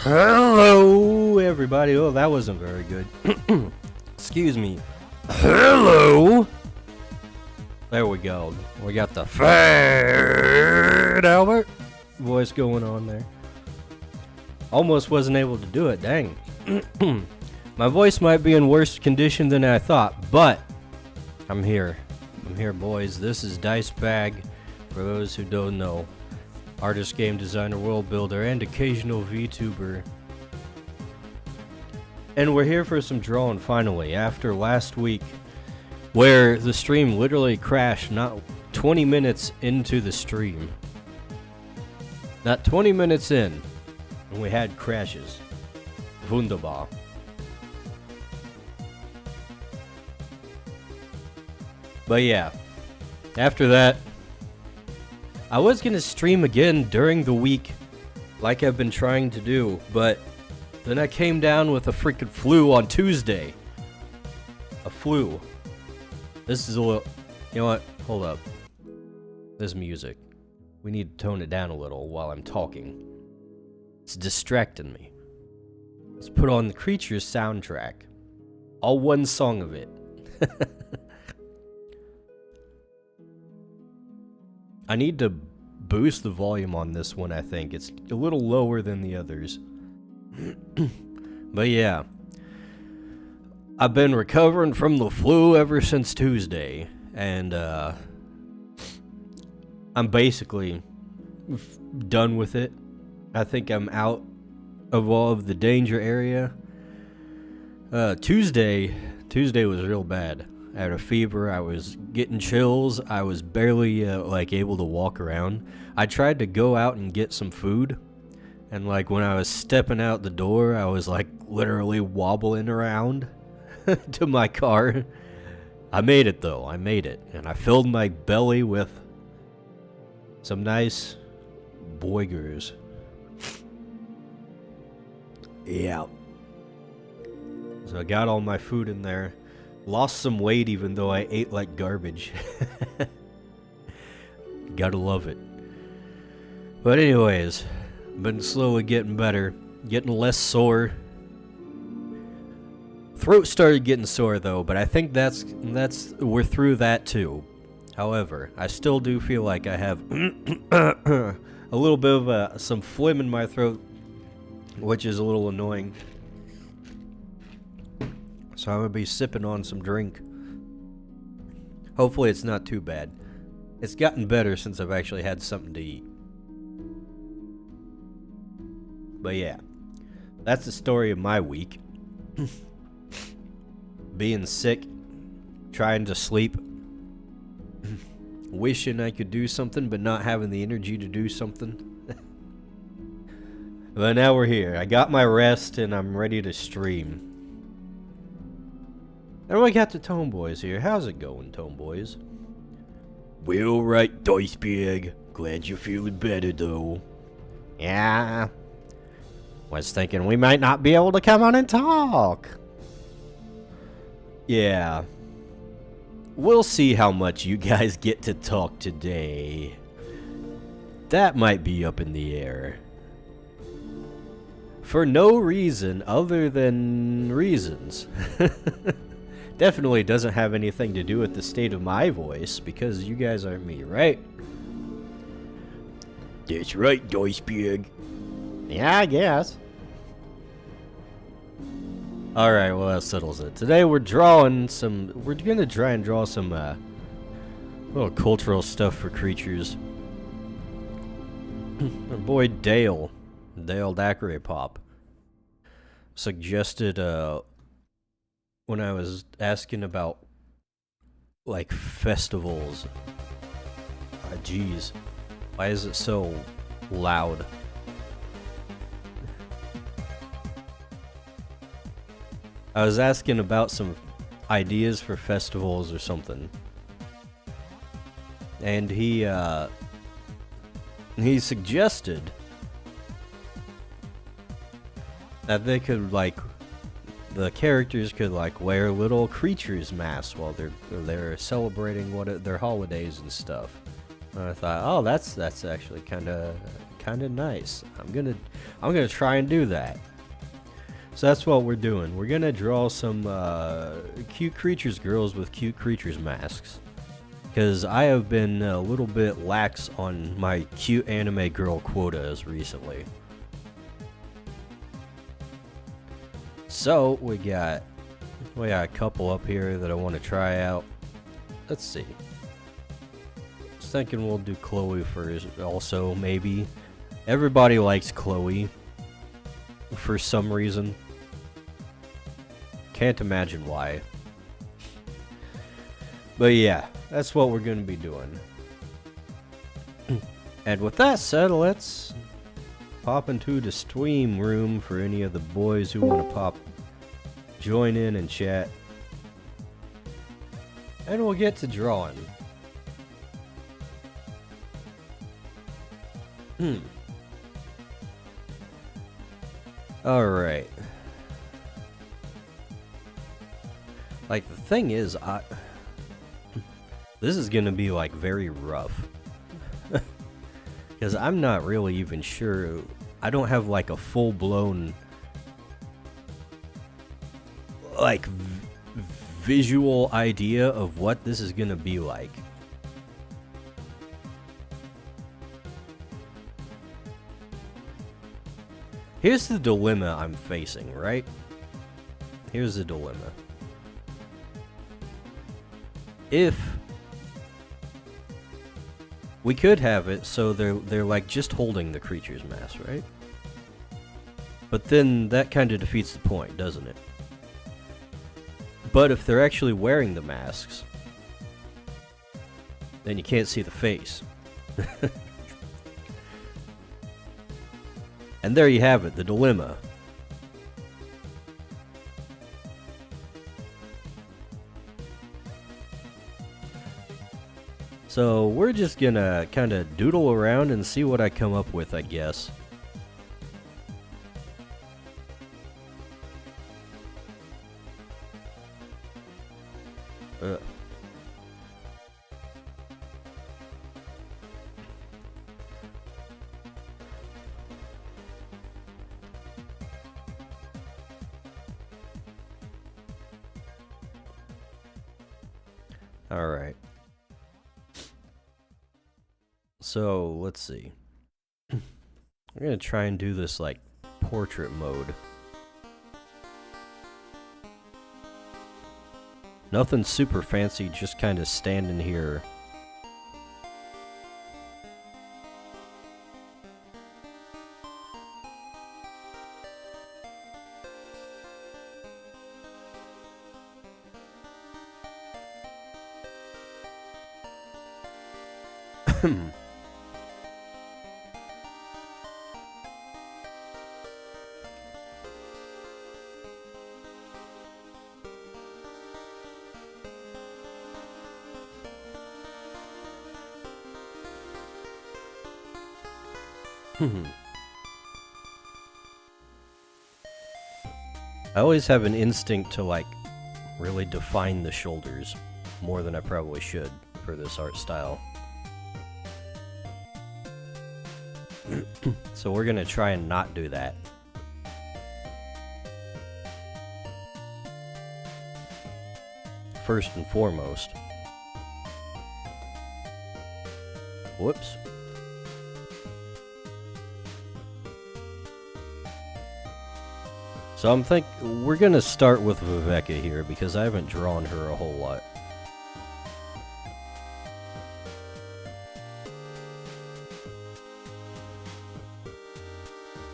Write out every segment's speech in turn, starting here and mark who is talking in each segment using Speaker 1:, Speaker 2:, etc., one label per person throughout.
Speaker 1: Hello, everybody. Oh, that wasn't very good. Excuse me. Hello. There we go. We got the Fat Albert voice going on there. Almost wasn't able to do it. Dang. My voice might be in worse condition than I thought, but I'm here. I'm here, boys. This is Dice Bag. For those who don't know, artist, game designer, world builder, and occasional VTuber. And we're here for some drawing finally, after last week, where the stream literally crashed not 20 minutes into the stream. Not 20 minutes in, and we had crashes. Wunderbar. But yeah, after that, I was gonna stream again during the week, like I've been trying to do, but then I came down with a freaking flu on Tuesday. A flu. This is a little... You know what? Hold up. This music. We need to tone it down a little while I'm talking. It's distracting me. Let's put on the Creatures soundtrack. All one song of it. I need to boost the volume on this one, I think. It's a little lower than the others. But yeah. I've been recovering from the flu ever since Tuesday. And, I'm basically done with it. I think I'm out of all of the danger area. Tuesday was real bad. I had a fever, I was getting chills, I was barely, able to walk around. I tried to go out and get some food, and, when I was stepping out the door, I was, literally wobbling around to my car. I made it, though. I made it, and I filled my belly with some nice boigers. Yeah. So I got all my food in there. Lost some weight even though I ate like garbage. Gotta love it. But anyways, been slowly getting better. Getting less sore. Throat started getting sore though, but I think that's we're through that too. However, I still do feel like I have a little bit of some phlegm in my throat, which is a little annoying. So I'm going to be sipping on some drink. Hopefully it's not too bad. It's gotten better since I've actually had something to eat. But yeah, that's the story of my week. Being sick, trying to sleep, wishing I could do something but not having the energy to do something. But now we're here. I got my rest and I'm ready to stream. And we got the Tone Boys here. How's it going, Tone Boys? Well, right, Dice Bag. Glad you're feeling better, though. Yeah. Was thinking we might not be able to come on and talk. Yeah. We'll see how much you guys get to talk today. That might be up in the air. For no reason other than reasons. Definitely doesn't have anything to do with the state of my voice, because you guys aren't me, right? That's right, Dice Bag. Yeah, I guess. Alright, well that settles it. Today we're gonna try and draw some, little cultural stuff for creatures. Our boy Dale Daiquiri Pop, suggested, when I was asking about, festivals. Jeez. Why is it so loud? I was asking about some ideas for festivals or something. And he suggested that they could, the characters could wear little creatures masks while they're celebrating their holidays and stuff. And I thought, oh, that's actually kind of kind of nice. I'm gonna try and do that. So that's what we're doing. We're gonna draw some cute creatures girls with cute creatures masks. Because I have been a little bit lax on my cute anime girl quotas recently. So we got a couple up here that I want to try out. Let's see. I was thinking we'll do Chloe first also, maybe. Everybody likes Chloe for some reason. Can't imagine why. But yeah, that's what we're going to be doing. And with that said, let's pop into the stream room for any of the boys who want to join in and chat. And we'll get to drawing. Alright. Like, the thing is, this is gonna be, like, very rough. Because I'm not really even sure. I don't have, like, a full-blown, like, visual idea of what this is gonna be like. Here's the dilemma I'm facing, right? Here's the dilemma. If we could have it so they're like just holding the creature's mask, right? But then that kind of defeats the point, doesn't it? But if they're actually wearing the masks, then you can't see the face. And there you have it, the dilemma. So we're just gonna kind of doodle around and see what I come up with, I guess. Alright. So, let's see. I'm gonna try and do this, like, portrait mode. Nothing super fancy, just kind of standing here. I always have an instinct to, like, really define the shoulders more than I probably should for this art style. So we're gonna try and not do that. First and foremost. Whoops. So we're gonna start with Viveka here because I haven't drawn her a whole lot.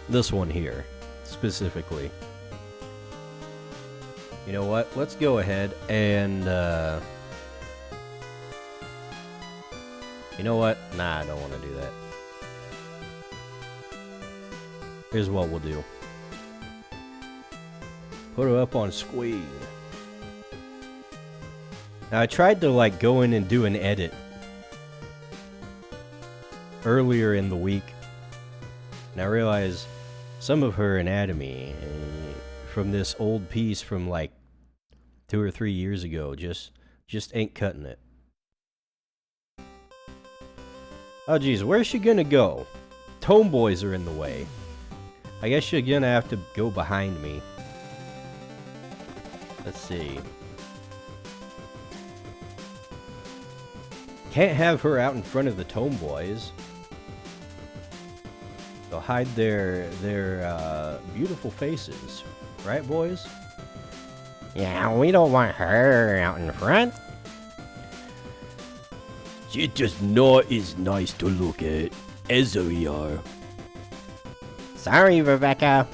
Speaker 1: This one here, specifically. You know what? Let's go ahead and, you know what? Nah, I don't want to do that. Here's what we'll do. Put it up on screen. Now, I tried to, like, go in and do an edit earlier in the week, and I realized some of her anatomy from this old piece from, like, 2 or 3 years ago just ain't cutting it. Oh, geez, where's she gonna go? tomeboys are in the way. I guess you're gonna have to go behind me. Let's see. Can't have her out in front of the tomeboys. They'll hide their beautiful faces. Right, boys?
Speaker 2: Yeah, we don't want her out in front.
Speaker 3: She's just not as nice to look at as we are.
Speaker 2: Sorry, Rebecca.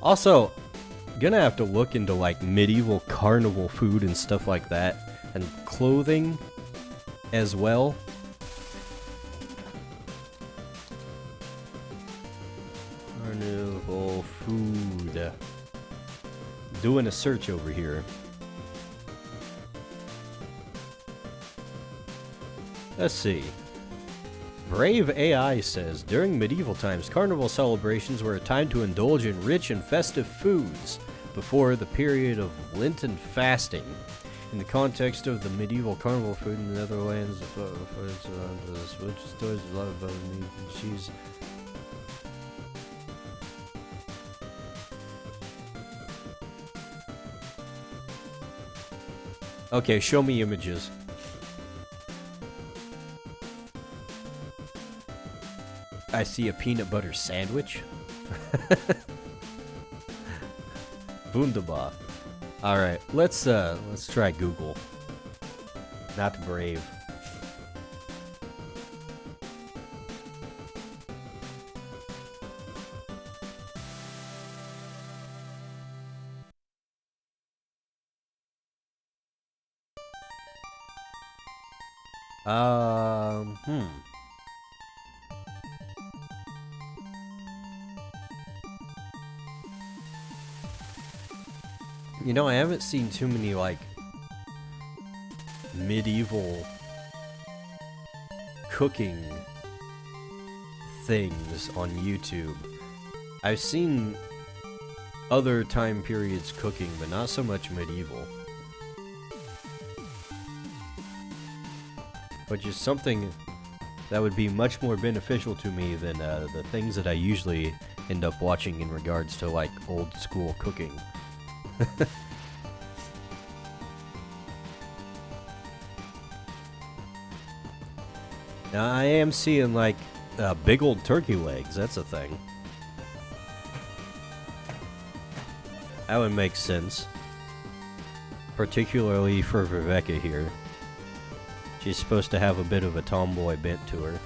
Speaker 1: Also, gonna have to look into like medieval carnival food and stuff like that, and clothing as well. Carnival food. Doing a search over here. Let's see. Brave AI says, during medieval times, carnival celebrations were a time to indulge in rich and festive foods before the period of Lenten fasting. In the context of the medieval carnival food in the Netherlands, which stores a lot of meat and cheese. Okay, show me images. I see a peanut butter sandwich. Wunderbar. All right, let's try Google. Not Brave. Hmm. You know, I haven't seen too many, like, medieval cooking things on YouTube. I've seen other time periods cooking, but not so much medieval. Which is something that would be much more beneficial to me than the things that I usually end up watching in regards to, like, old school cooking. Now, I am seeing, like, big old turkey legs. That's a thing. That would make sense. Particularly for Rebecca here. She's supposed to have a bit of a tomboy bent to her.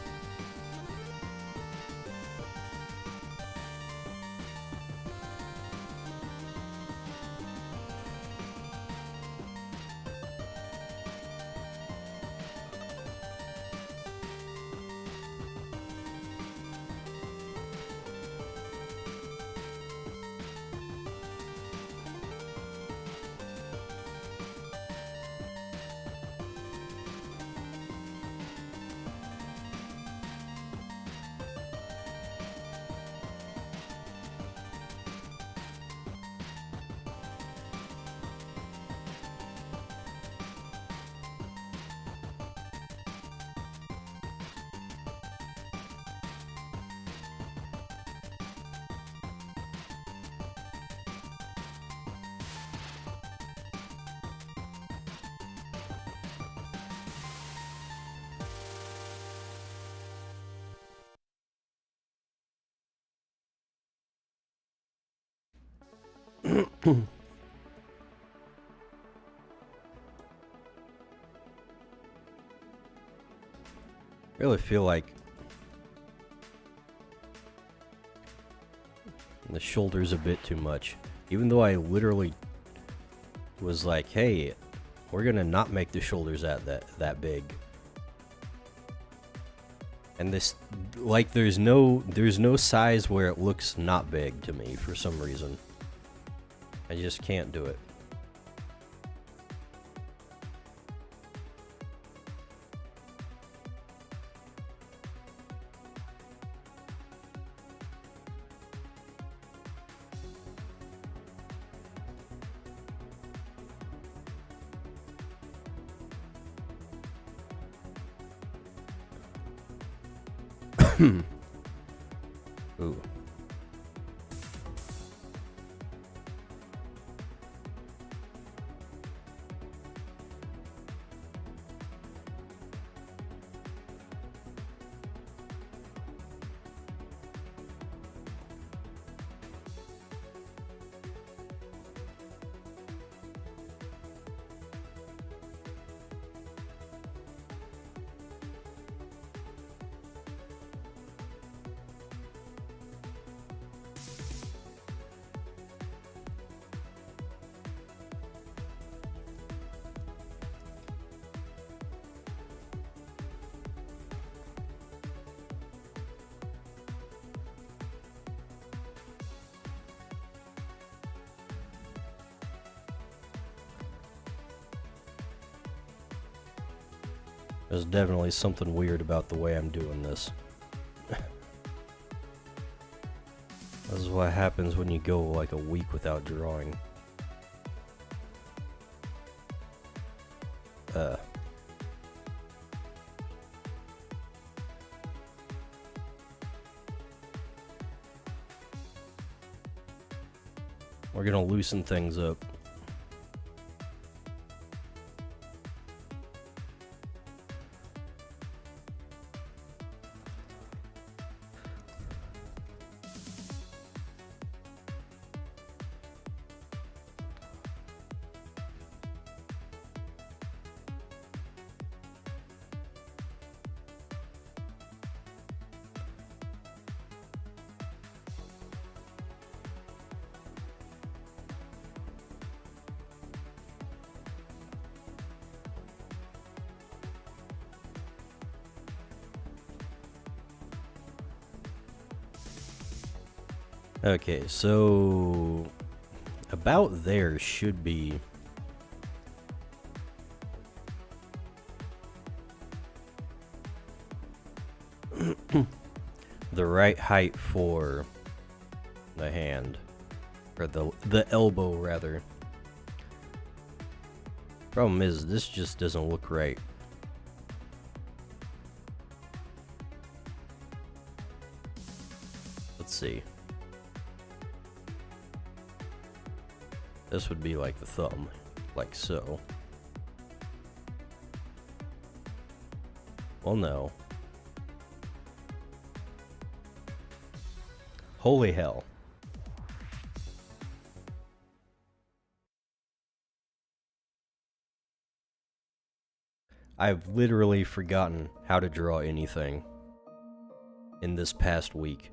Speaker 1: Really feel like the shoulder's a bit too much. Even though I literally was like, hey, we're gonna not make the shoulders that big. And this, like, there's no size where it looks not big to me for some reason. I just can't do it. Ooh. There's definitely something weird about the way I'm doing this. This is what happens when you go like a week without drawing. We're gonna loosen things up. Okay, so about there should be the right height for the hand, or the elbow rather. Problem is, this just doesn't look right. Let's see. This would be like the thumb, like so. Well, no. Holy hell. I've literally forgotten how to draw anything in this past week.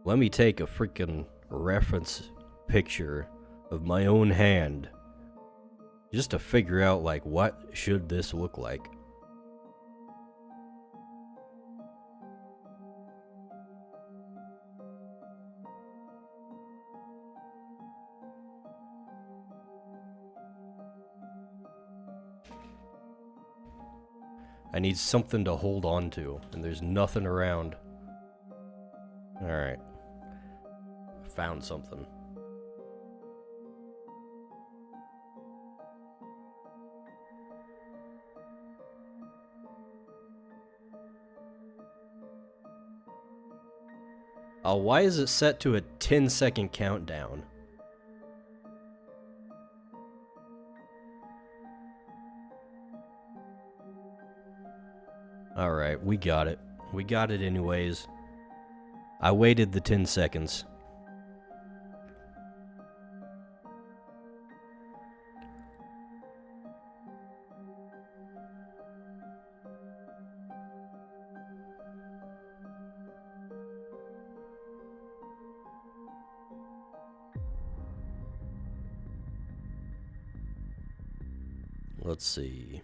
Speaker 1: Let me take a freaking reference picture of my own hand just to figure out, like, what should this look like. I need something to hold on to, and there's nothing around. Alright. Found something. Oh, why is it set to a 10-second countdown? Alright, we got it. We got it anyways. I waited the 10 seconds. Let's see.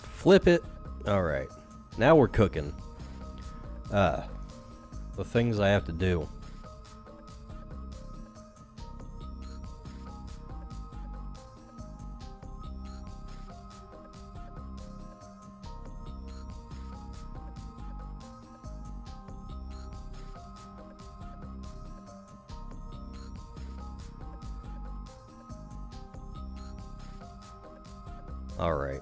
Speaker 1: Flip it. Alright. Now we're cooking. The things I have to do. Alright.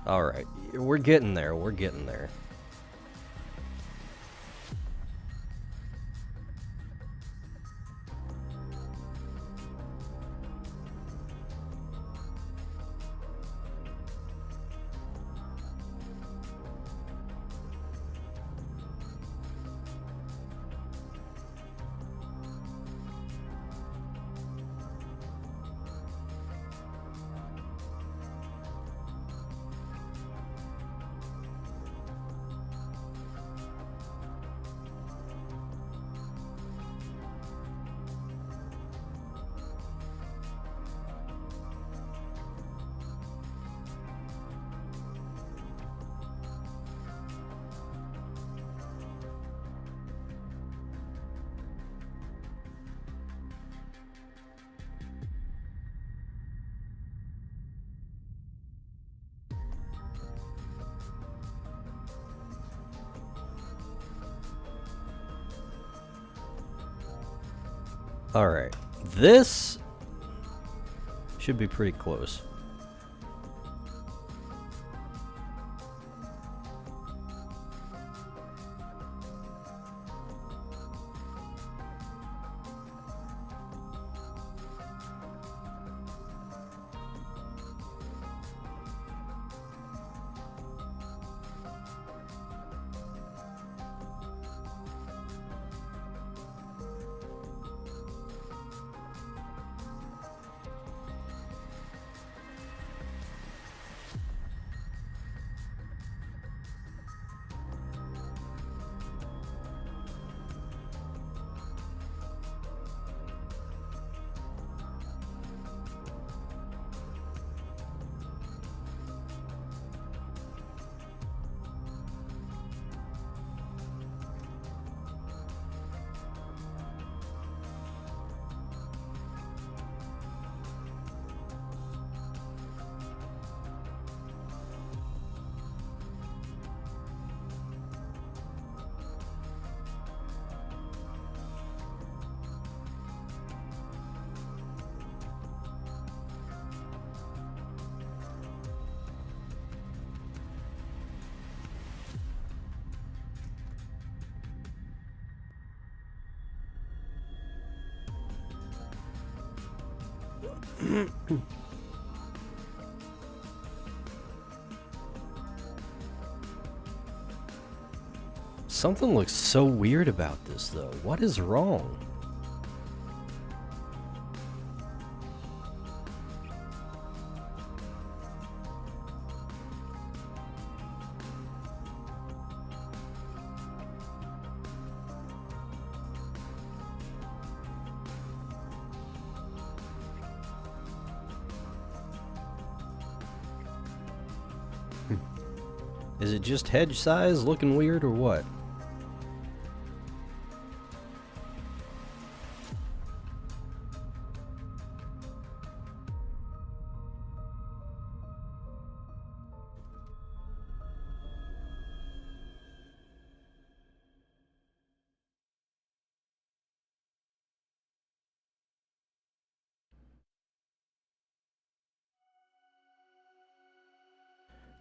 Speaker 1: Alright. We're getting there. We're getting there. Alright. This should be pretty close. Something looks so weird about this, though. What is wrong? Is it just hedge size looking weird or what?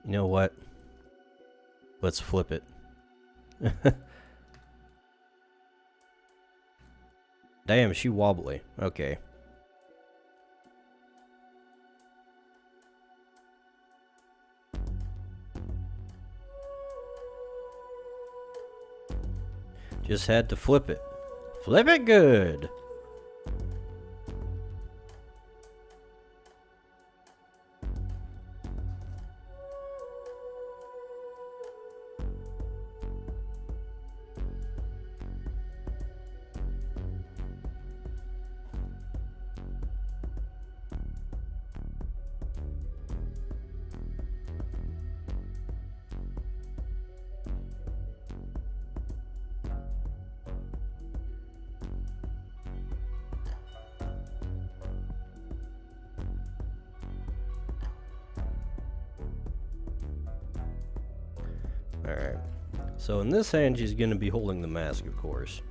Speaker 1: You know what? Let's flip it. Damn, she wobbly. Okay. Just had to flip it. Flip it good. Alright. So in this hand, she's going to be holding the mask, of course.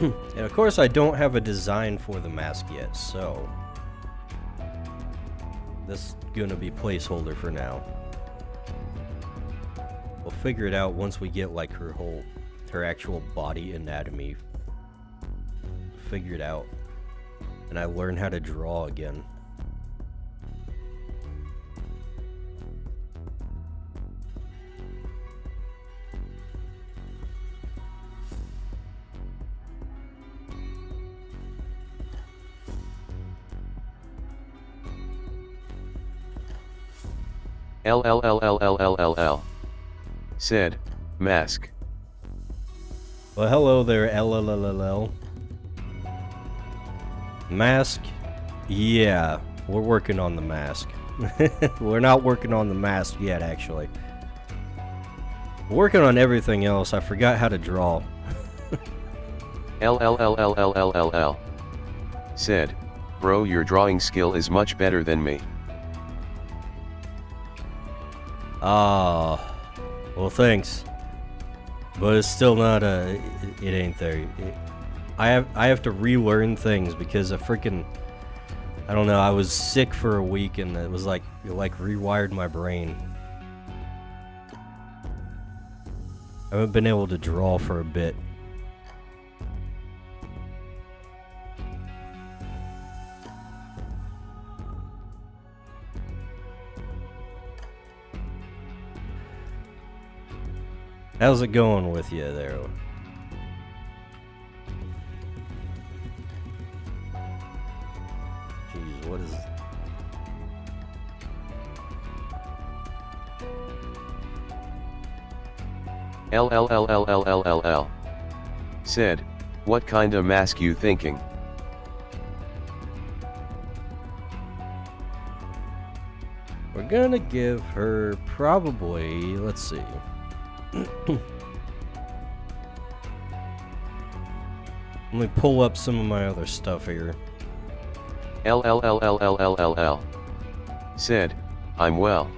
Speaker 1: And of course I don't have a design for the mask yet, so this is gonna be placeholder for now. We'll figure it out once we get like her actual body anatomy figured out, and I learn how to draw again.
Speaker 4: LLLLLLLL. Said, mask.
Speaker 1: Well, hello there, LLLL. Mask? Yeah, we're working on the mask. We're not working on the mask yet, actually. We're working on everything else. I forgot how to draw.
Speaker 4: LLLLLLLL. Said, bro, your drawing skill is much better than me.
Speaker 1: Ah, well, thanks. But it's still not it ain't there. I have to relearn things because I don't know, I was sick for a week and it was like rewired my brain. I haven't been able to draw for a bit. How's it going with you there? Jeez, what is...
Speaker 4: LLLLLLLL. Said, what kinda mask you thinking?
Speaker 1: We're gonna give her probably, let's see. Let me pull up some of my other stuff here.
Speaker 4: LLLLLLLL. Said, I'm well.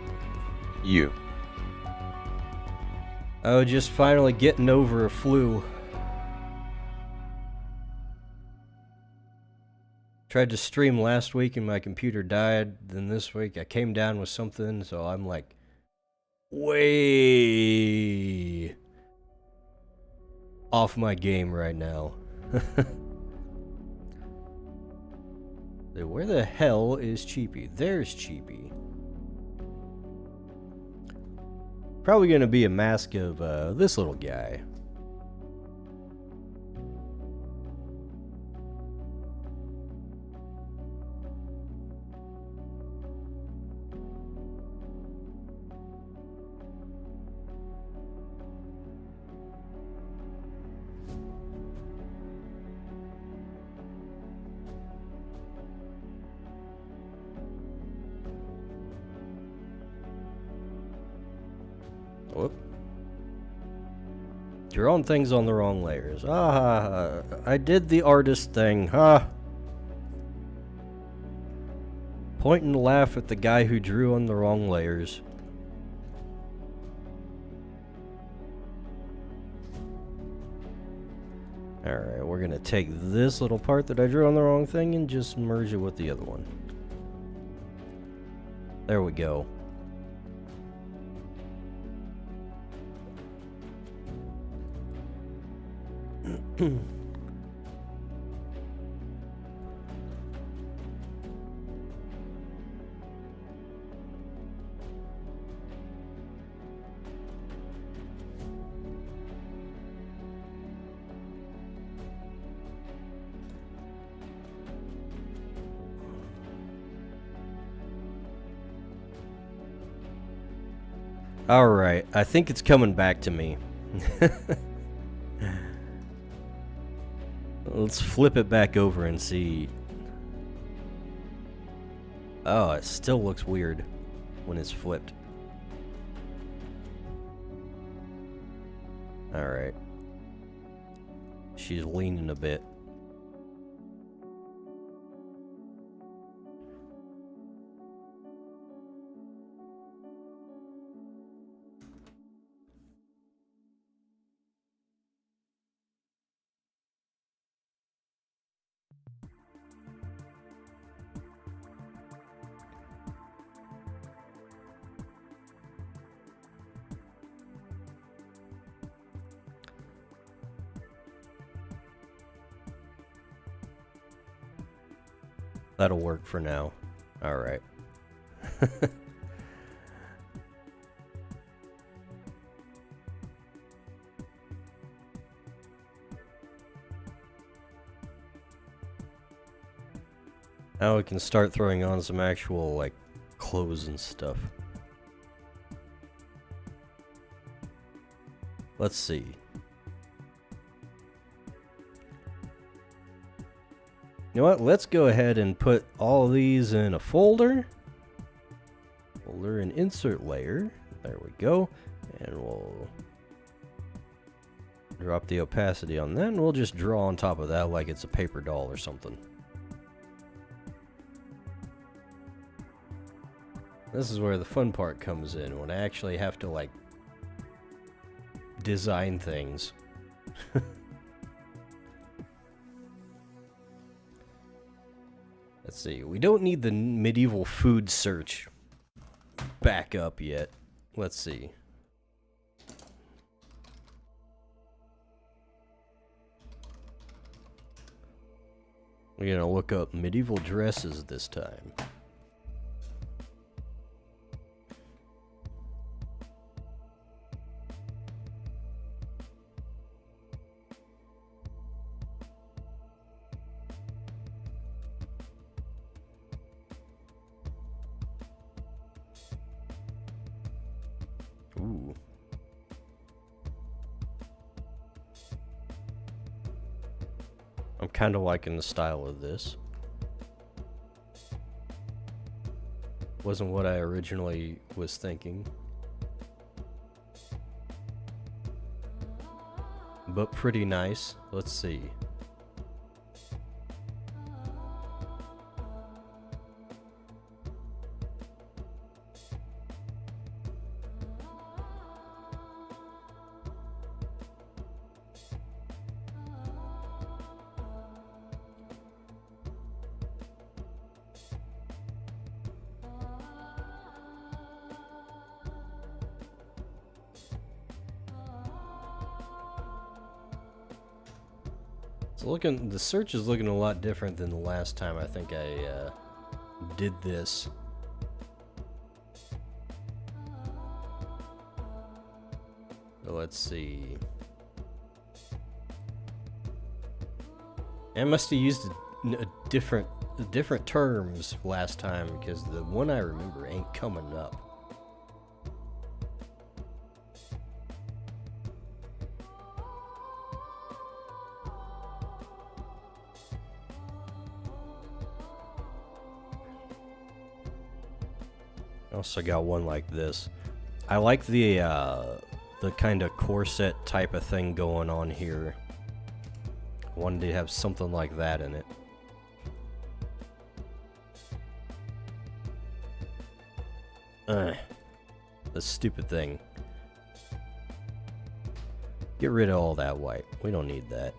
Speaker 4: You.
Speaker 1: Oh, just finally getting over a flu. Tried to stream last week and my computer died. Then this week I came down with something, so I'm like way off my game right now. Where the hell is Cheapy? There's Cheapy. Probably gonna be a mask of this little guy. Whoop. Drawing things on the wrong layers. Ah, I did the artist thing, huh? Point and laugh at the guy who drew on the wrong layers. Alright, we're gonna take this little part that I drew on the wrong thing and just merge it with the other one. There we go. Alright, I think it's coming back to me. Let's flip it back over and see. Oh, it still looks weird when it's flipped. Alright. She's leaning a bit. That'll work for now. Alright. Now we can start throwing on some actual, like, clothes and stuff. Let's see. You know what? Let's go ahead and put all of these in a folder. Folder and insert layer. There we go. And we'll drop the opacity on that, and we'll just draw on top of that like it's a paper doll or something. This is where the fun part comes in, when I actually have to, like, design things. Let's see, we don't need the medieval food search back up yet. Let's see. We're gonna look up medieval dresses this time. Ooh. I'm kind of liking the style of this. Wasn't what I originally was thinking. But pretty nice. Let's see. The search is looking a lot different than the last time I think I did this. So let's see. I must have used different terms last time, because the one I remember ain't coming up. Also got one like this. I like the kind of corset type of thing going on here. Wanted to have something like that in it. The stupid thing. Get rid of all that white. We don't need that.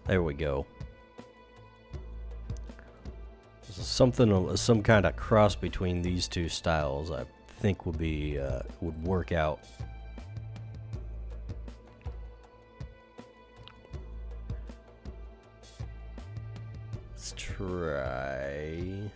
Speaker 1: There we go. Something, some kind of cross between these two styles, I think would be would work out. Let's try.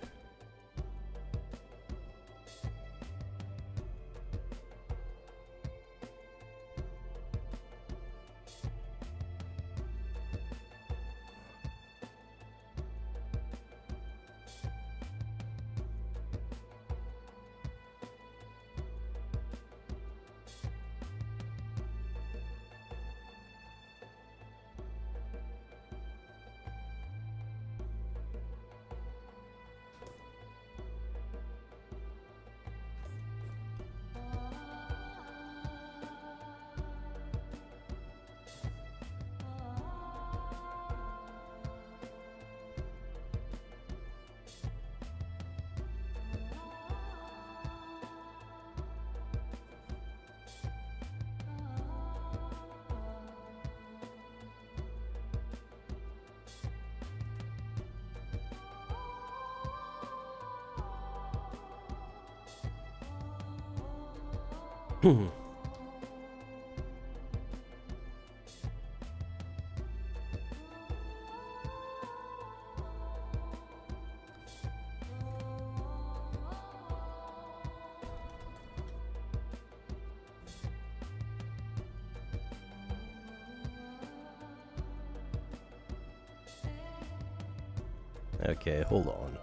Speaker 1: Okay, hold on.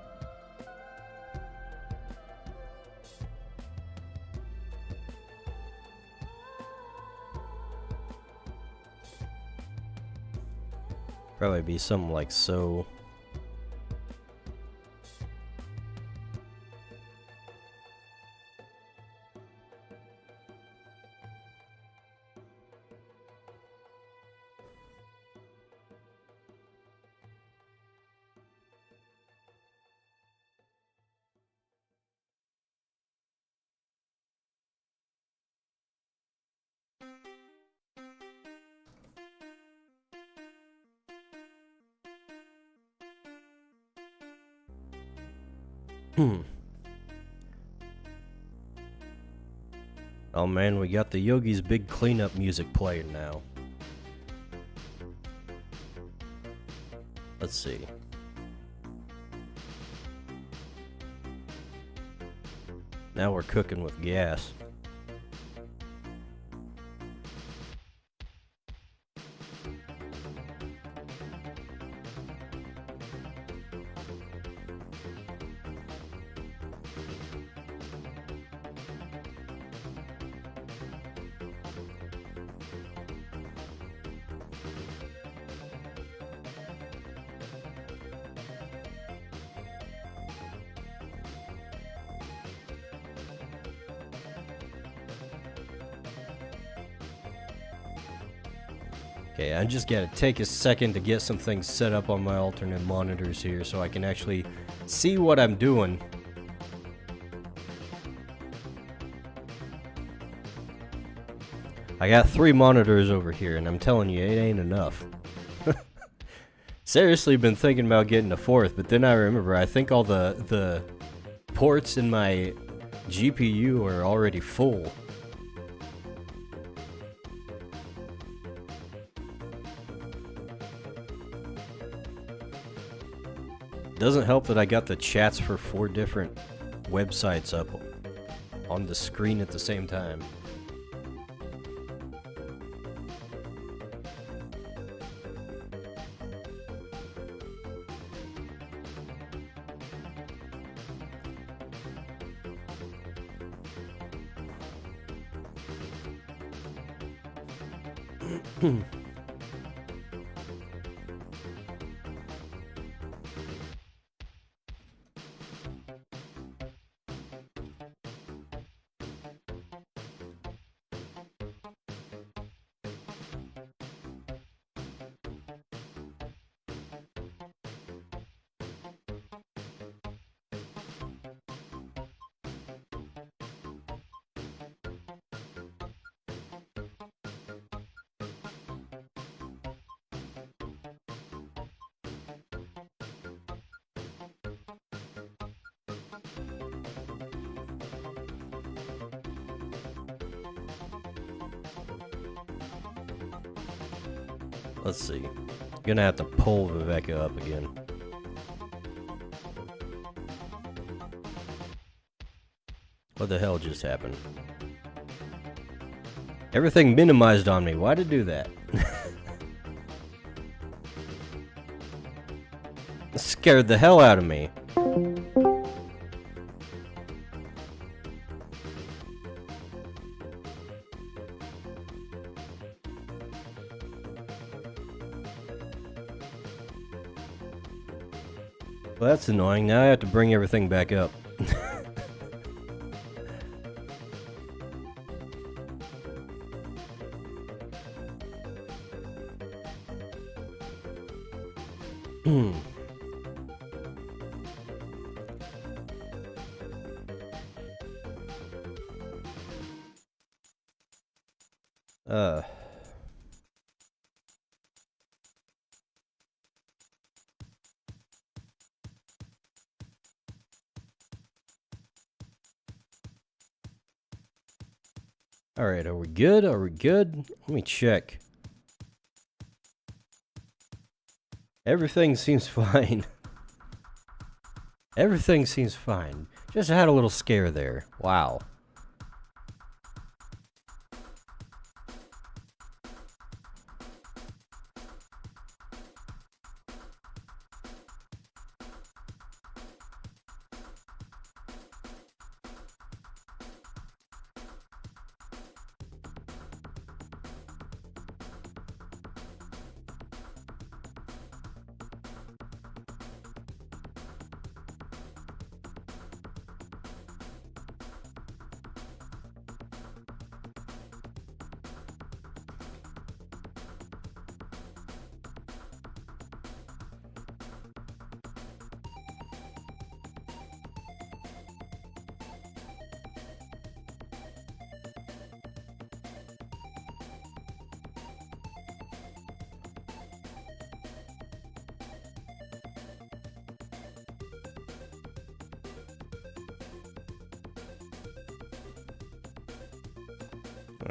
Speaker 1: Probably be something like so. Oh man, we got the Yogi's big cleanup music playing now. Let's see. Now we're cooking with gas. Okay, I just gotta take a second to get some things set up on my alternate monitors here so I can actually see what I'm doing. I got 3 monitors over here, and I'm telling you, it ain't enough. Seriously been thinking about getting a 4th, but then I remember I think all the ports in my GPU are already full. Doesn't help that I got the chats for 4 different websites up on the screen at the same time. Let's see. Gonna have to pull Viveka up again. What the hell just happened? Everything minimized on me. Why'd it do that? It scared the hell out of me. Well, that's annoying. Now I have to bring everything back up. Uh. Alright, are we good? Are we good? Let me check. Everything seems fine. Everything seems fine. Just had a little scare there. Wow.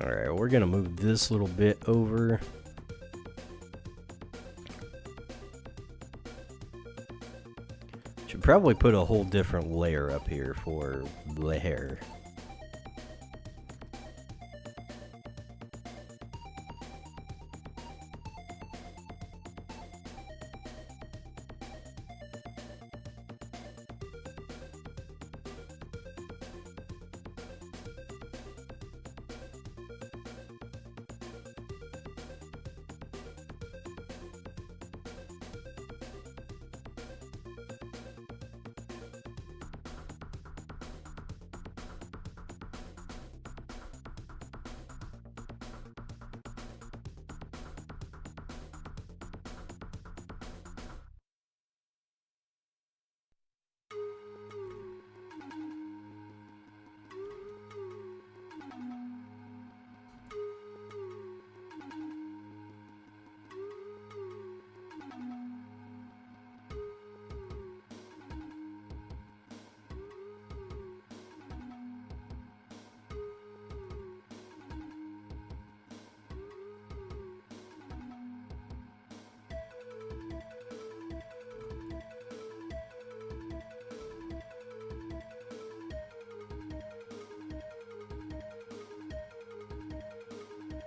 Speaker 1: Alright, we're gonna move this little bit over. Should probably put a whole different layer up here for the hair.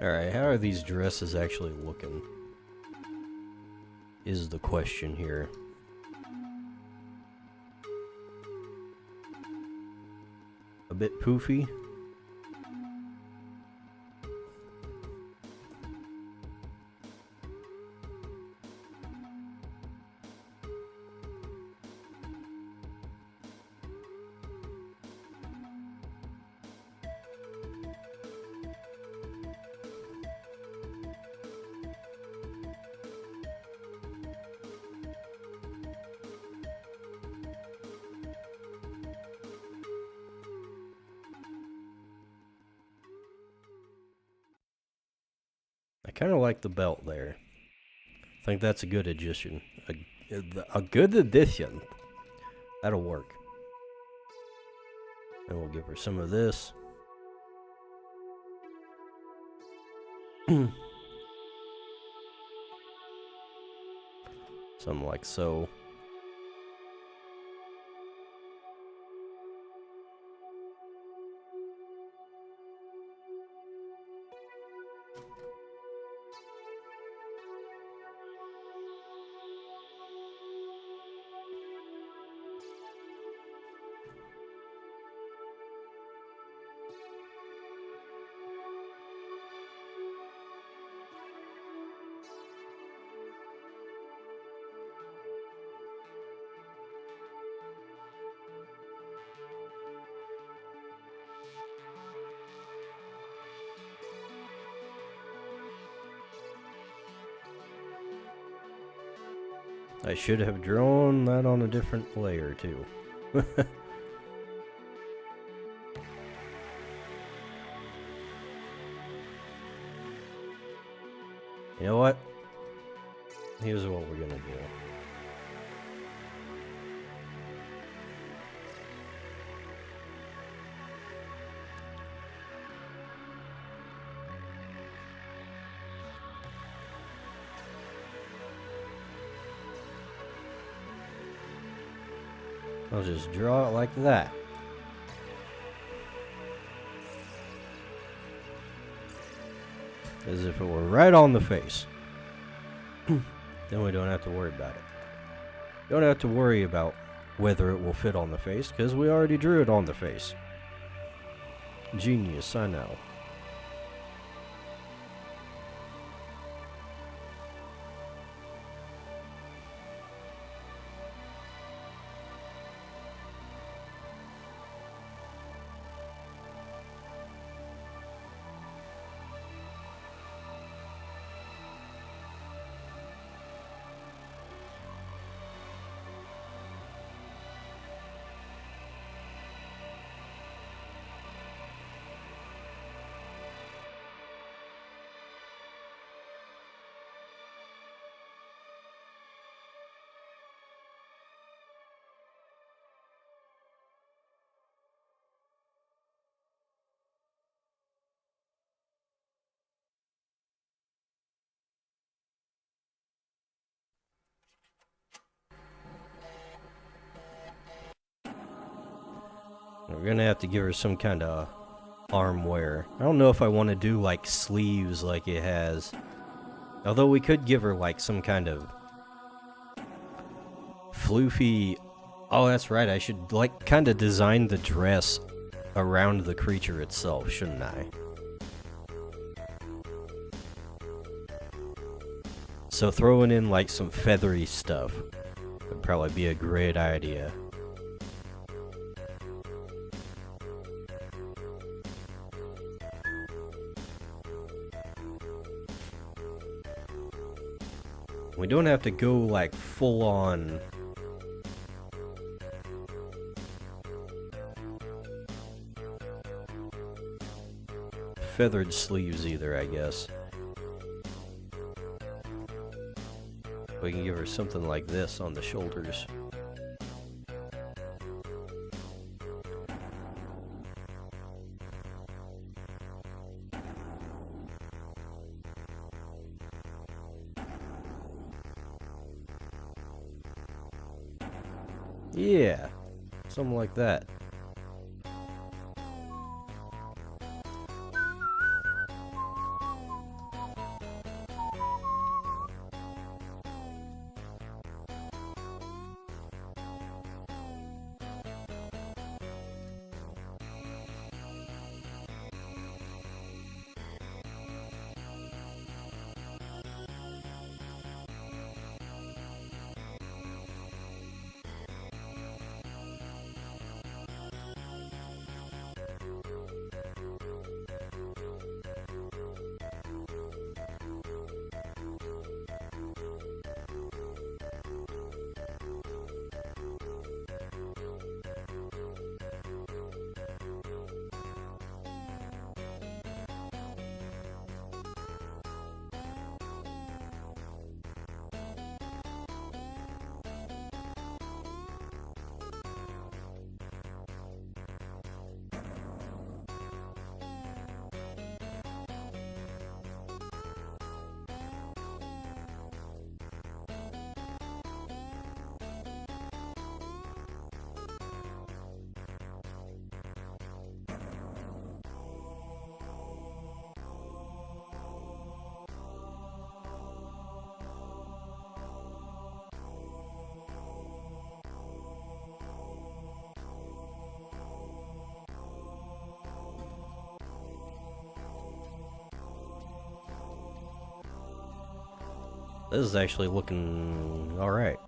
Speaker 1: Alright, how are these dresses actually looking? Is the question here. A bit poofy. I kind of like the belt there. I think that's a good addition. A good addition. That'll work. And we'll give her some of this. Something like so. I should have drawn that on a different layer too. You know what? Here's what we're gonna do. I'll just draw it like that. As if it were right on the face. Then we don't have to worry about it. Don't have to worry about whether it will fit on the face, because we already drew it on the face. Genius, I know. We're gonna have to give her some kind of arm wear. I don't know if I want to do like sleeves like it has. Although we could give her like some kind of floofy... Oh, that's right. I should like kind of design the dress around the creature itself, shouldn't I? So throwing in like some feathery stuff would probably be a great idea. We don't have to go like full on feathered sleeves either, I guess. We can give her something like this on the shoulders. Yeah, something like that. This is actually looking alright.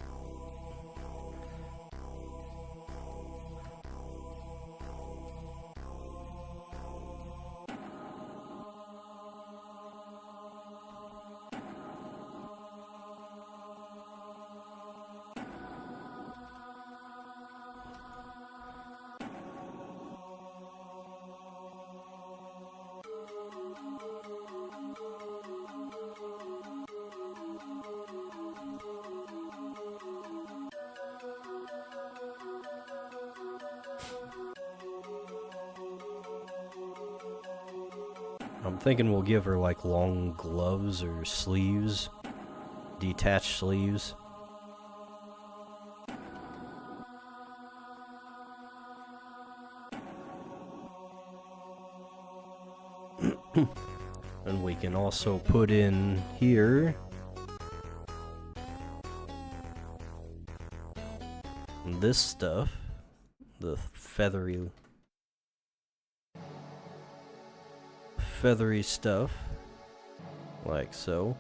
Speaker 1: I'm thinking we'll give her like long gloves or sleeves, detached sleeves. And we can also put in here this stuff, the feathery stuff, like so.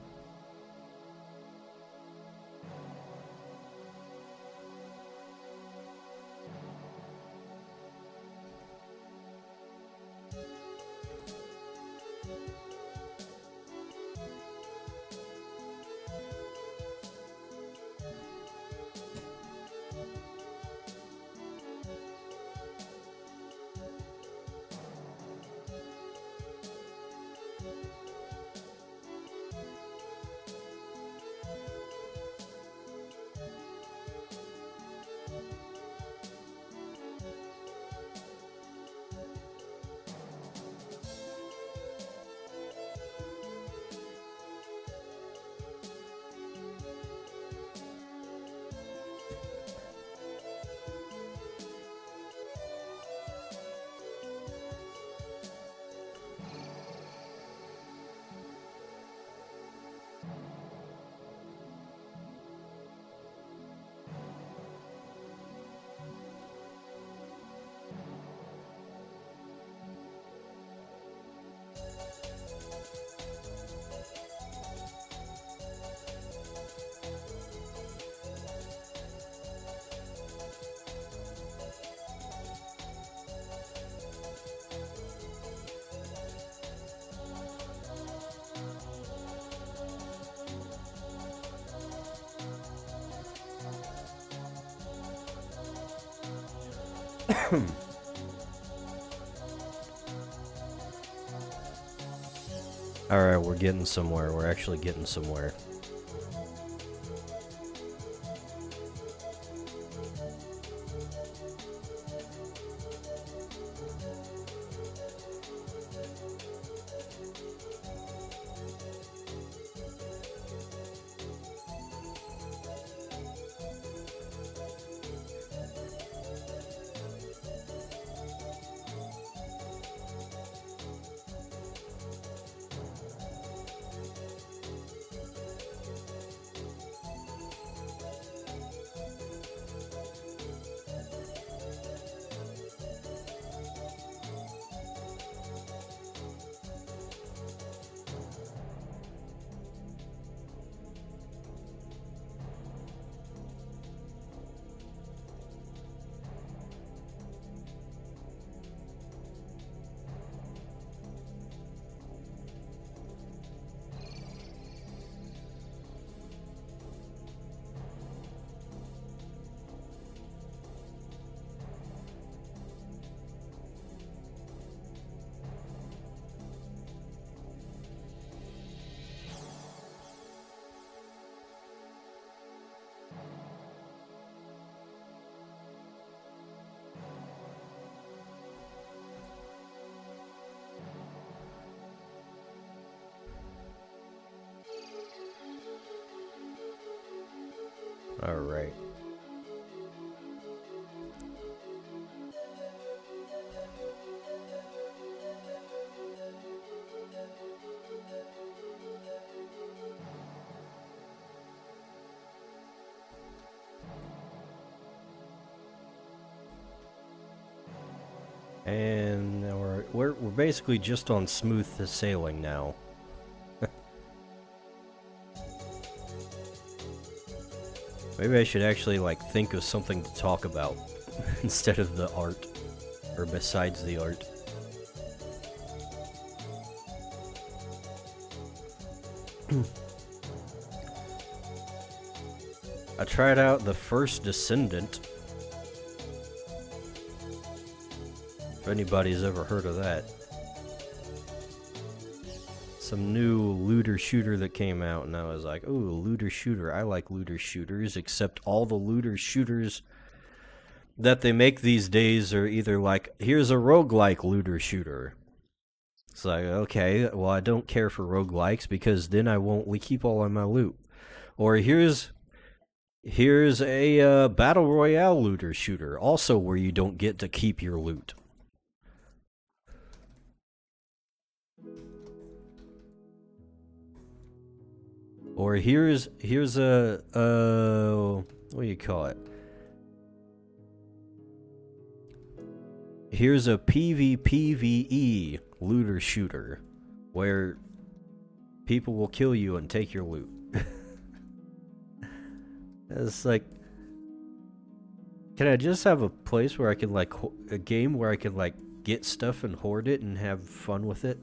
Speaker 1: Alright, we're getting somewhere. We're actually getting somewhere. Alright. And now we're basically just on smooth sailing now. Maybe I should actually like think of something to talk about instead of the art, or besides the art. I tried out the first Descendant. If anybody's ever heard of that. Some new looter shooter that came out, and I was like, ooh, looter shooter. I like looter shooters, except all the looter shooters that they make these days are either like, here's a roguelike looter shooter. It's like, okay, well, I don't care for roguelikes because then I won't keep all of my loot. Or here's a battle royale looter shooter, also where you don't get to keep your loot. Or here's a what do you call it? Here's a PvPvE looter shooter where people will kill you and take your loot. It's like, can I just have a place where I can like a game where I can like get stuff and hoard it and have fun with it?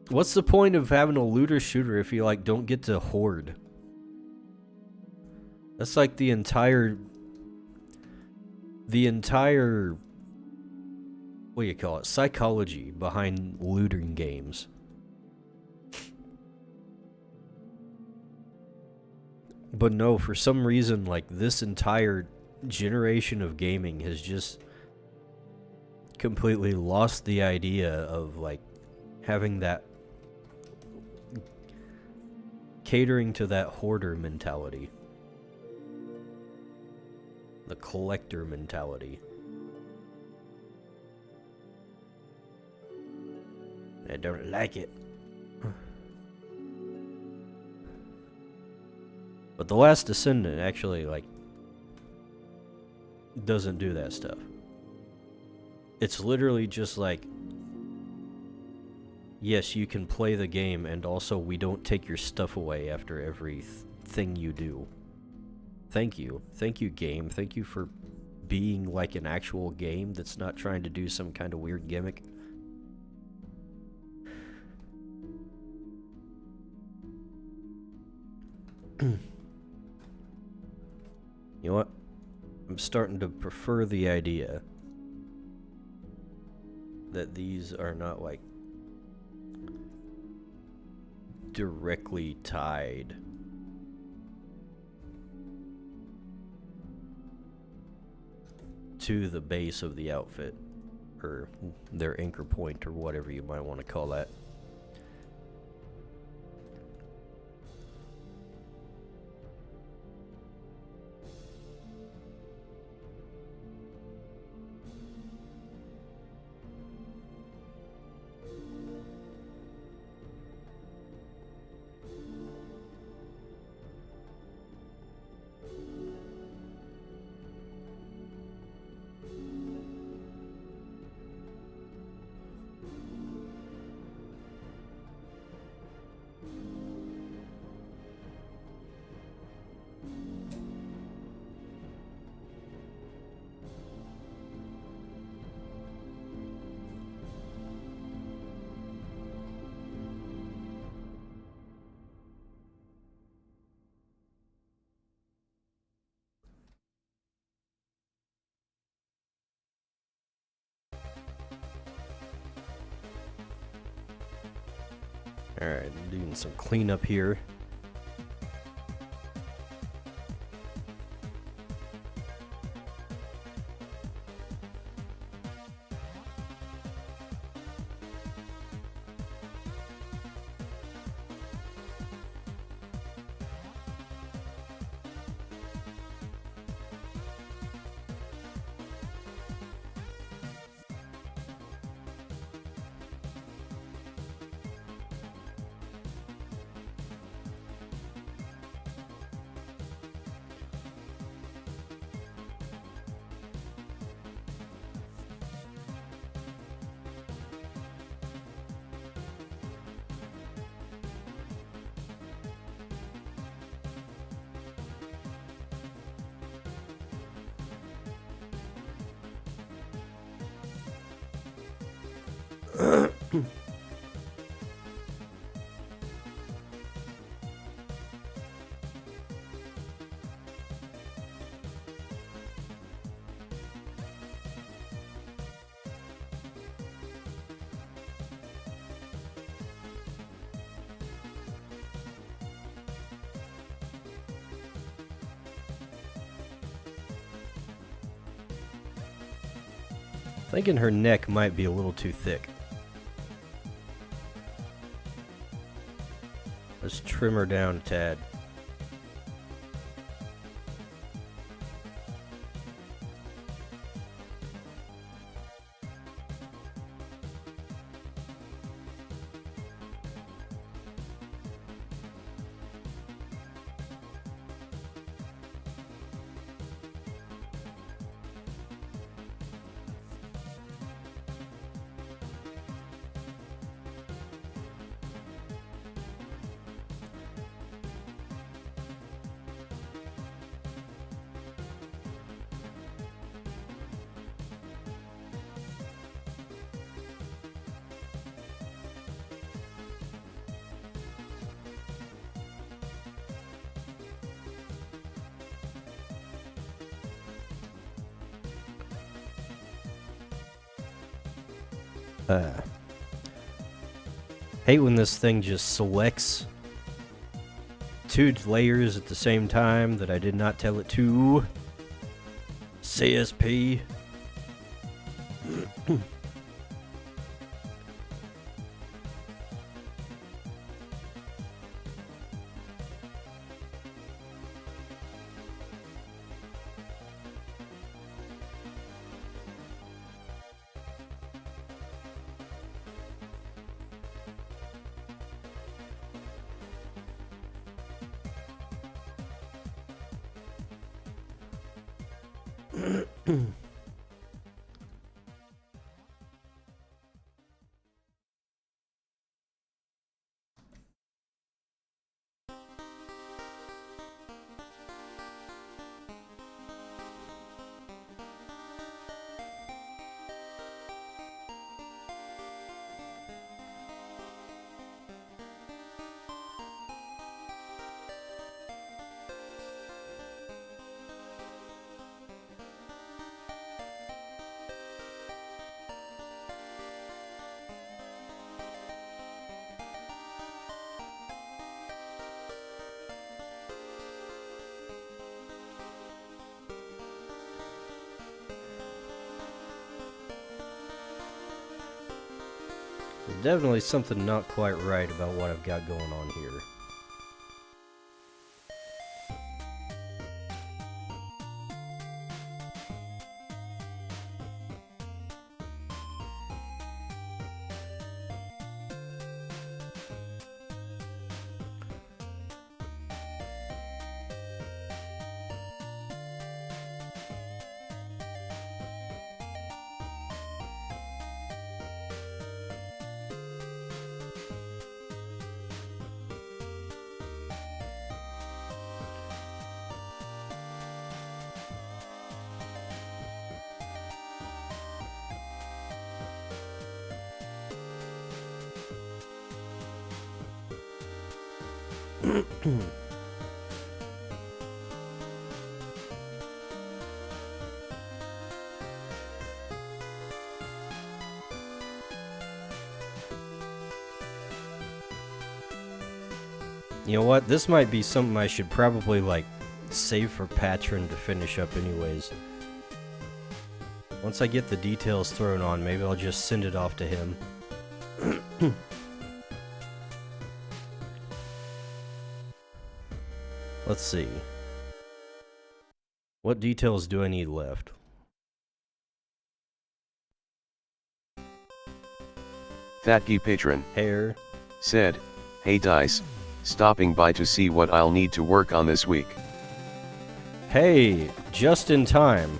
Speaker 1: What's the point of having a looter shooter if you like don't get to hoard? That's like the entire what do you call it? Psychology behind looting games. But no, for some reason, like, this entire generation of gaming has just completely lost the idea of, like, having that, catering to that hoarder mentality. The collector mentality. I don't like it. But The Last Descendant actually, like, doesn't do that stuff. It's literally just like, yes, you can play the game, and also we don't take your stuff away after every thing you do. Thank you. Thank you, game. Thank you for being like an actual game that's not trying to do some kind of weird gimmick. You know what? I'm starting to prefer the idea that these are not like directly tied to the base of the outfit, or their anchor point, or whatever you might want to call that. Alright, I'm doing some cleanup here. Thinking her neck might be a little too thick. Let's trim her down a tad. Hate when this thing just selects 2 layers at the same time that I did not tell it to. CSP. There's definitely something not quite right about what I've got going on here. You know what? This might be something I should probably, like, save for Patron to finish up anyways. Once I get the details thrown on, maybe I'll just send it off to him. Let's see. What details do I need left?
Speaker 4: Thatgy Patron
Speaker 1: Hair.
Speaker 4: said, "Hey Dice, stopping by to see what I'll need to work on this week."
Speaker 1: Hey, just in time.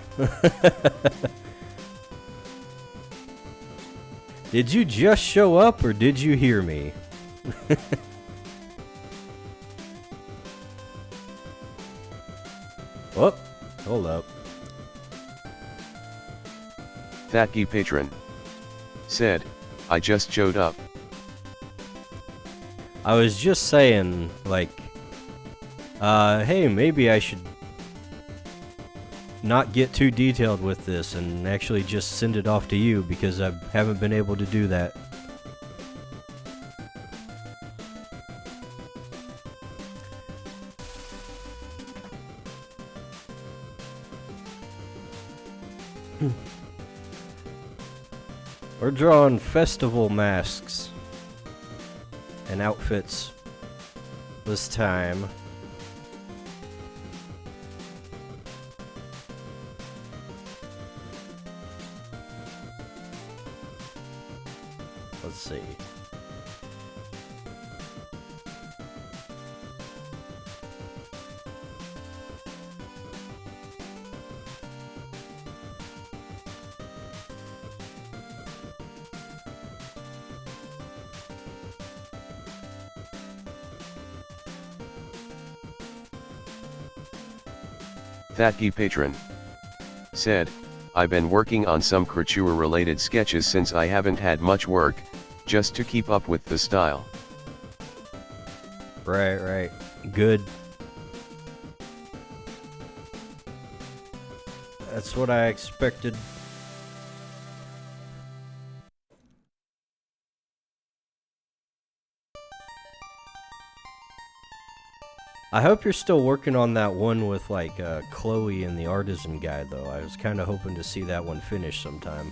Speaker 1: Did you just show up or did you hear me? Whoop, hold up.
Speaker 4: Thatgy Patron said, "I just showed up."
Speaker 1: I was just saying, like, hey, maybe I should not get too detailed with this and actually just send it off to you because I haven't been able to do that. We're drawing festival masks and outfits this time. Let's see.
Speaker 4: Thatgy Patron said, "I've been working on some couture related sketches since I haven't had much work, just to keep up with the style."
Speaker 1: Right. Good. That's what I expected. I hope you're still working on that one with like Chloe and the artisan guy though. I was kind of hoping to see that one finish sometime.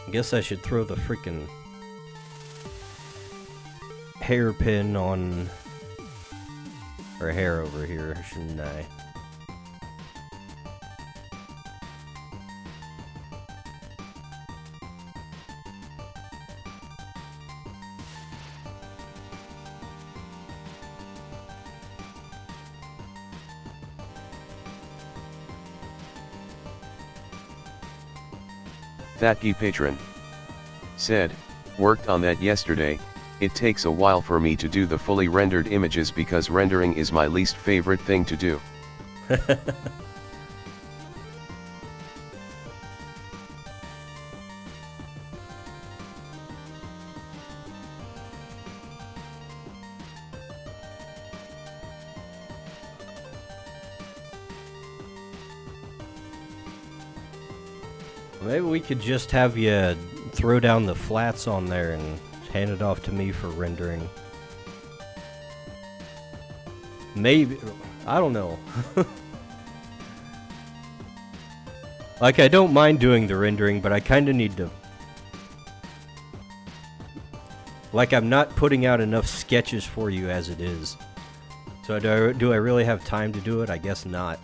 Speaker 1: I guess I should throw the freaking hairpin on her hair over here, shouldn't I?
Speaker 4: Thatkey Patron said, worked on that yesterday. It takes a while for me to do the fully rendered images because rendering is my least favorite thing to do.
Speaker 1: Maybe we could just have you throw down the flats on there and hand it off to me for rendering. Maybe. I don't know. Like, I don't mind doing the rendering, but I kind of need to... Like, I'm not putting out enough sketches for you as it is. So do I really have time to do it? I guess not.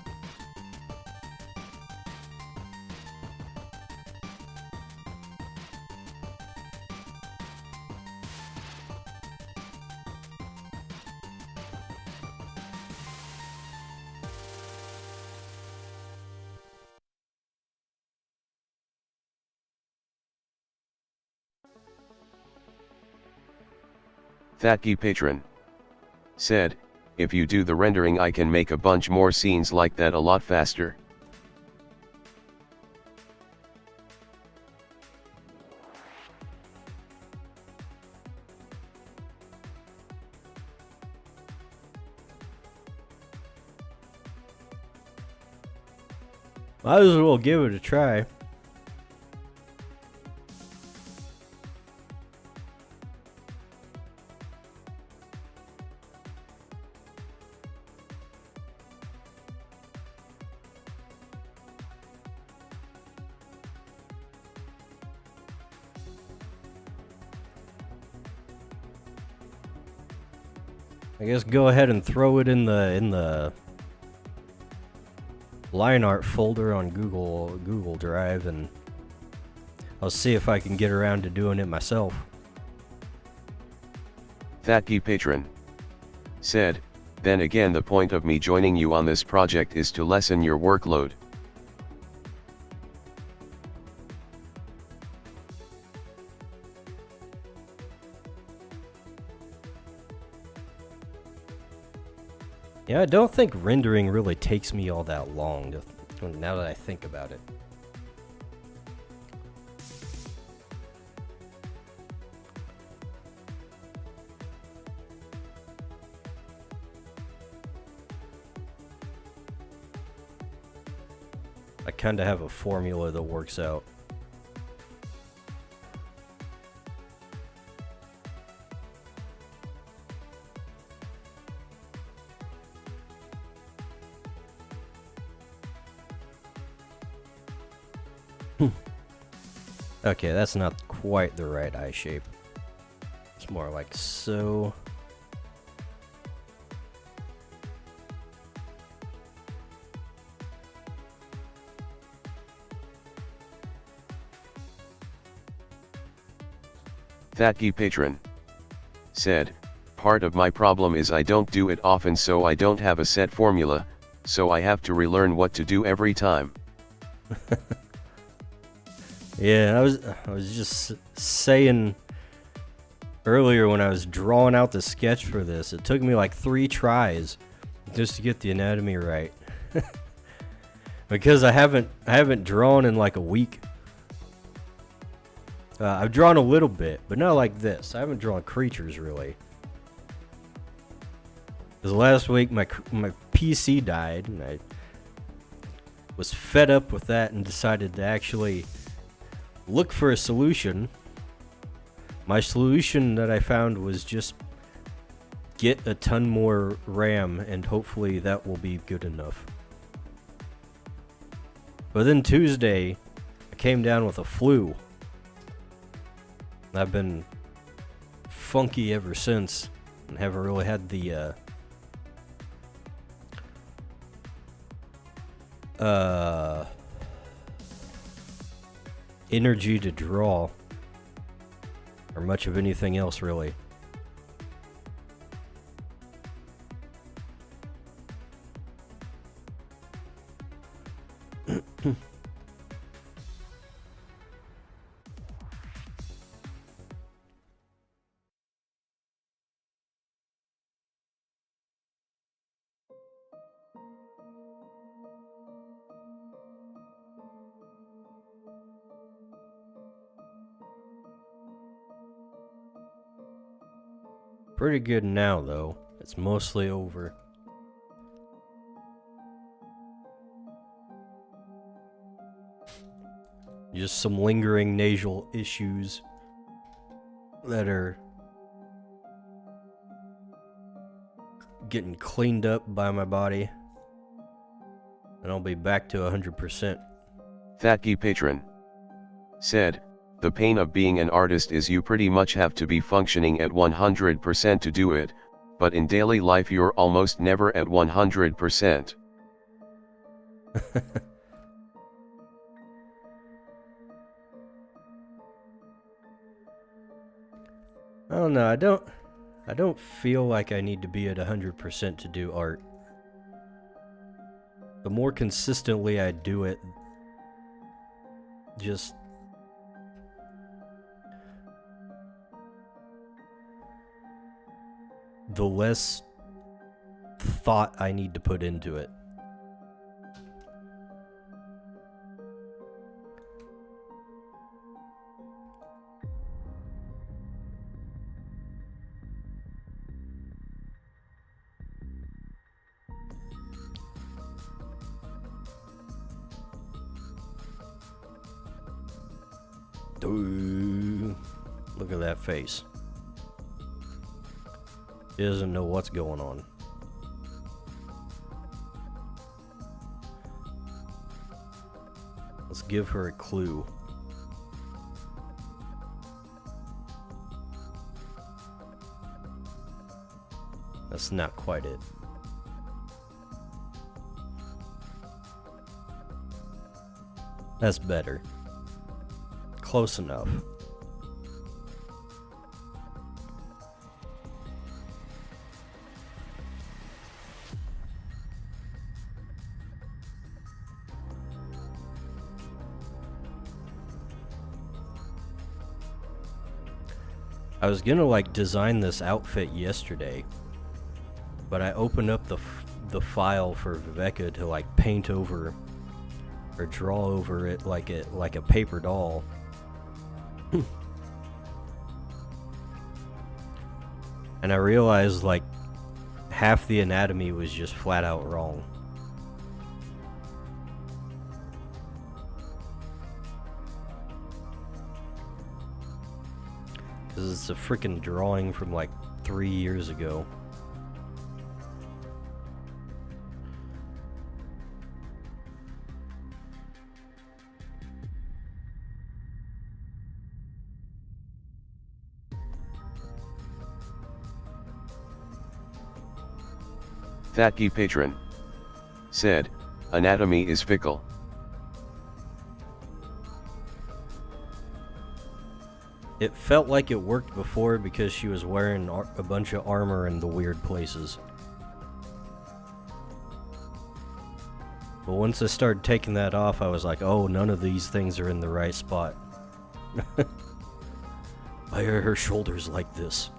Speaker 4: Thatkey Patron said, if you do the rendering I can make a bunch more scenes like that a lot faster.
Speaker 1: Might as well give it a try. I guess go ahead and throw it in the line art folder on Google Drive, and I'll see if I can get around to doing it myself.
Speaker 4: Thatkey Patron said, then again the point of me joining you on this project is to lessen your workload.
Speaker 1: Yeah, I don't think rendering really takes me all that long, now that I think about it. I kinda have a formula that works out. Okay, that's not quite the right eye shape. It's more like so.
Speaker 4: Thatkey Patron said, part of my problem is I don't do it often, so I don't have a set formula, so I have to relearn what to do every time.
Speaker 1: Yeah, I was just saying earlier when I was drawing out the sketch for this, it took me like 3 tries just to get the anatomy right. Because I haven't drawn in like a week. I've drawn a little bit, but not like this. I haven't drawn creatures really. Because last week my PC died, and I was fed up with that and decided to actually look for a solution. My solution that I found was just get a ton more RAM, and hopefully that will be good enough. But then Tuesday, I came down with a flu. I've been funky ever since, and haven't really had the energy to draw, or much of anything else, really. Pretty good now, though. It's mostly over. Just some lingering nasal issues that are getting cleaned up by my body. And I'll be back to 100%.
Speaker 4: Thatkey Patron said, the pain of being an artist is you pretty much have to be functioning at 100% to do it, but in daily life you're almost never at 100%.
Speaker 1: I don't know, I don't feel like I need to be at 100% to do art. The more consistently I do it, just the less thought I need to put into it. Look at that face. He doesn't know what's going on. Let's give her a clue. That's not quite it. That's better. Close enough. I was gonna like design this outfit yesterday, but I opened up the file for Viveka to like paint over or draw over it like a paper doll. And I realized like half the anatomy was just flat out wrong. Because it's a freaking drawing from like 3 years ago.
Speaker 4: Thatkey Patron said, anatomy is fickle.
Speaker 1: It felt like it worked before because she was wearing a bunch of armor in the weird places. But once I started taking that off, I was like, oh, none of these things are in the right spot. Why are her shoulders like this?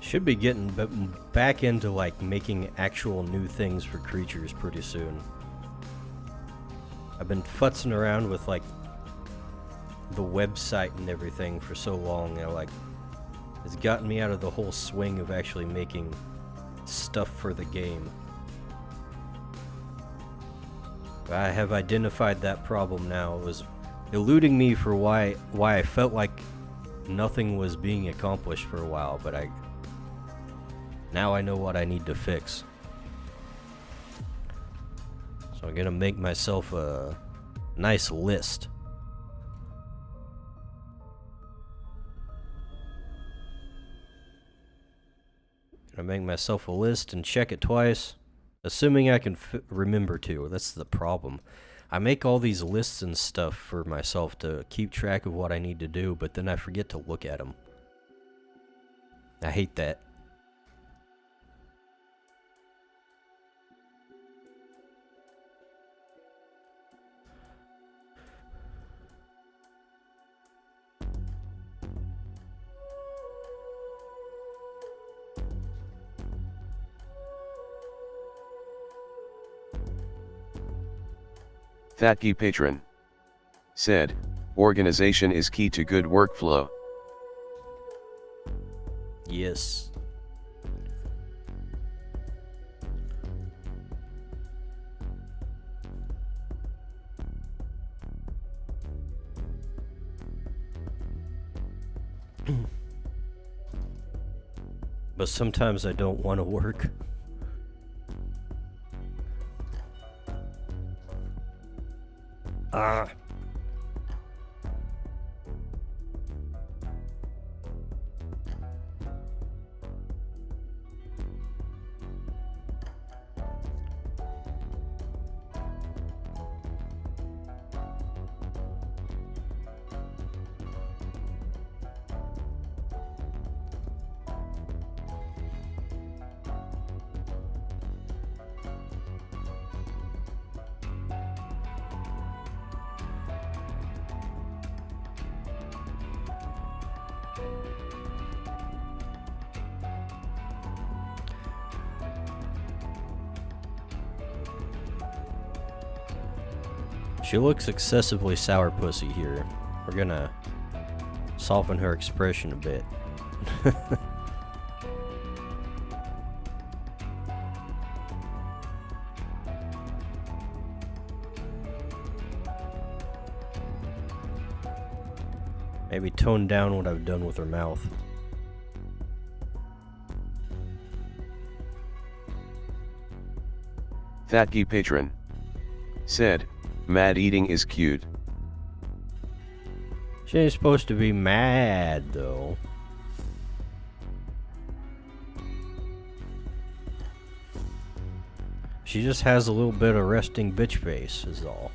Speaker 1: Should be getting back into like making actual new things for creatures pretty soon. I've been futzing around with like the website and everything for so long, you know, like it's gotten me out of the whole swing of actually making stuff for the game. I have identified that problem now. It was eluding me for why I felt like nothing was being accomplished for a while, but now I know what I need to fix. So I'm gonna make myself a nice list. Gonna make myself a list and check it twice, assuming I can remember to. That's the problem. I make all these lists and stuff for myself to keep track of what I need to do, but then I forget to look at them. I hate that.
Speaker 4: Thatkey Patron said, organization is key to good workflow.
Speaker 1: Yes. But sometimes I don't want to work. Ah. She looks excessively sourpussy here. We're gonna soften her expression a bit. Maybe tone down what I've done with her mouth.
Speaker 4: Thatkey Patron said, mad eating is cute.
Speaker 1: She ain't supposed to be mad, though. She just has a little bit of resting bitch face, is all.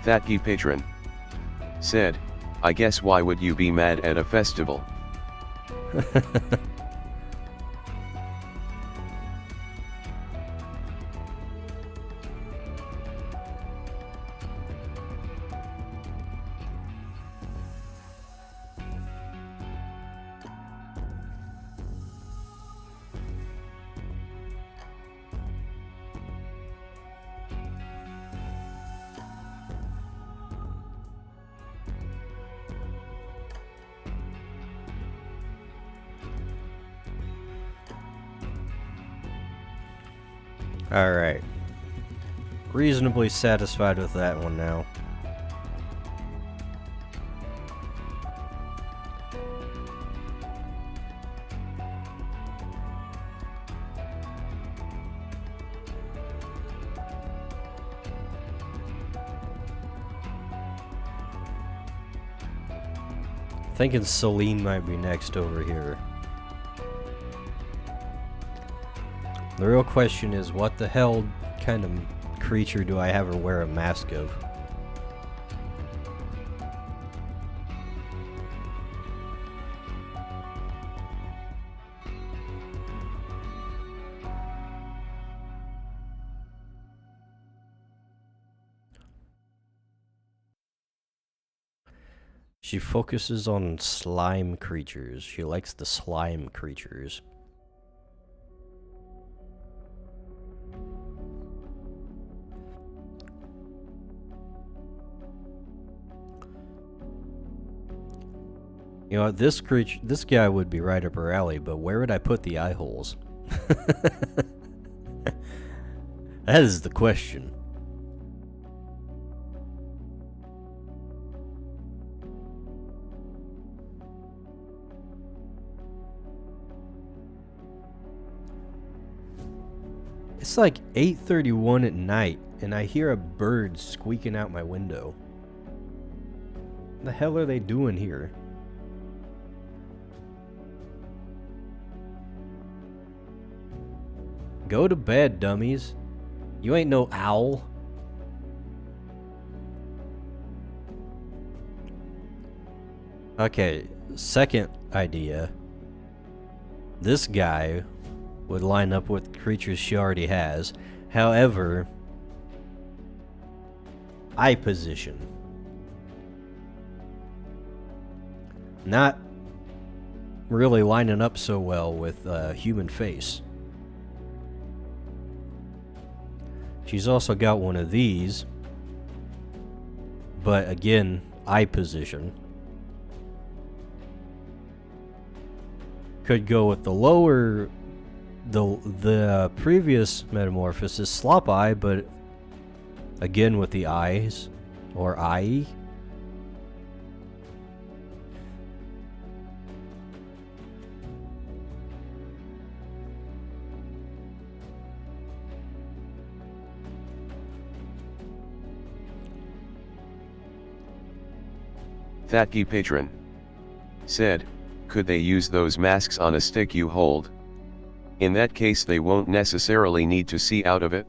Speaker 4: Thatkey Patron said, I guess why would you be mad at a festival?
Speaker 1: Alright. Reasonably satisfied with that one now. Thinking Celine might be next over here. The real question is, what the hell kind of creature do I have her wear a mask of? She focuses on slime creatures. She likes the slime creatures. You know, this guy would be right up her alley, but where would I put the eye holes? That is the question. It's like 8:31 at night, and I hear a bird squeaking out my window. What the hell are they doing here? Go to bed, dummies. You ain't no owl. Okay, second idea. This guy would line up with creatures she already has. However, eye position. Not really lining up so well with human face. She's also got one of these, but again, eye position. Could go with the lower, the previous metamorphosis, slop eye, but again with the eyes, or eye.
Speaker 4: Thatky patron said, could they use those masks on a stick you hold? In that case they won't necessarily need to see out of it.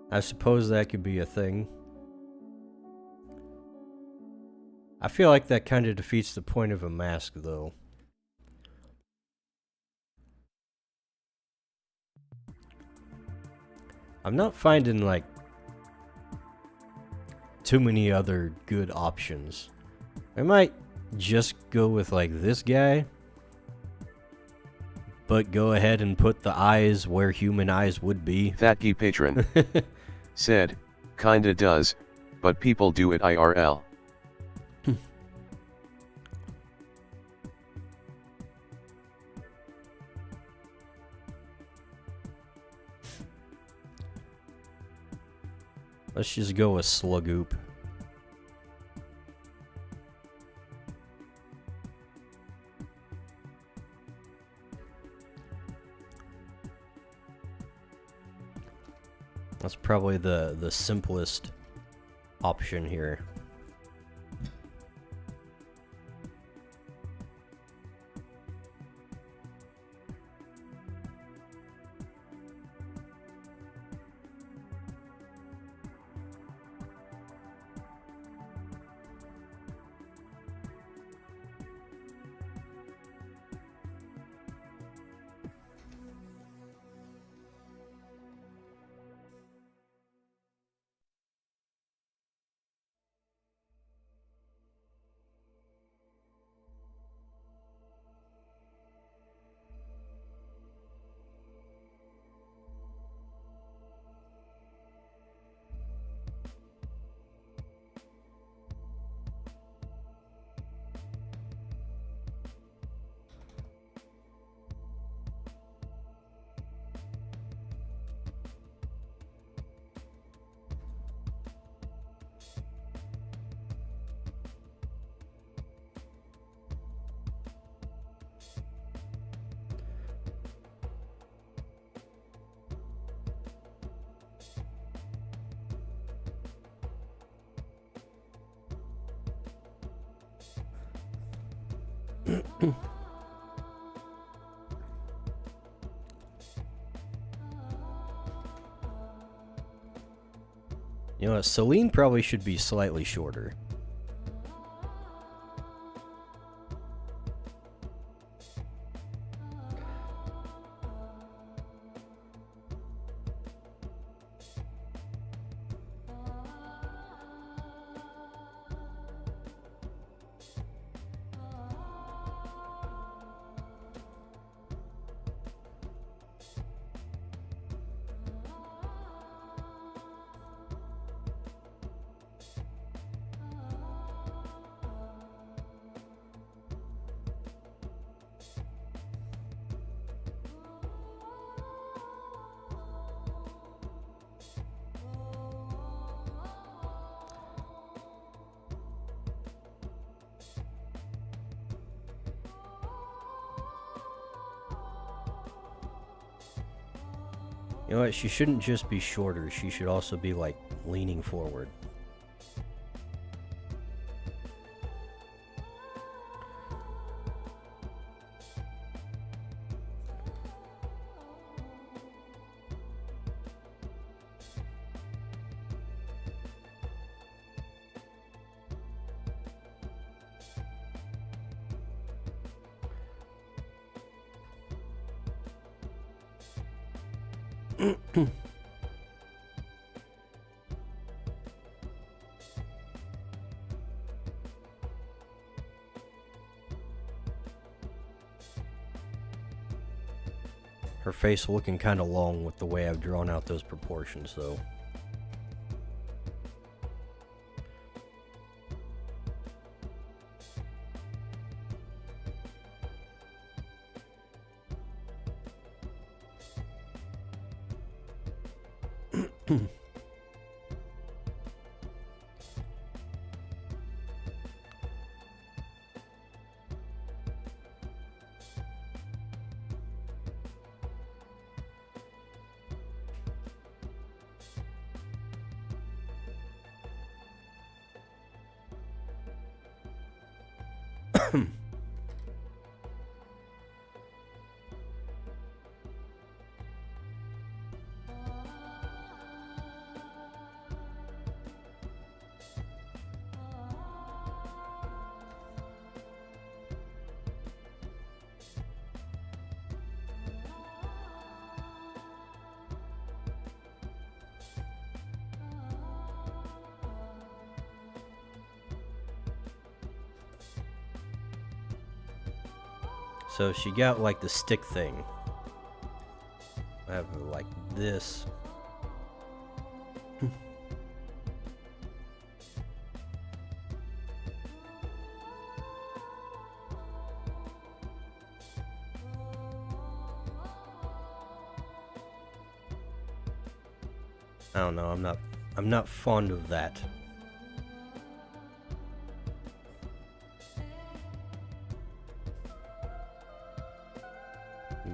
Speaker 1: I suppose that could be a thing. I feel like that kind of defeats the point of a mask, though. I'm not finding, like, too many other good options. I might just go with, like, this guy, but go ahead and put the eyes where human eyes would be.
Speaker 4: Thatky patron said, kinda does, but people do it IRL.
Speaker 1: Let's just go with Slugoop. That's probably the simplest option here. You know what? Celine probably should be slightly shorter. You know what? She shouldn't just be shorter. She should also be, like, leaning forward. Her face looking kind of long with the way I've drawn out those proportions, though. So she got like the stick thing. I have her like this. I don't know, I'm not fond of that.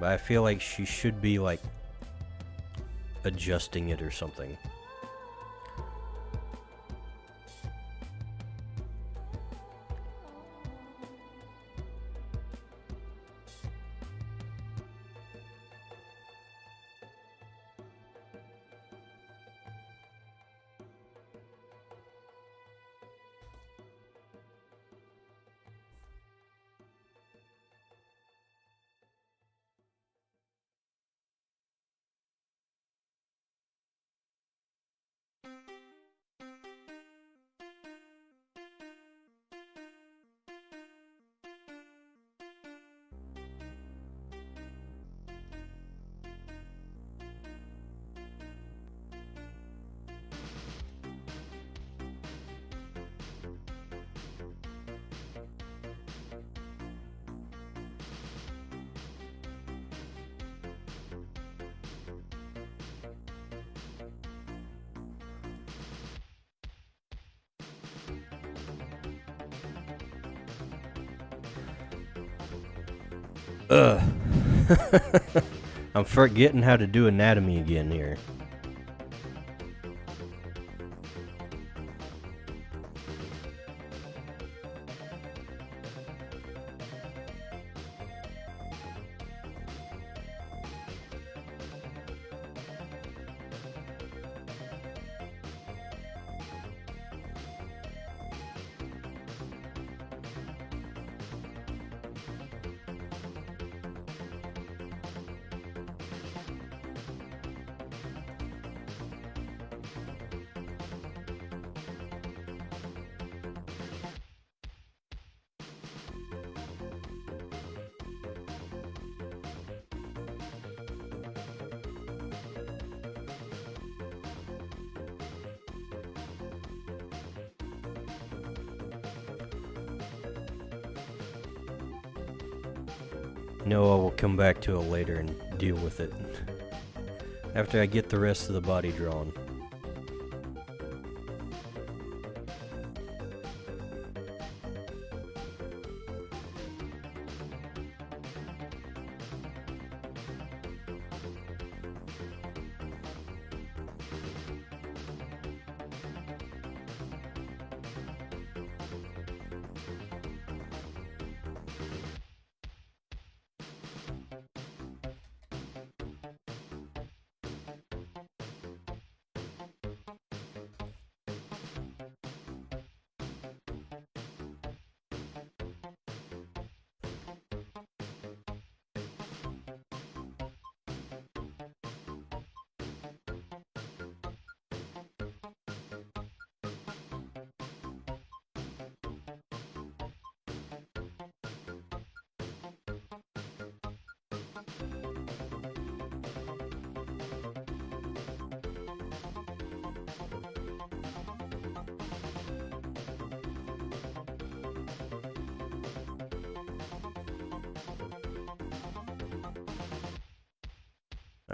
Speaker 1: But I feel like she should be like adjusting it or something. Ugh. I'm forgetting how to do anatomy again here. No, I will come back to it later and deal with it. After I get the rest of the body drawn.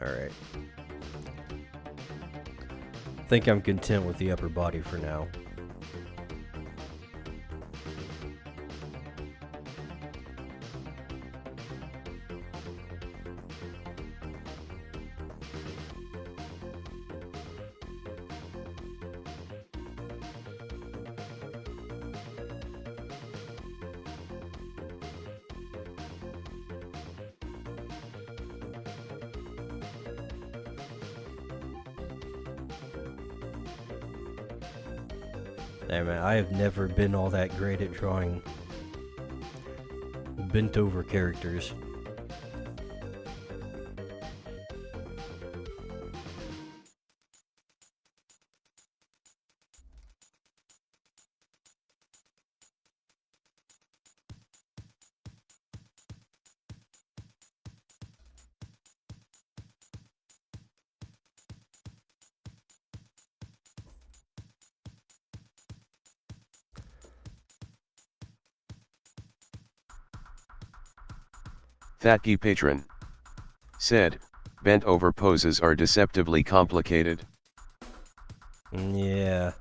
Speaker 1: Alright. I think I'm content with the upper body for now. Hey man, I have never been all that great at drawing bent over characters.
Speaker 4: Thatkey Patron said, bent over poses are deceptively complicated.
Speaker 1: Yeah.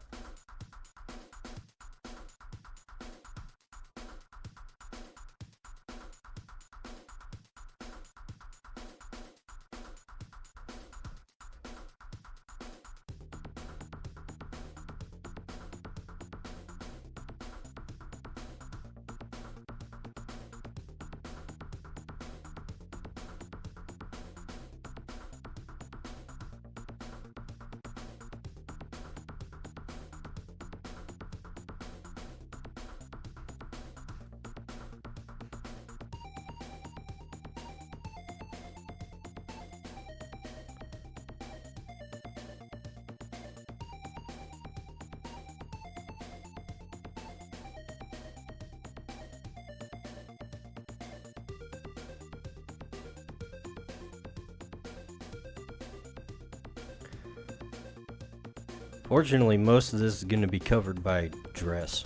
Speaker 1: Fortunately, most of this is going to be covered by dress.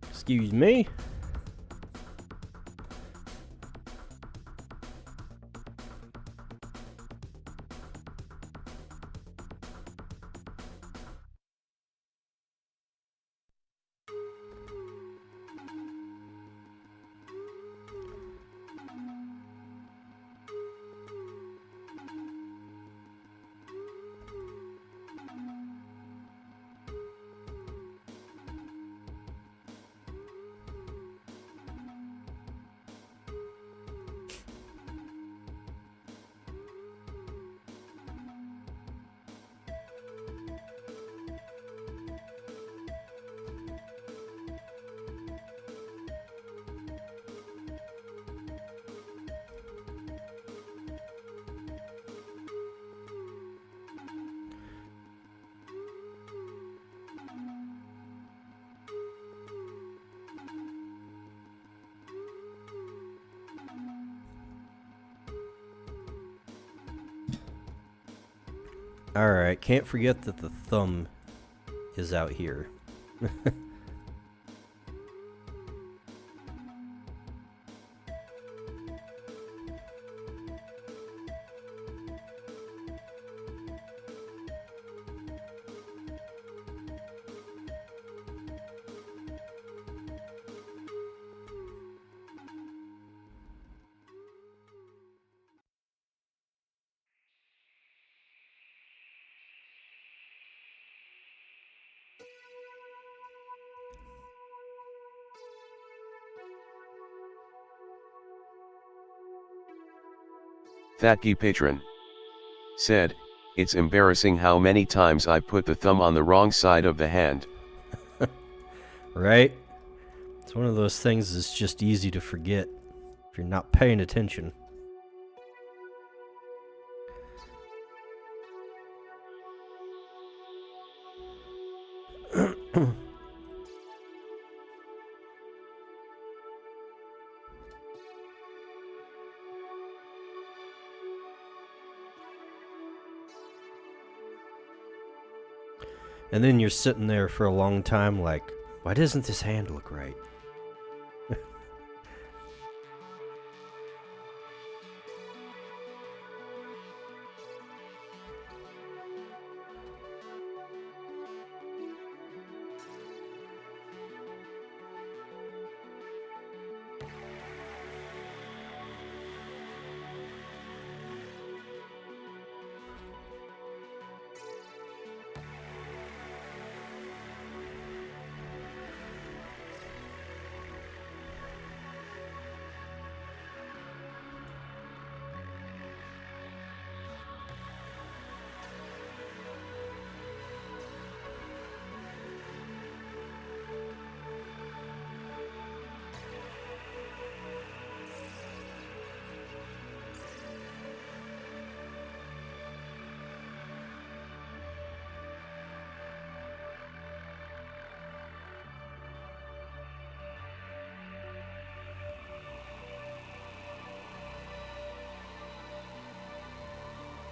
Speaker 1: Excuse me. Alright, can't forget that the thumb is out here.
Speaker 4: Thatkey patron said, "It's embarrassing how many times I put the thumb on the wrong side of the hand."
Speaker 1: Right? It's one of those things that's just easy to forget if you're not paying attention. And then you're sitting there for a long time like, why doesn't this hand look right?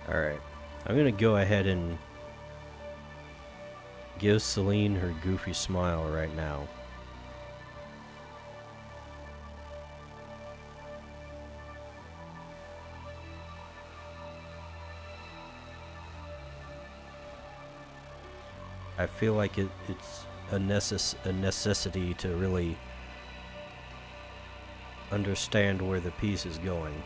Speaker 1: Alright, I'm gonna go ahead and give Celine her goofy smile right now. I feel like it's a necessity to really understand where the piece is going.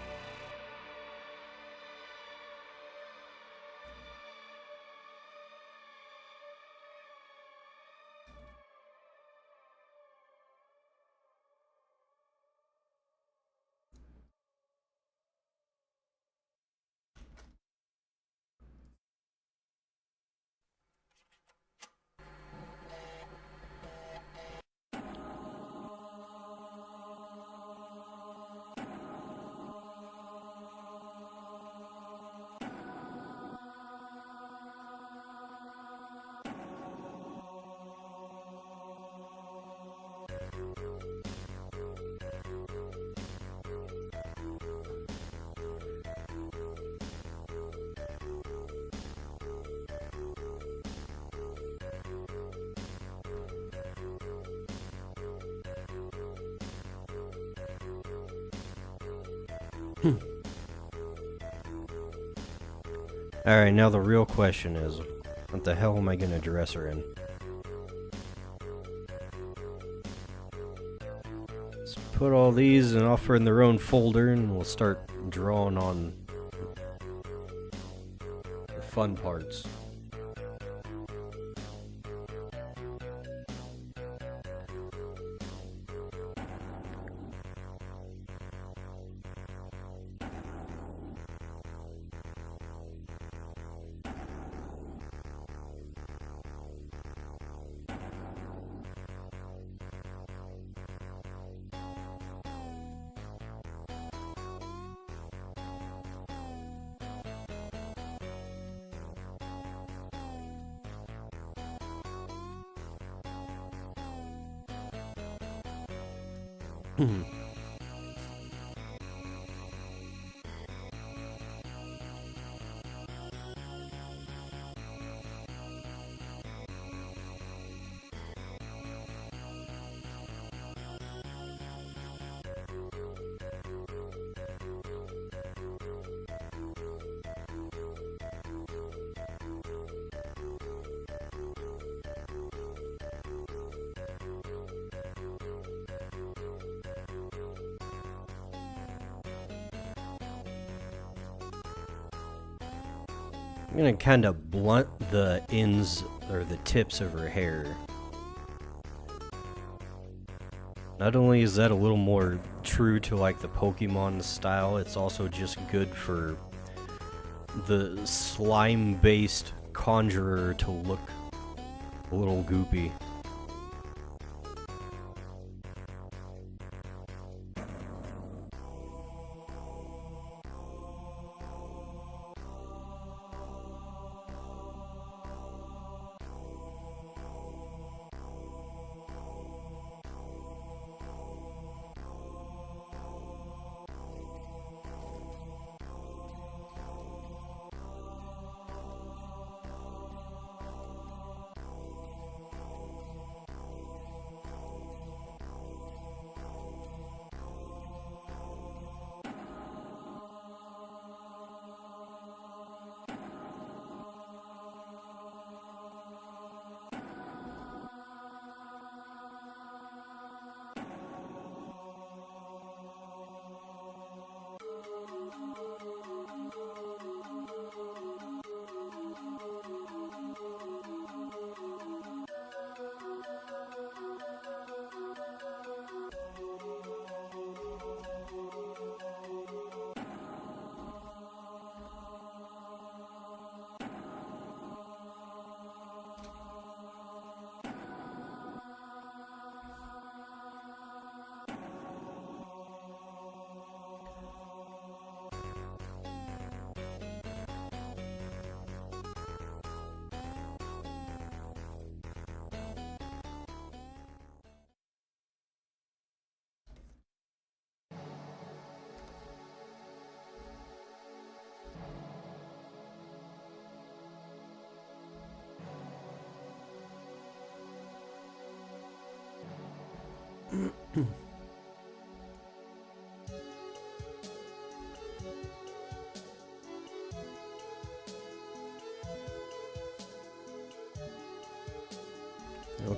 Speaker 1: Alright, now the real question is, what the hell am I gonna dress her in? Let's put all these and offer in their own folder, and we'll start drawing on the fun parts. I'm gonna kind of blunt the ends or the tips of her hair. Not only is that a little more true to like the Pokemon style, it's also just good for the slime-based conjurer to look a little goopy.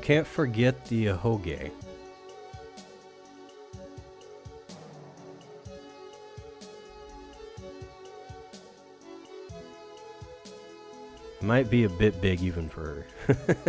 Speaker 1: Can't forget the Ahoge. Might be a bit big even for her.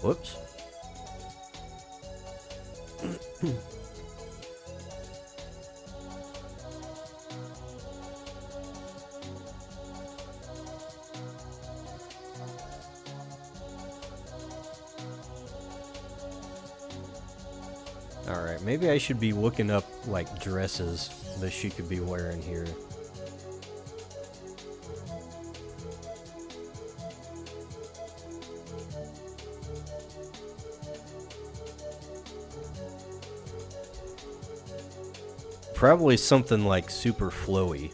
Speaker 1: Whoops. Alright, maybe I should be looking up, like, dresses that she could be wearing here. Probably something like super flowy.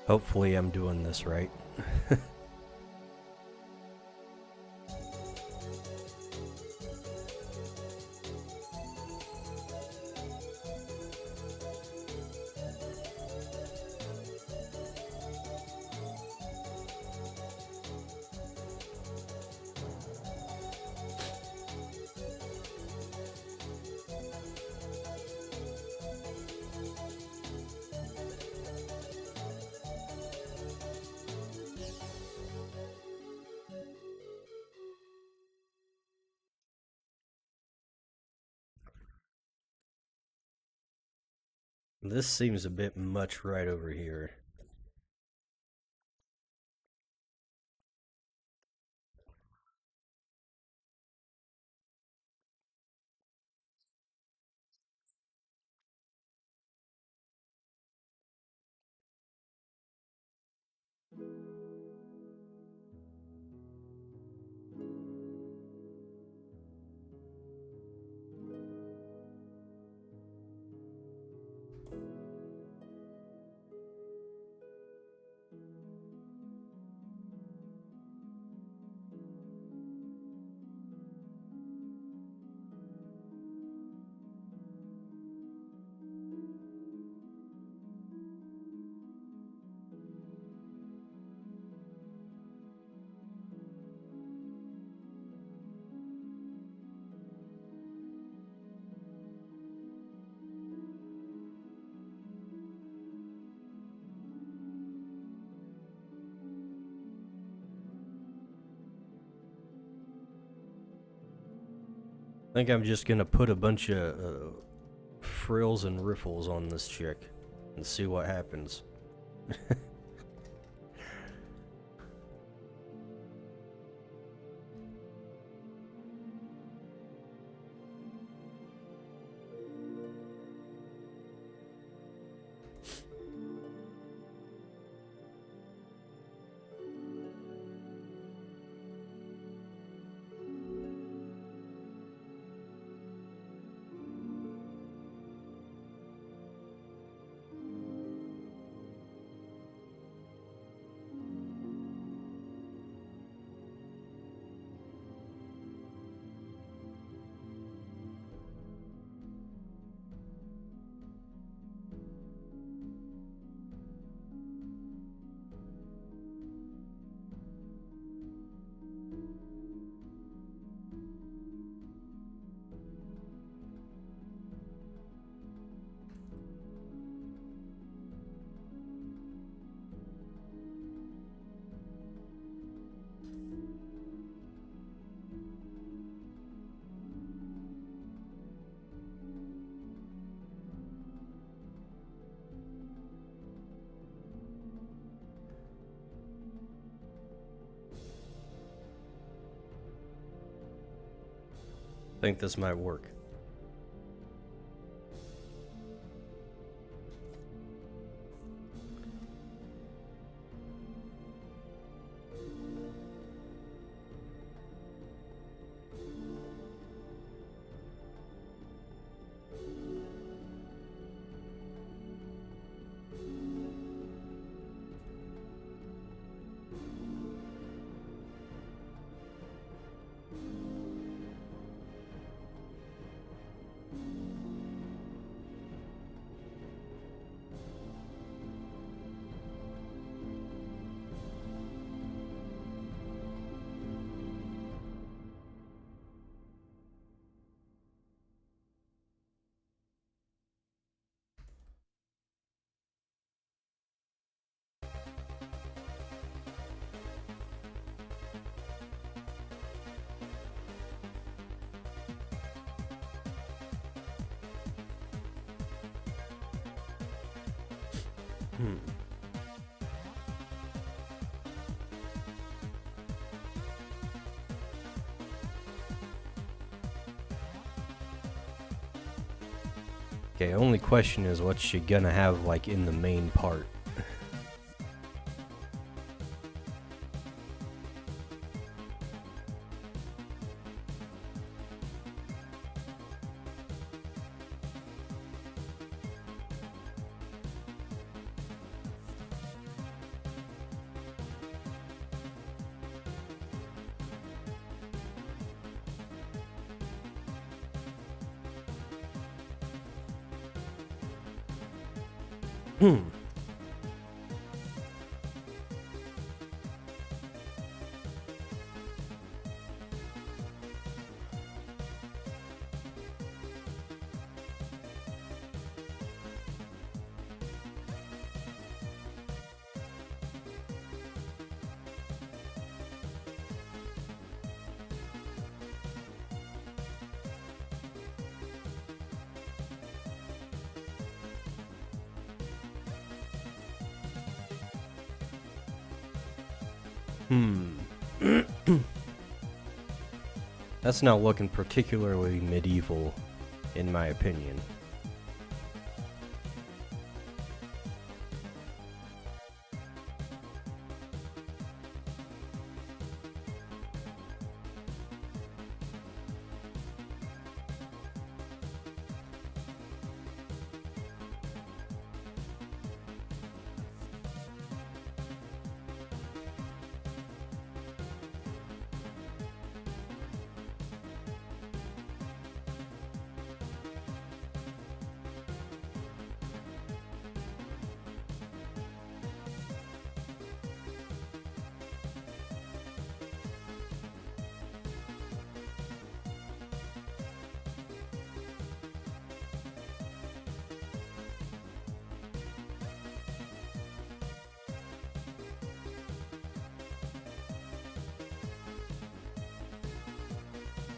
Speaker 1: Hopefully I'm doing this right. This seems a bit much right over here. I think I'm just gonna put a bunch of frills and riffles on this chick and see what happens. I think this might work. Okay, only question is what's she gonna have like in the main part? That's not looking particularly medieval, in my opinion.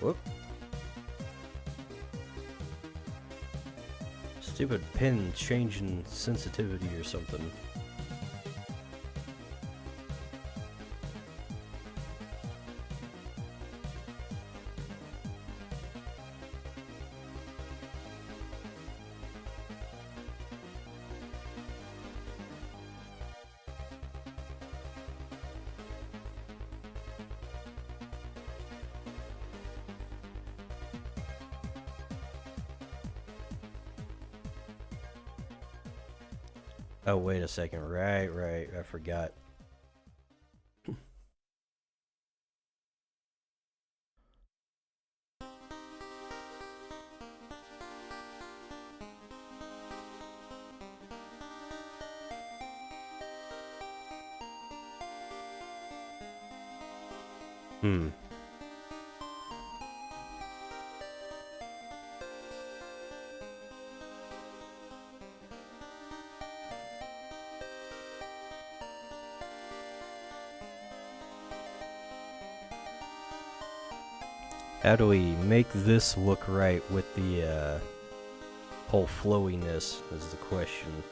Speaker 1: Whoop. Stupid pin changing sensitivity or something. Oh, wait a second. Right. I forgot. How do we make this look right with the whole flowiness is the question.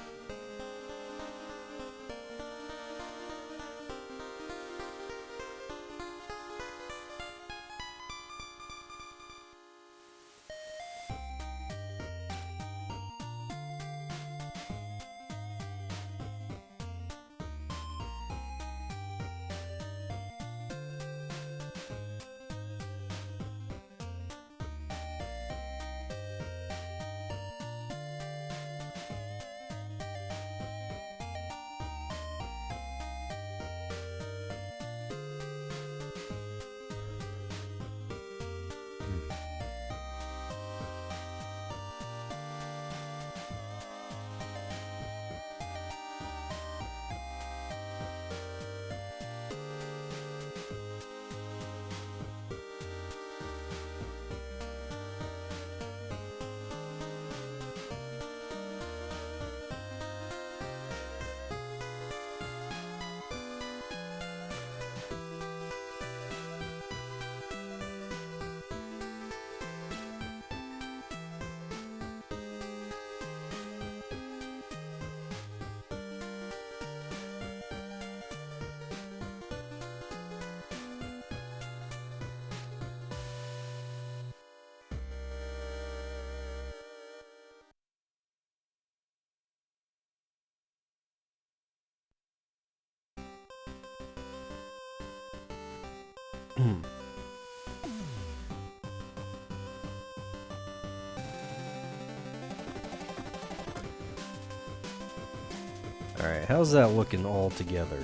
Speaker 1: Alright, how's that looking all together?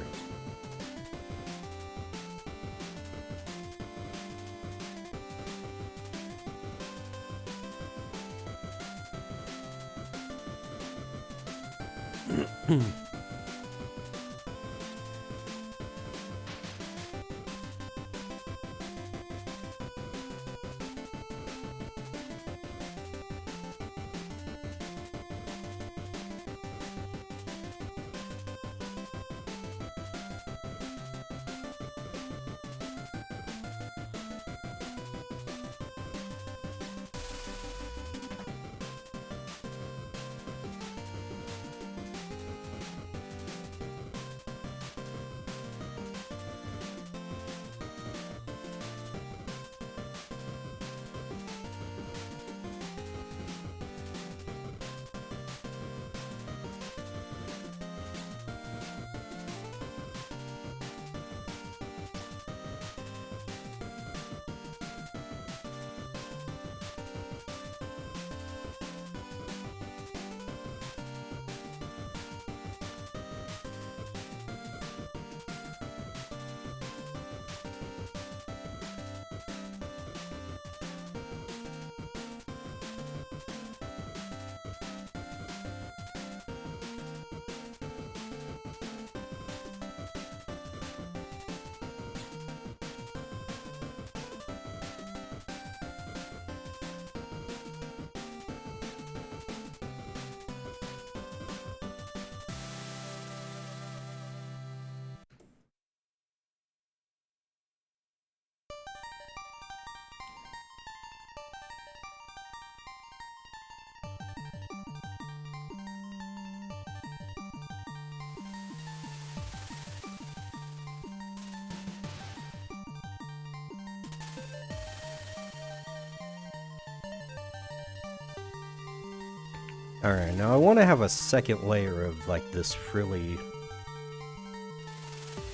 Speaker 1: Alright, now I want to have a second layer of, like, this frilly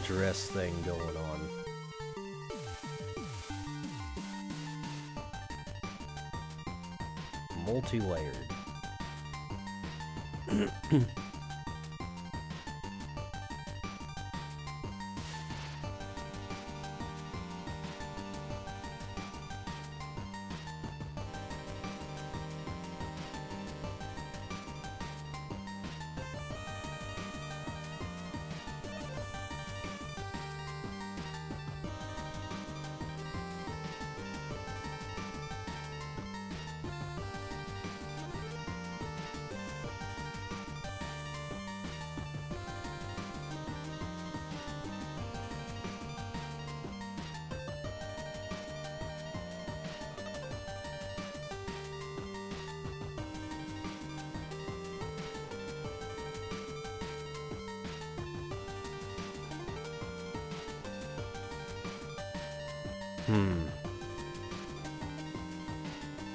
Speaker 1: dress thing going on. Multi-layered.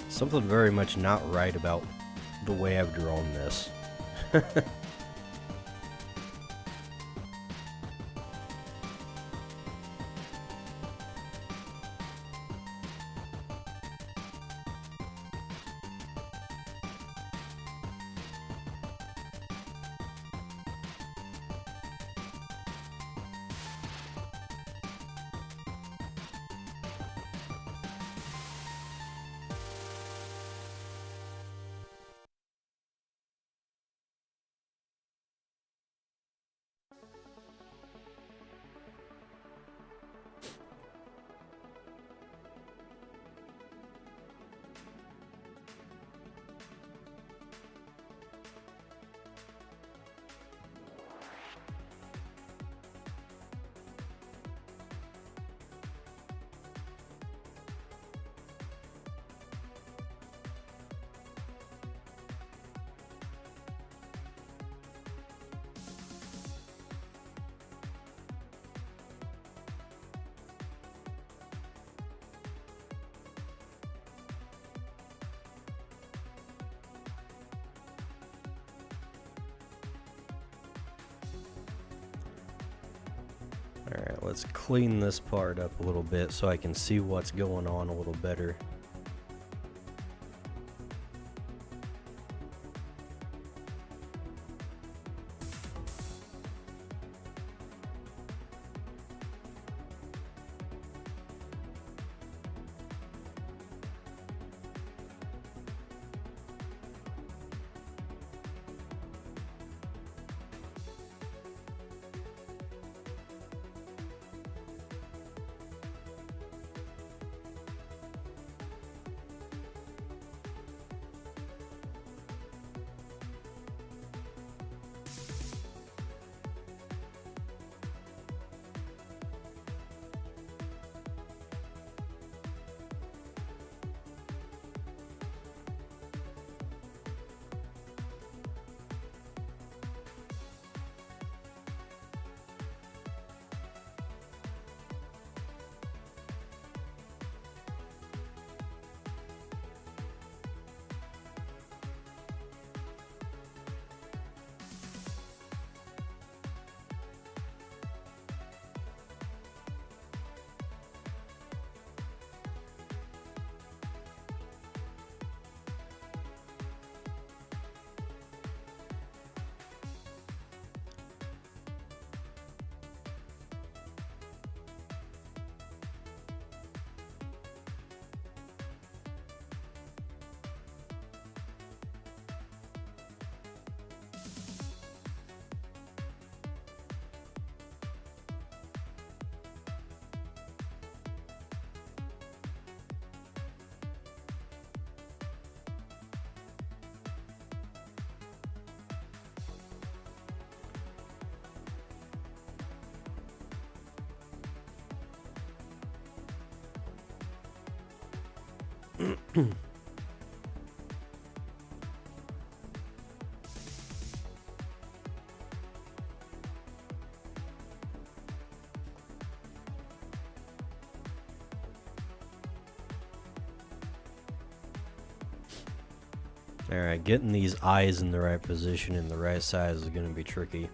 Speaker 1: Something very much not right about the way I've drawn this. Alright, let's clean this part up a little bit so I can see what's going on a little better. Alright, getting these eyes in the right position and the right size is going to be tricky.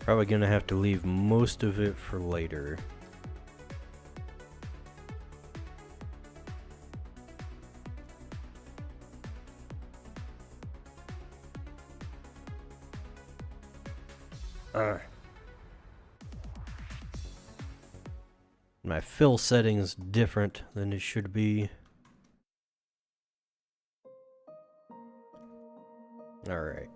Speaker 1: Probably going to have to leave most of it for later. My fill setting's different than it should be. Alright.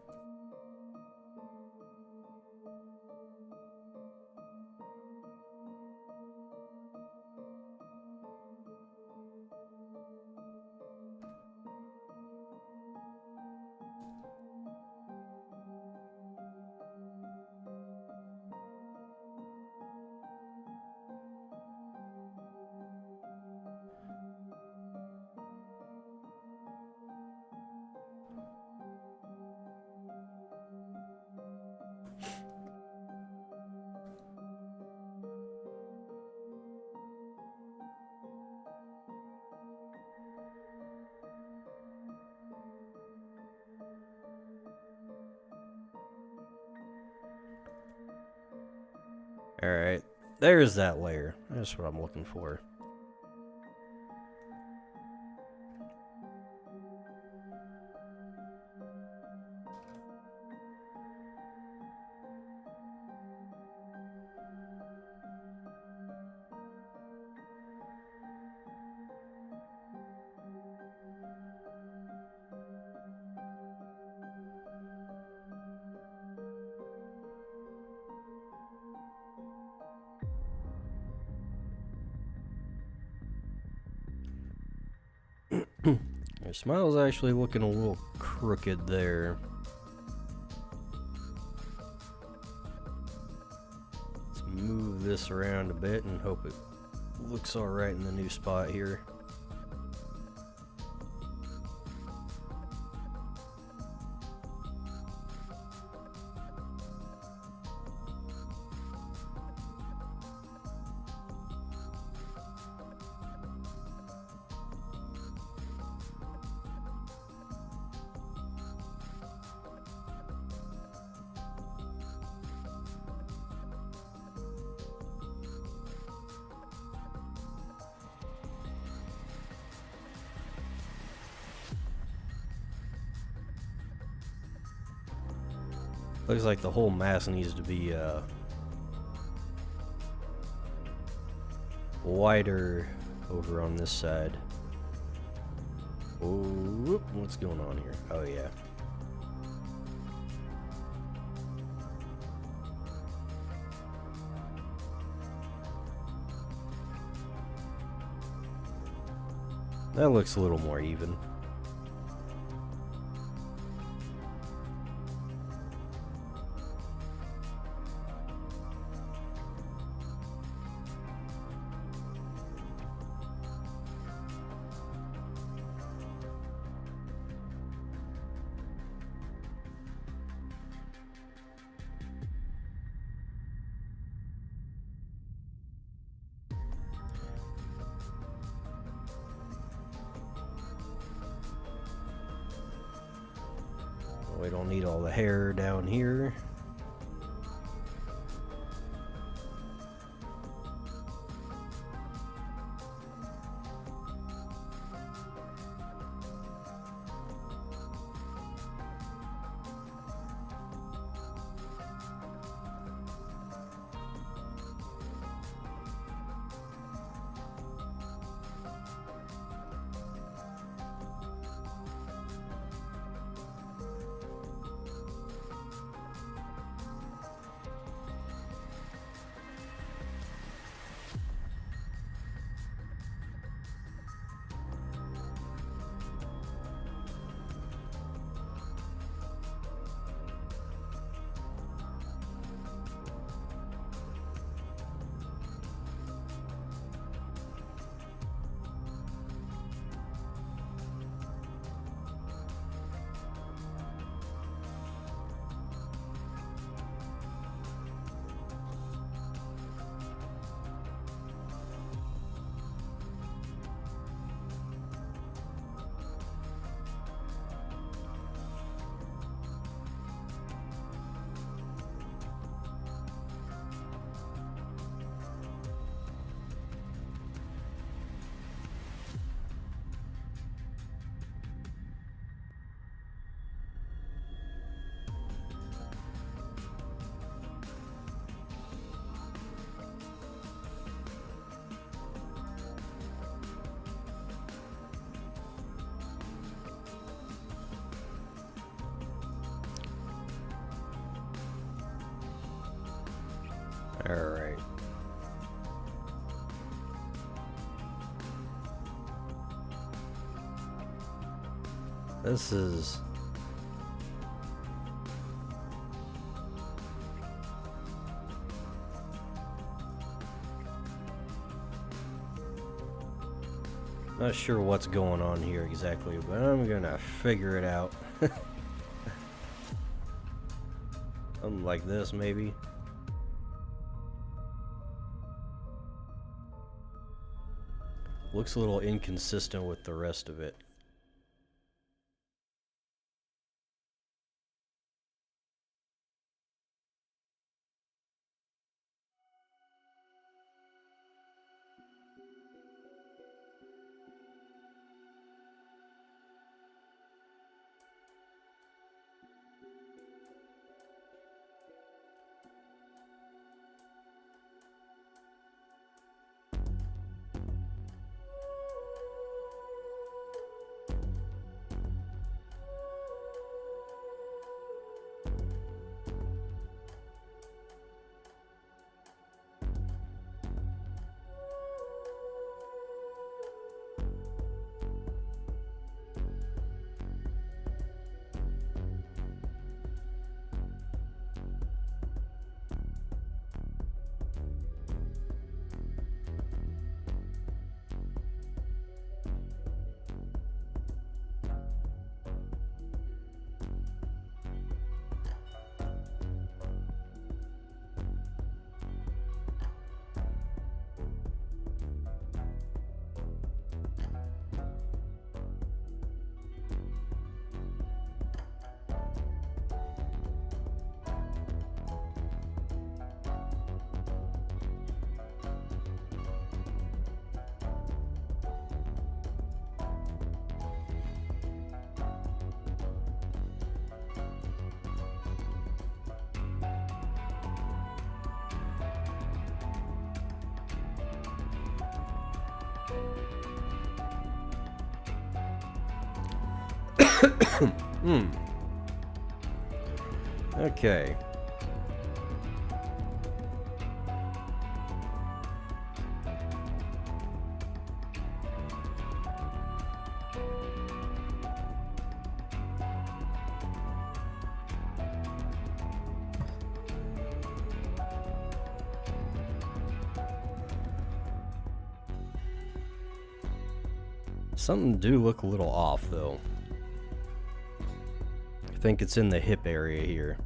Speaker 1: Alright, there's that layer. That's what I'm looking for. Your smile's actually looking a little crooked there. Let's move this around a bit and hope it looks alright in the new spot here. Looks like the whole mask needs to be wider over on this side. Oh, whoop, what's going on here? Oh yeah. That looks a little more even. We don't need all the hair down here. Alright. This is... Not sure what's going on here exactly, but I'm gonna figure it out. Something like this, maybe. Looks a little inconsistent with the rest of it. Okay. Something do look a little off, though. I think it's in the hip area here.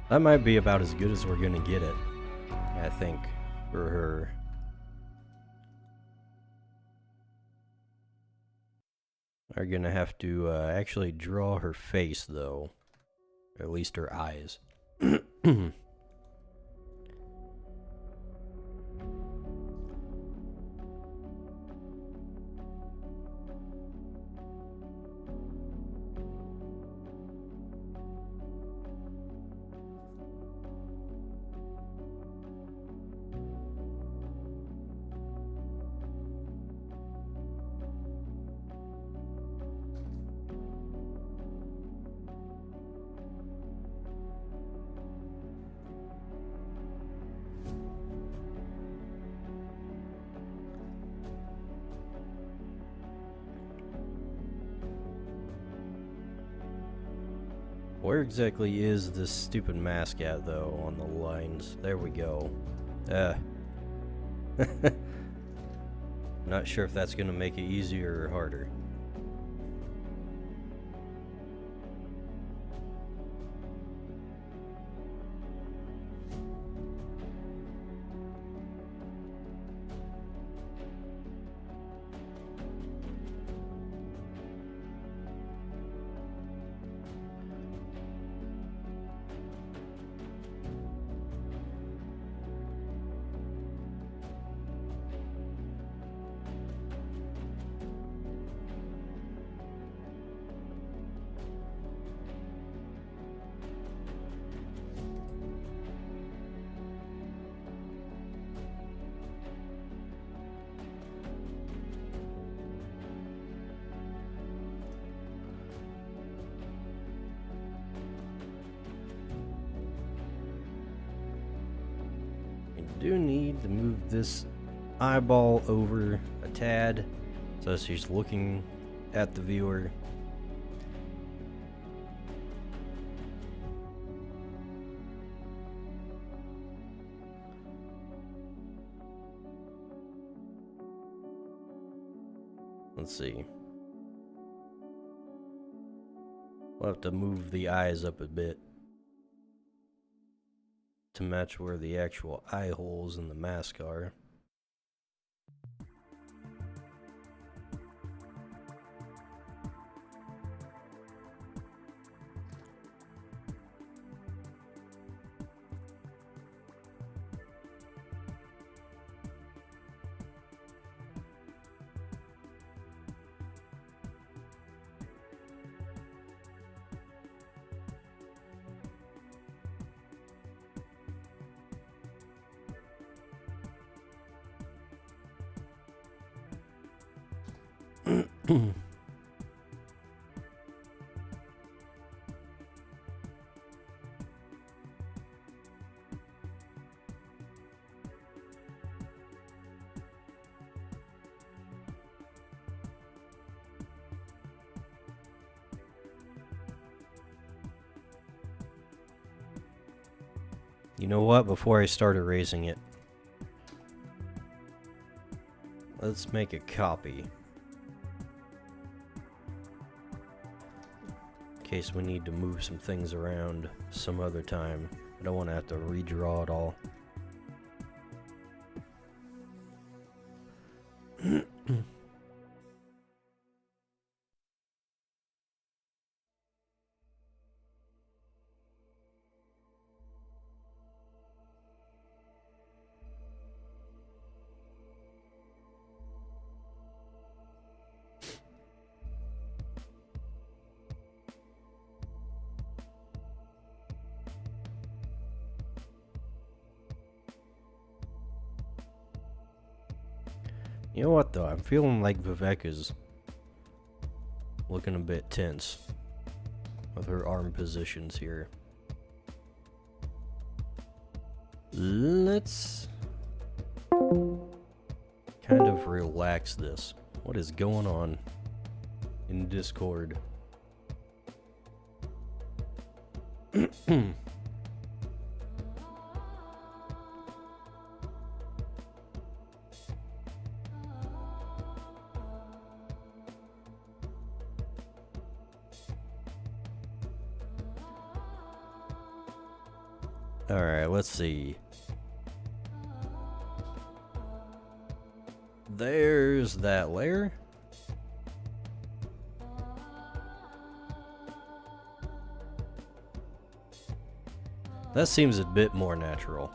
Speaker 1: That might be about as good as we're gonna get it, I think, for her. Are gonna have to actually draw her face, though. Or at least her eyes. Where exactly is this stupid mask at, though, on the lines? There we go. Not sure if that's gonna make it easier or harder. Do need to move this eyeball over a tad so she's looking at the viewer. Let's see. We'll have to move the eyes up a bit to match where the actual eye holes in the mask are. You know what? Before I start erasing it, let's make a copy. In case we need to move some things around some other time. I don't want to have to redraw it all. You know what, though? I'm feeling like Vivek is looking a bit tense with her arm positions here. Let's kind of relax this. What is going on in Discord? Alright, let's see. There's that layer. That seems a bit more natural.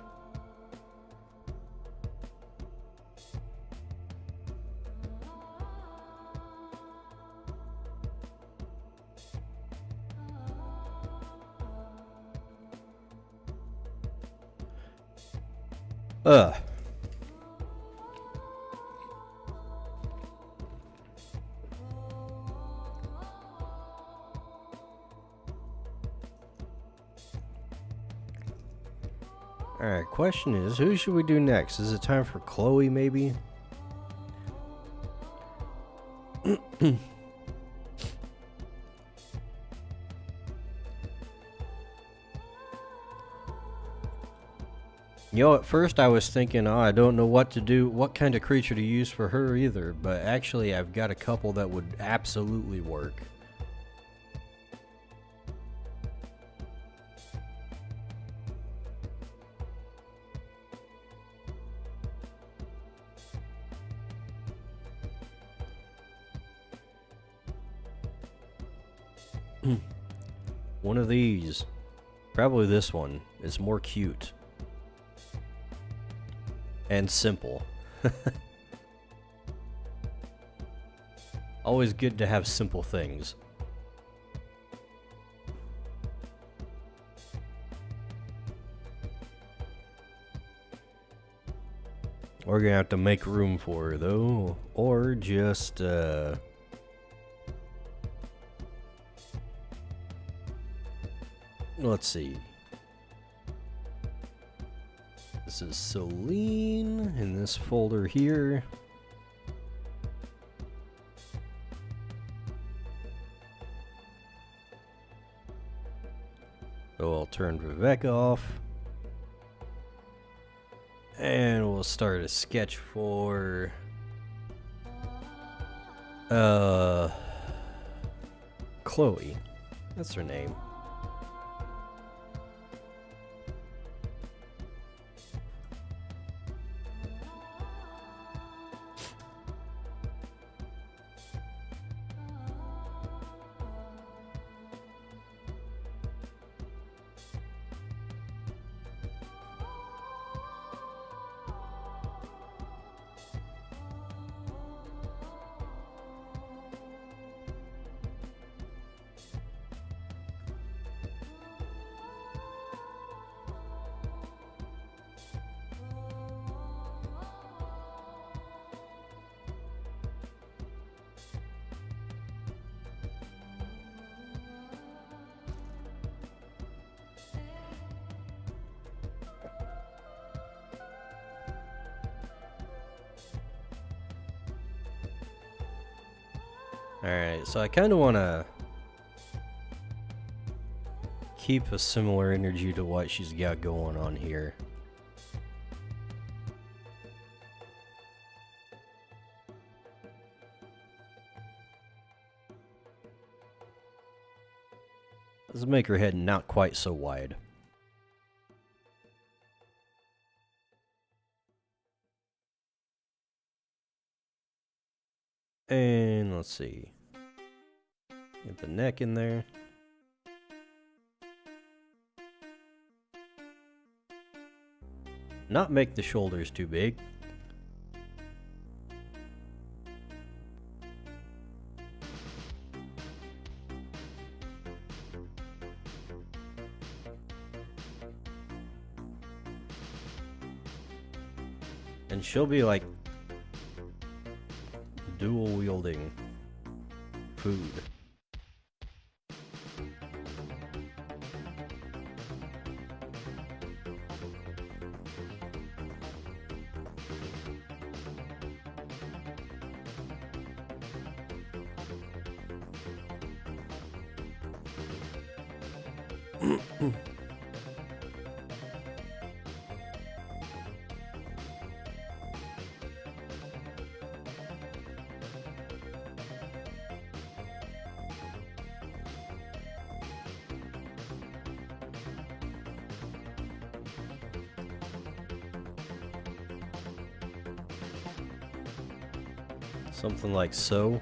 Speaker 1: Ugh. Alright, question is, who should we do next? Is it time for Chloe, maybe? You know, at first I was thinking, oh, I don't know what to do, what kind of creature to use for her either, but actually I've got a couple that would absolutely work. One of these, probably this one, is more cute. And simple. Always good to have simple things. We're gonna have to make room for her though, or just let's see. This is Celine in this folder here. So I'll turn Vivek off. And we'll start a sketch for Chloe. That's her name. Alright, so I kind of want to keep a similar energy to what she's got going on here. Let's make her head not quite so wide. And let's see. Get the neck in there. Not make the shoulders too big. And she'll be like dual wielding food. Something like so.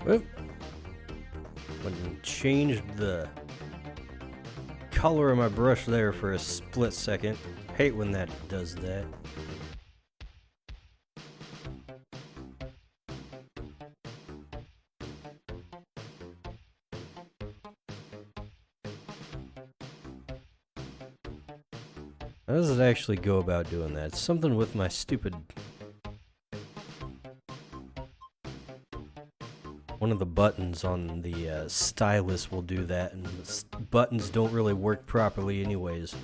Speaker 1: Oop. Went and changed the color of my brush there for a split second. Hate when that does that. How does it actually go about doing that? It's something with my stupid... One of the buttons on the stylus will do that, and the buttons don't really work properly anyways.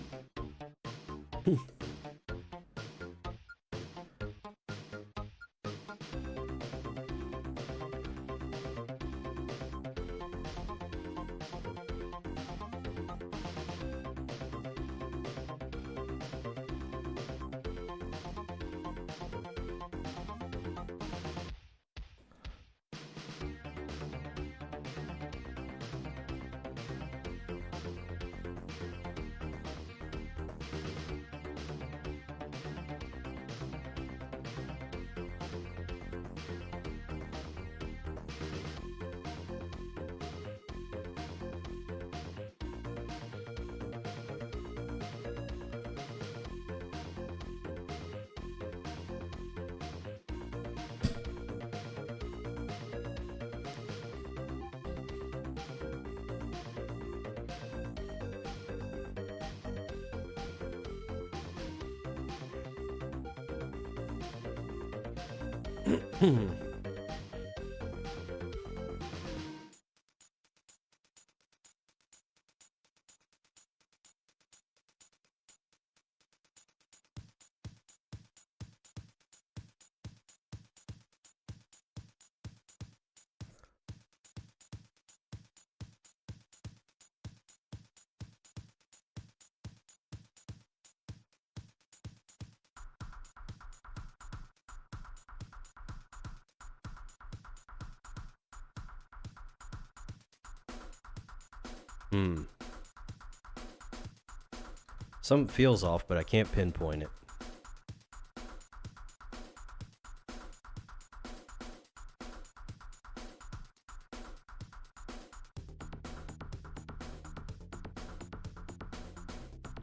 Speaker 1: Something feels off, but I can't pinpoint it.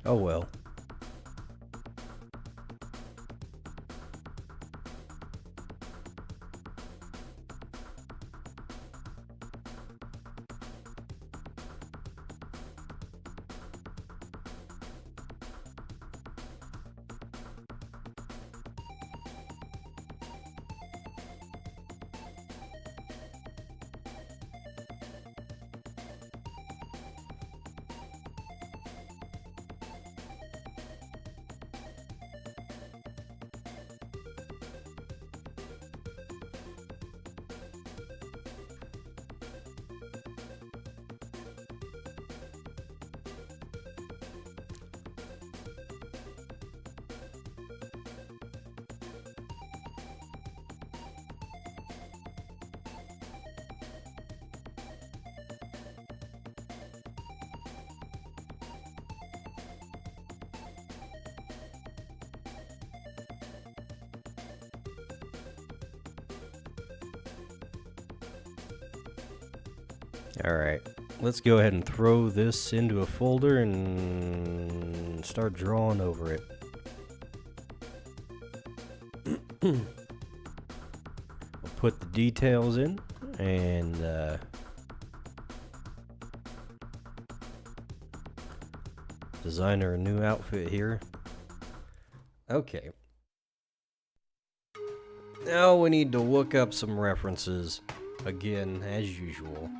Speaker 1: Oh well. Alright, let's go ahead and throw this into a folder and start drawing over it. We'll put the details in and design her a new outfit here. Okay. Now we need to look up some references. again, as usual.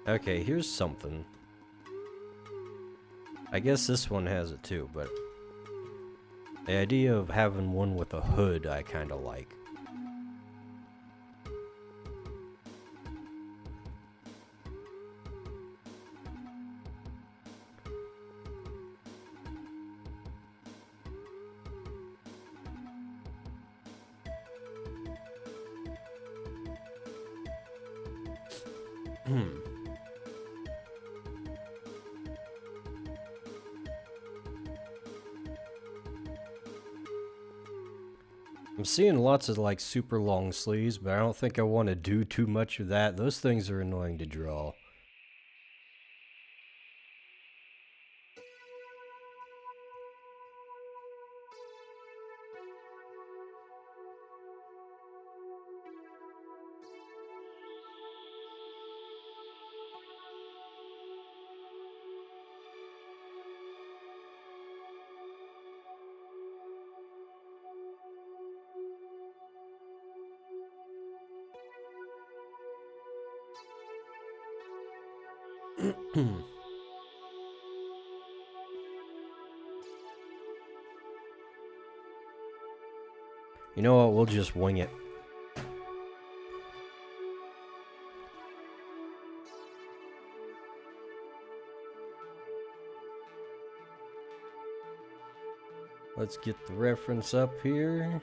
Speaker 1: Okay, here's something. I guess this one has it too, but the idea of having one with a hood I kinda like. I'm seeing lots of like super long sleeves, but I don't think I want to do too much of that. Those things are annoying to draw. You know what, we'll just wing it. Let's get the reference up here.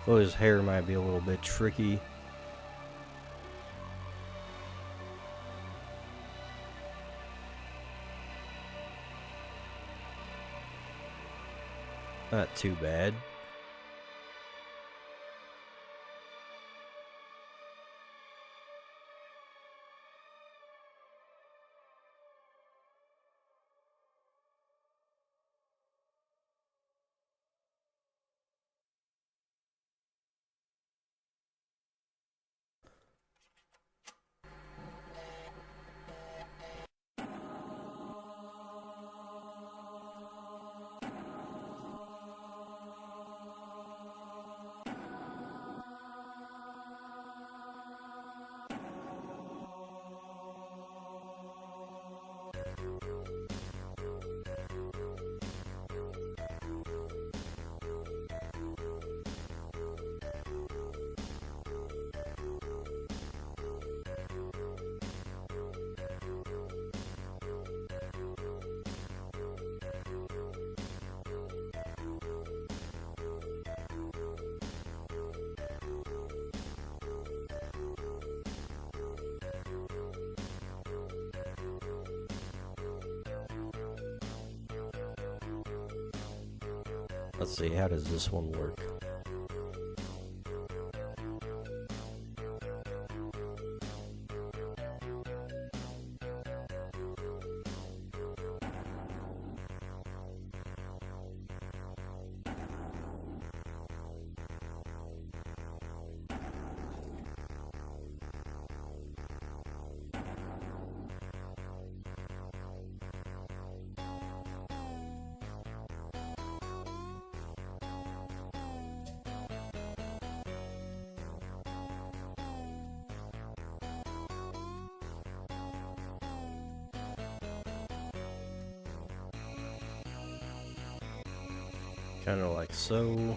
Speaker 1: Well, his hair might be a little bit tricky. Not too bad. Let's see, how does this one work? Kind of like so.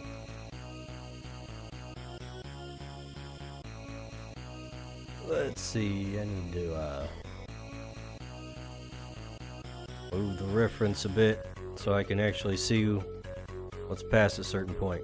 Speaker 1: Let's see, I need to move the reference a bit so I can actually see what's past a certain point.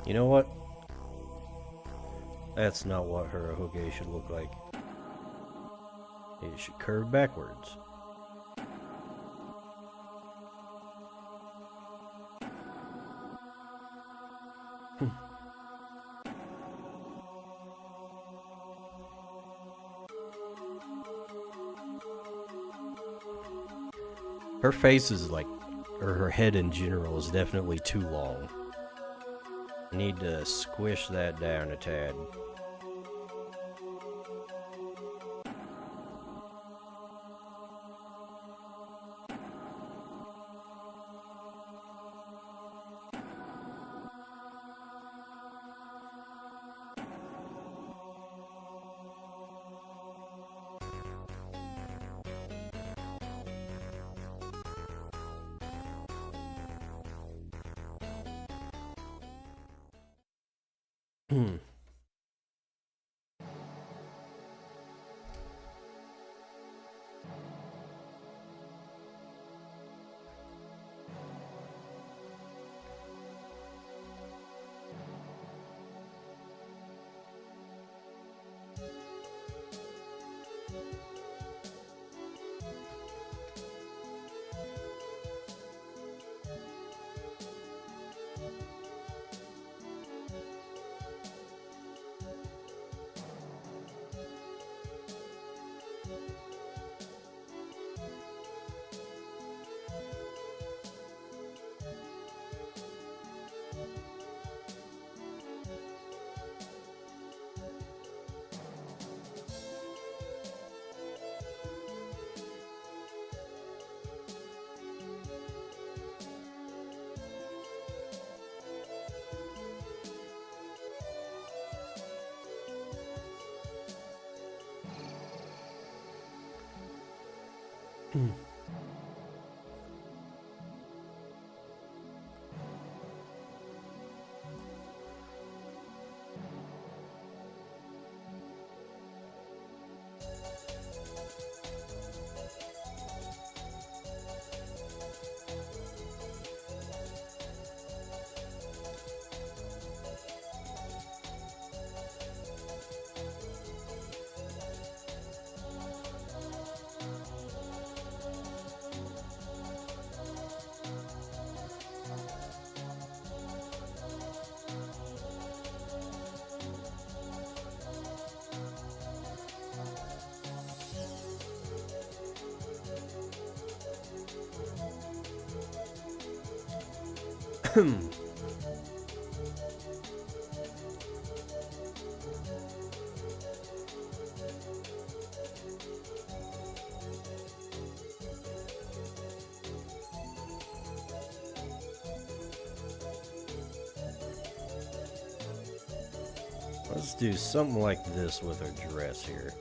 Speaker 1: You know what? That's not what her Hokage should look like. It should curve backwards. Her face is like, or her head in general is definitely too long. I need to squish that down a tad. Let's do something like this with our dress here.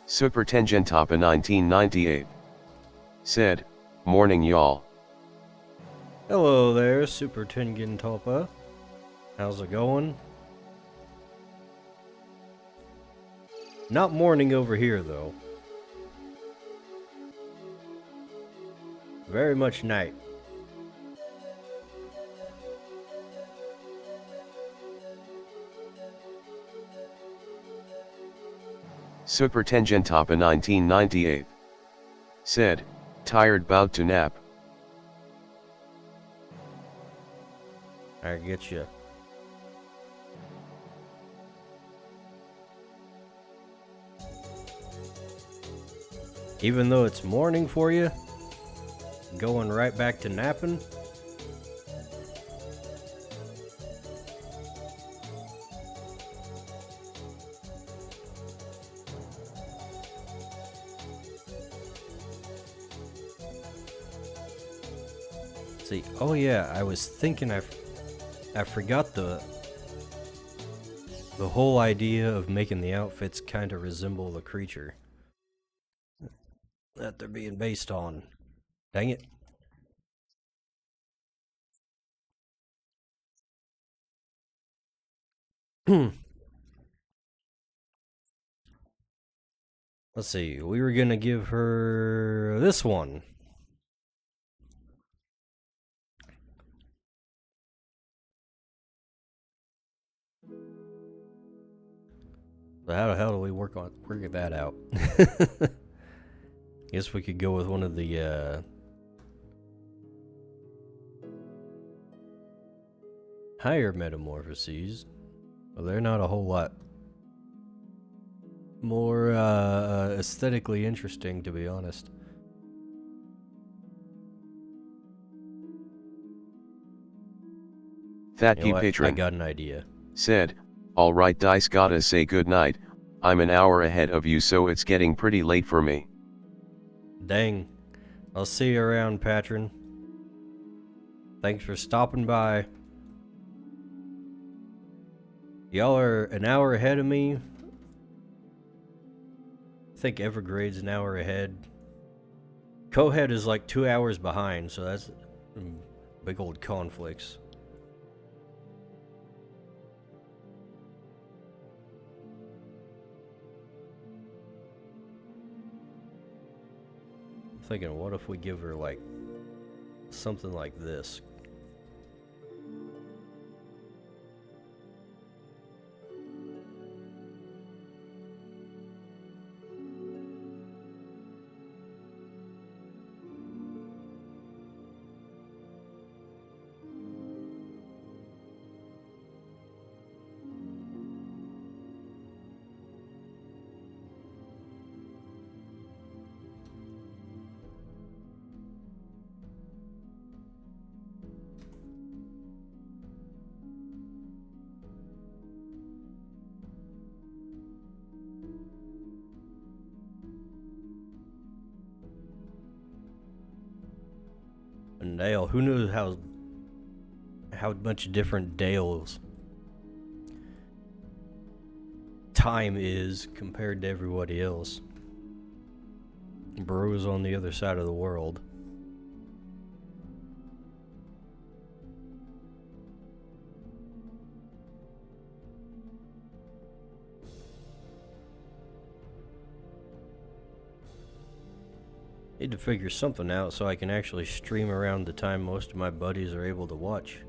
Speaker 4: Supertension Tapa 1998 said, "Morning y'all.
Speaker 1: Hello there, Super Tengen Toppa. How's it going? Not morning over here, though. Very much night.
Speaker 4: Supertension Tapa 1998 said, tired bout to nap.
Speaker 1: I get you. Even though it's morning for you, going right back to napping. See, oh yeah, I was thinking I forgot the whole idea of making the outfits kind of resemble the creature that they're being based on. Dang it. Let's see, we were gonna give her this one. So how the hell do we work that out? Guess we could go with one of the higher metamorphoses. Well, they're not a whole lot more aesthetically interesting, to be honest.
Speaker 4: That
Speaker 1: You know what?
Speaker 4: patron
Speaker 1: I got an idea.
Speaker 4: said, alright Dice gotta say goodnight, I'm an hour ahead of you so it's getting pretty late for me.
Speaker 1: Dang. I'll see you around, patron. Thanks for stopping by. Y'all are an hour ahead of me. I think Evergrade's an hour ahead. Cohead is like 2 hours behind, so that's big old conflicts. Thinking, what if we give her like something like this? And Dale, who knows how much different Dale's time is compared to everybody else. Bro's on the other side of the world. Need to figure something out so I can actually stream around the time most of my buddies are able to watch.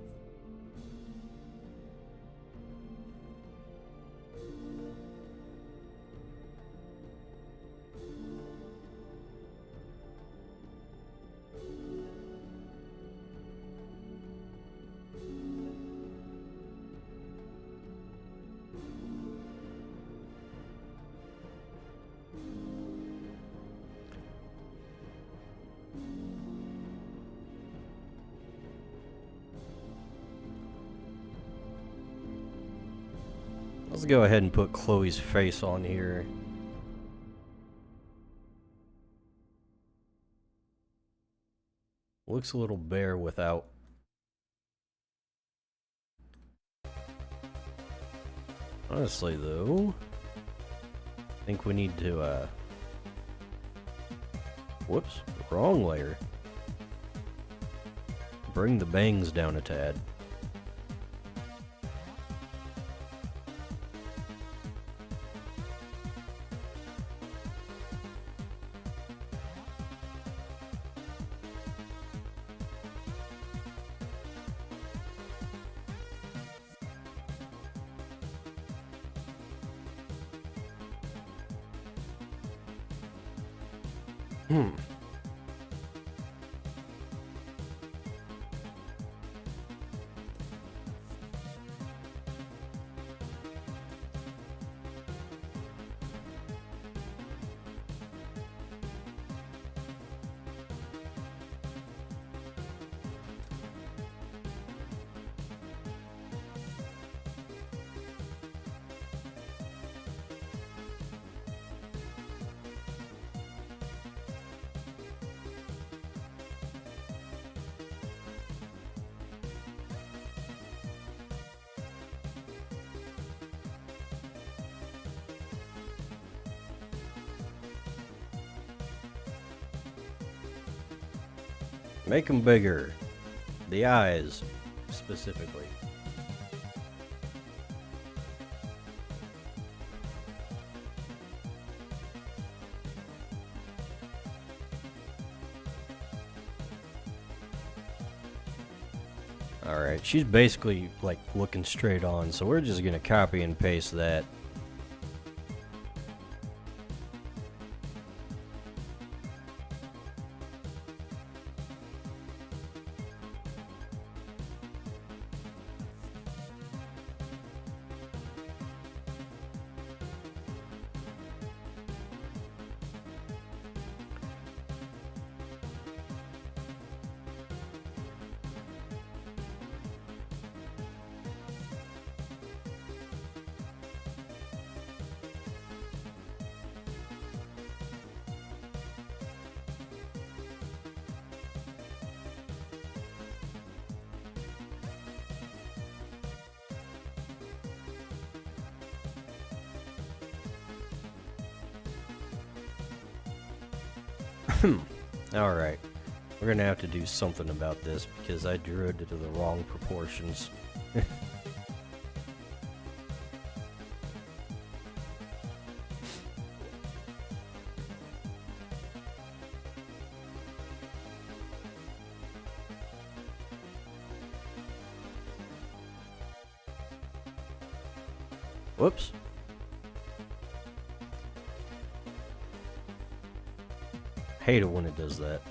Speaker 1: Let's go ahead and put Chloe's face on here. Looks a little bare without. Honestly, though, I think we need to, whoops, wrong layer. Bring the bangs down a tad. Make them bigger. The eyes, specifically. Alright, she's basically like looking straight on, so we're just gonna copy and paste that. Alright, we're gonna have to do something about this because I drew it to the wrong proportions. Whoops. Hate it when it does that.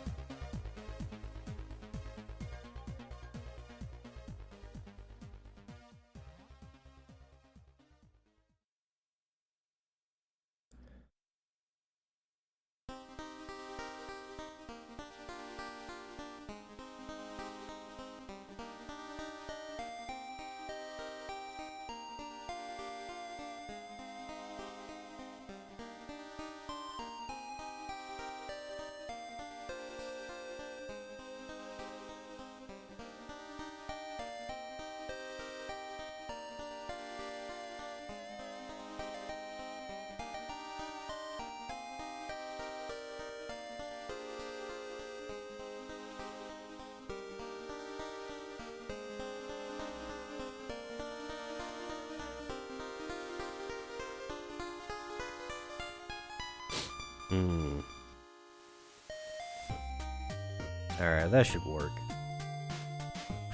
Speaker 1: Alright, that should work.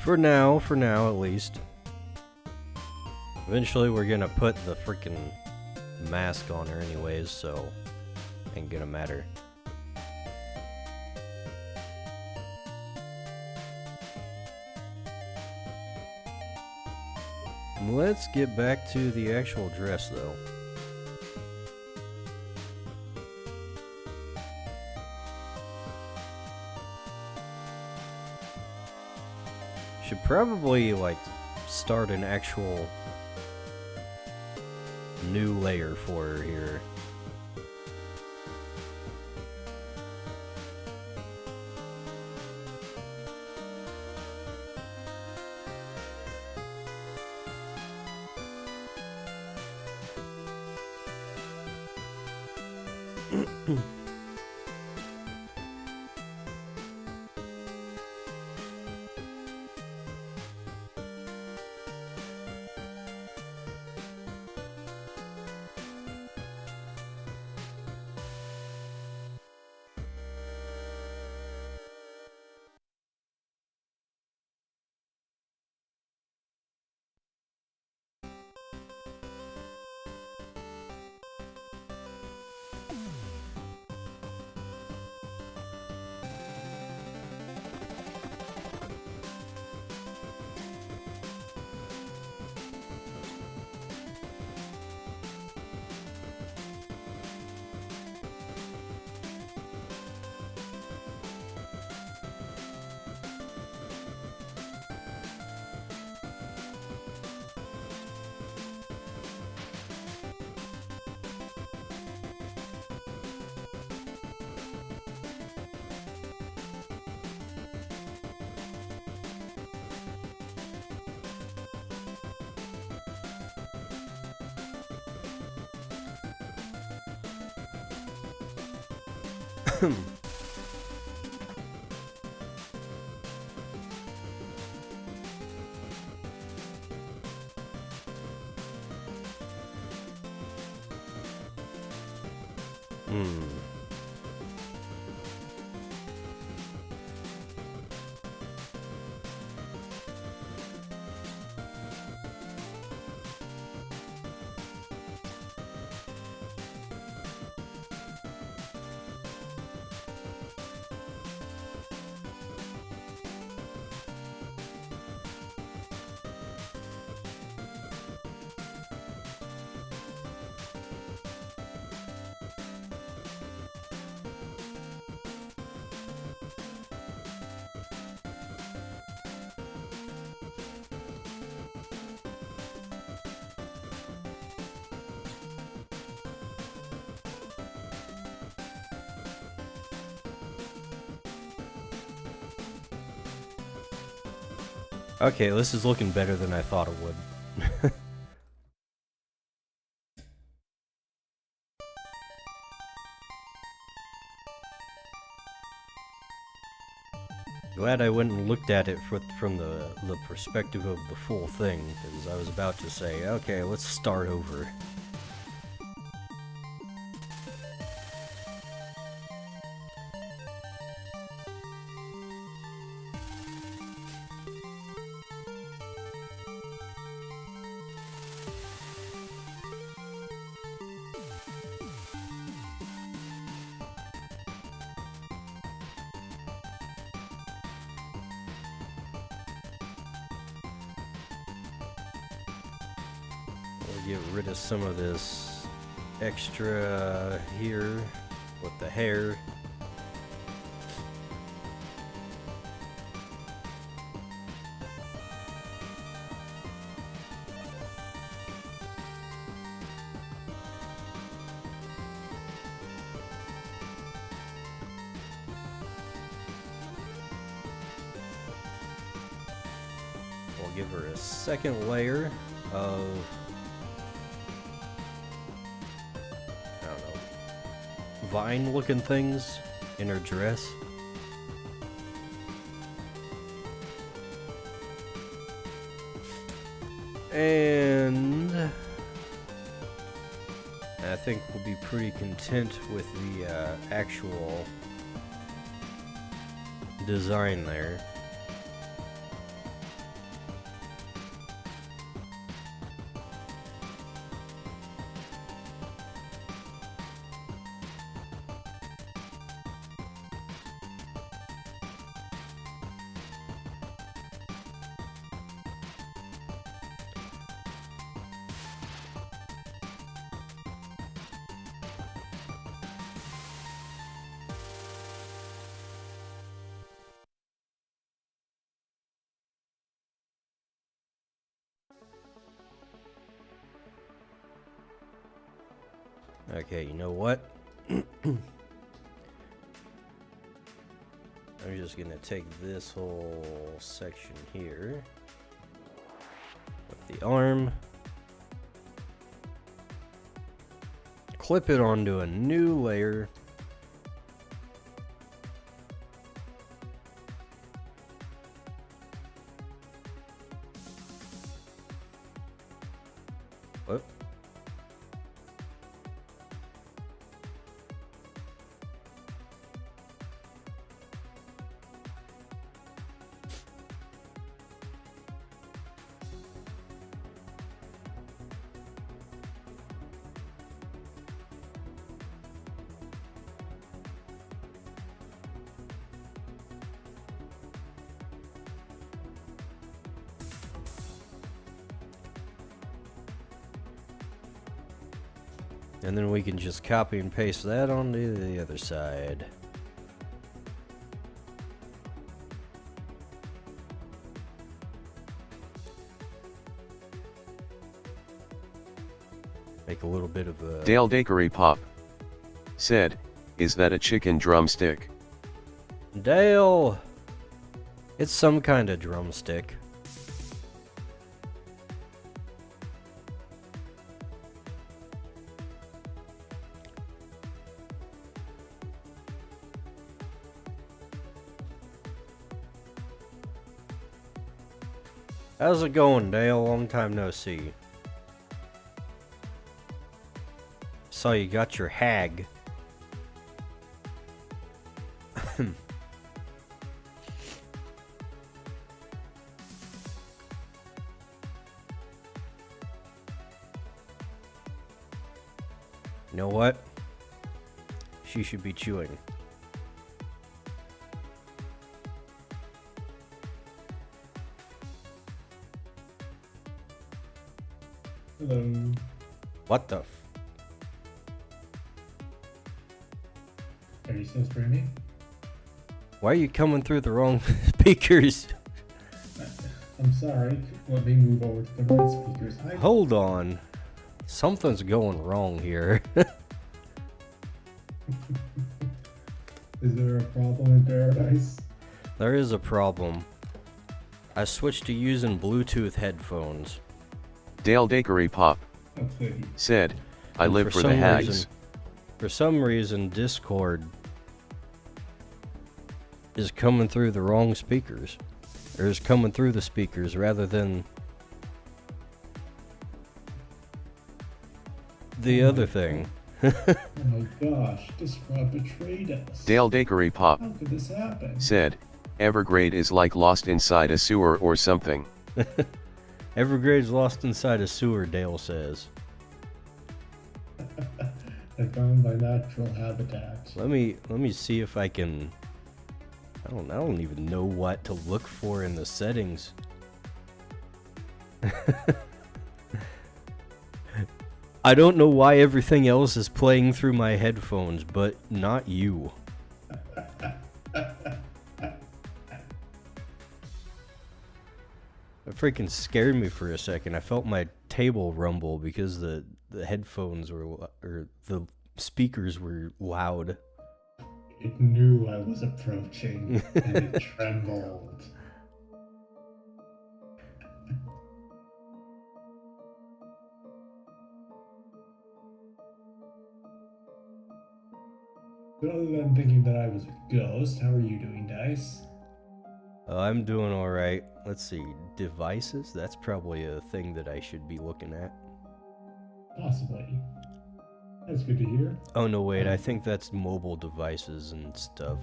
Speaker 1: For now at least. Eventually we're gonna put the freaking mask on her anyways, so ain't gonna matter. Let's get back to the actual dress though. Should probably like start an actual new layer for her here. Okay, this is looking better than I thought it would. Glad I went and looked at it from the perspective of the full thing, because I was about to say, okay, let's start over. Get rid of some of this extra here with the hair. We'll give her a second layer of vine looking things in her dress. And I think we'll be pretty content with the actual design there. Okay, you know what? I'm just gonna take this whole section here with the arm, clip it onto a new layer. Whoop. And then we can just copy and paste that onto the other side. Make a little bit of a...
Speaker 4: Dale Dakery Pop said, "Is that a chicken drumstick?"
Speaker 1: Dale! It's some kind of drumstick. How's it going, Dale? Long time no see. Saw you got your hag. You know what? She should be chewing.
Speaker 5: Hello.
Speaker 1: What the
Speaker 5: Are you still streaming?
Speaker 1: Why are you coming through the wrong speakers?
Speaker 5: I'm sorry. Let me move over to the right speakers. Hi.
Speaker 1: Hold on. Something's going wrong here.
Speaker 5: Is there a problem in paradise?
Speaker 1: There is a problem. I switched to using Bluetooth headphones.
Speaker 4: Dale Dakery Pop
Speaker 5: Okay.
Speaker 4: said, "I
Speaker 1: And
Speaker 4: live for the
Speaker 1: some
Speaker 4: hags."
Speaker 1: reason- for some reason, Discord is coming through the wrong speakers. Or is coming through the speakers rather than the other thing.
Speaker 5: Oh my gosh, Discord betrayed us.
Speaker 4: Dale Dakery Pop
Speaker 5: How could this happen?
Speaker 4: said, "Evergrade is like lost inside a sewer or something."
Speaker 1: Evergrade's lost inside a sewer, Dale says.
Speaker 5: I found my natural habitat.
Speaker 1: Let me see if I can. I don't even know what to look for in the settings. I don't know why everything else is playing through my headphones, but not you. It freaking scared me for a second. I felt my table rumble because the headphones were, or the speakers were loud.
Speaker 5: It knew I was approaching, and it trembled. But other than thinking that I was a ghost, how are you doing, Dice?
Speaker 1: I'm doing alright. Let's see. Devices? That's probably a thing that I should be looking at.
Speaker 5: Possibly. That's good to hear.
Speaker 1: Oh no, wait, I think that's mobile devices and stuff.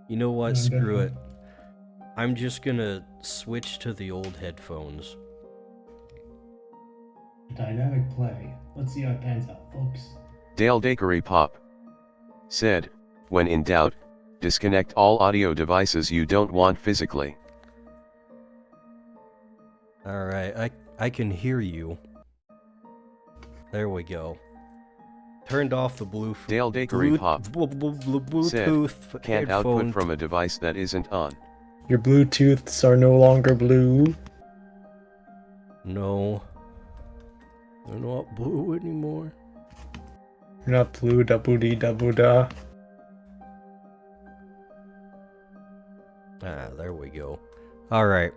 Speaker 1: You know what?
Speaker 5: I'm
Speaker 1: Screw it.
Speaker 5: definitely-
Speaker 1: I'm just gonna switch to the old headphones.
Speaker 5: Dynamic play. Let's see how it pans out, folks.
Speaker 4: Dale Dakery Pop said, when in doubt, disconnect all audio devices you don't want physically.
Speaker 1: Alright, I can hear you. There we go. Turned off the
Speaker 4: Dale Dakery Pop said,
Speaker 1: Bluetooth
Speaker 4: can't
Speaker 1: headphone.
Speaker 4: output from a device that isn't on.
Speaker 6: Your Bluetooths are no longer blue.
Speaker 1: No. They're not blue anymore.
Speaker 6: You're not blue, double D, double da.
Speaker 1: Ah, there we go. Alright.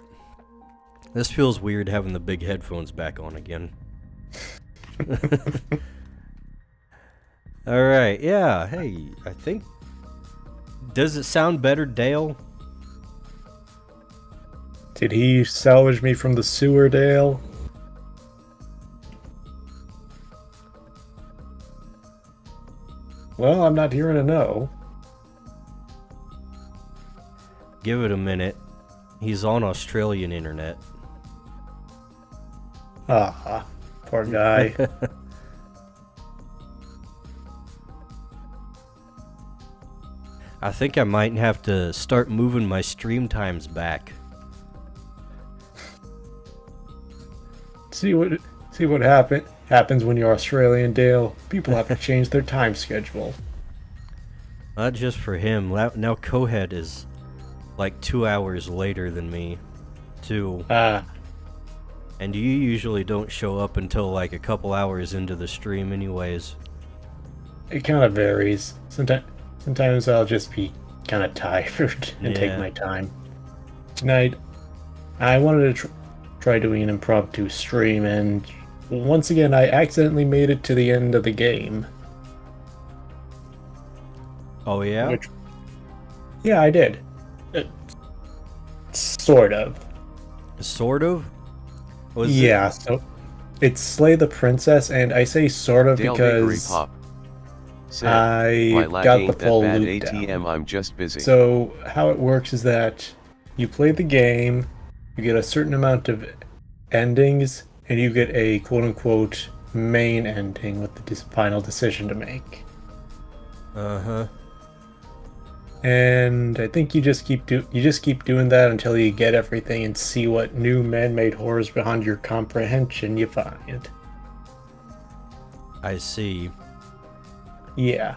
Speaker 1: This feels weird having the big headphones back on again. Alright, yeah, hey, I think... Does it sound better, Dale?
Speaker 6: Did he salvage me from the sewer, Dale? Well, I'm not hearing a no.
Speaker 1: Give it a minute. He's on Australian internet.
Speaker 6: Ah, poor guy.
Speaker 1: I think I might have to start moving my stream times back.
Speaker 6: see what happens when you're Australian, Dale. People have to change their time schedule.
Speaker 1: Not just for him. Now Cohead is like 2 hours later than me, too.
Speaker 6: Ah,
Speaker 1: And you usually don't show up until like a couple hours into the stream anyways.
Speaker 6: it kind of varies. Sometimes I'll just be kind of tired and take
Speaker 1: Yeah.
Speaker 6: my time. Tonight, I wanted to try doing an impromptu stream, and once again, I accidentally made it to the end of the game.
Speaker 1: Oh yeah?
Speaker 6: Which- yeah, I did. Sort of.
Speaker 1: Sort of? Was it-
Speaker 6: Yeah, so it's Slay the Princess, and I say sort of
Speaker 4: Dale Dakery
Speaker 6: because
Speaker 4: Pop said,
Speaker 6: I
Speaker 4: my lag
Speaker 6: got
Speaker 4: ain't
Speaker 6: the
Speaker 4: that
Speaker 6: full
Speaker 4: bad
Speaker 6: loot
Speaker 4: ATM,
Speaker 6: down.
Speaker 4: I'm just busy.
Speaker 6: So how it works is that you play the game, you get a certain amount of endings, and you get a quote-unquote main ending with the final decision to make.
Speaker 1: Uh-huh.
Speaker 6: And I think you just keep doing that until you get everything and see what new man-made horrors beyond your comprehension you find.
Speaker 1: I see.
Speaker 6: Yeah.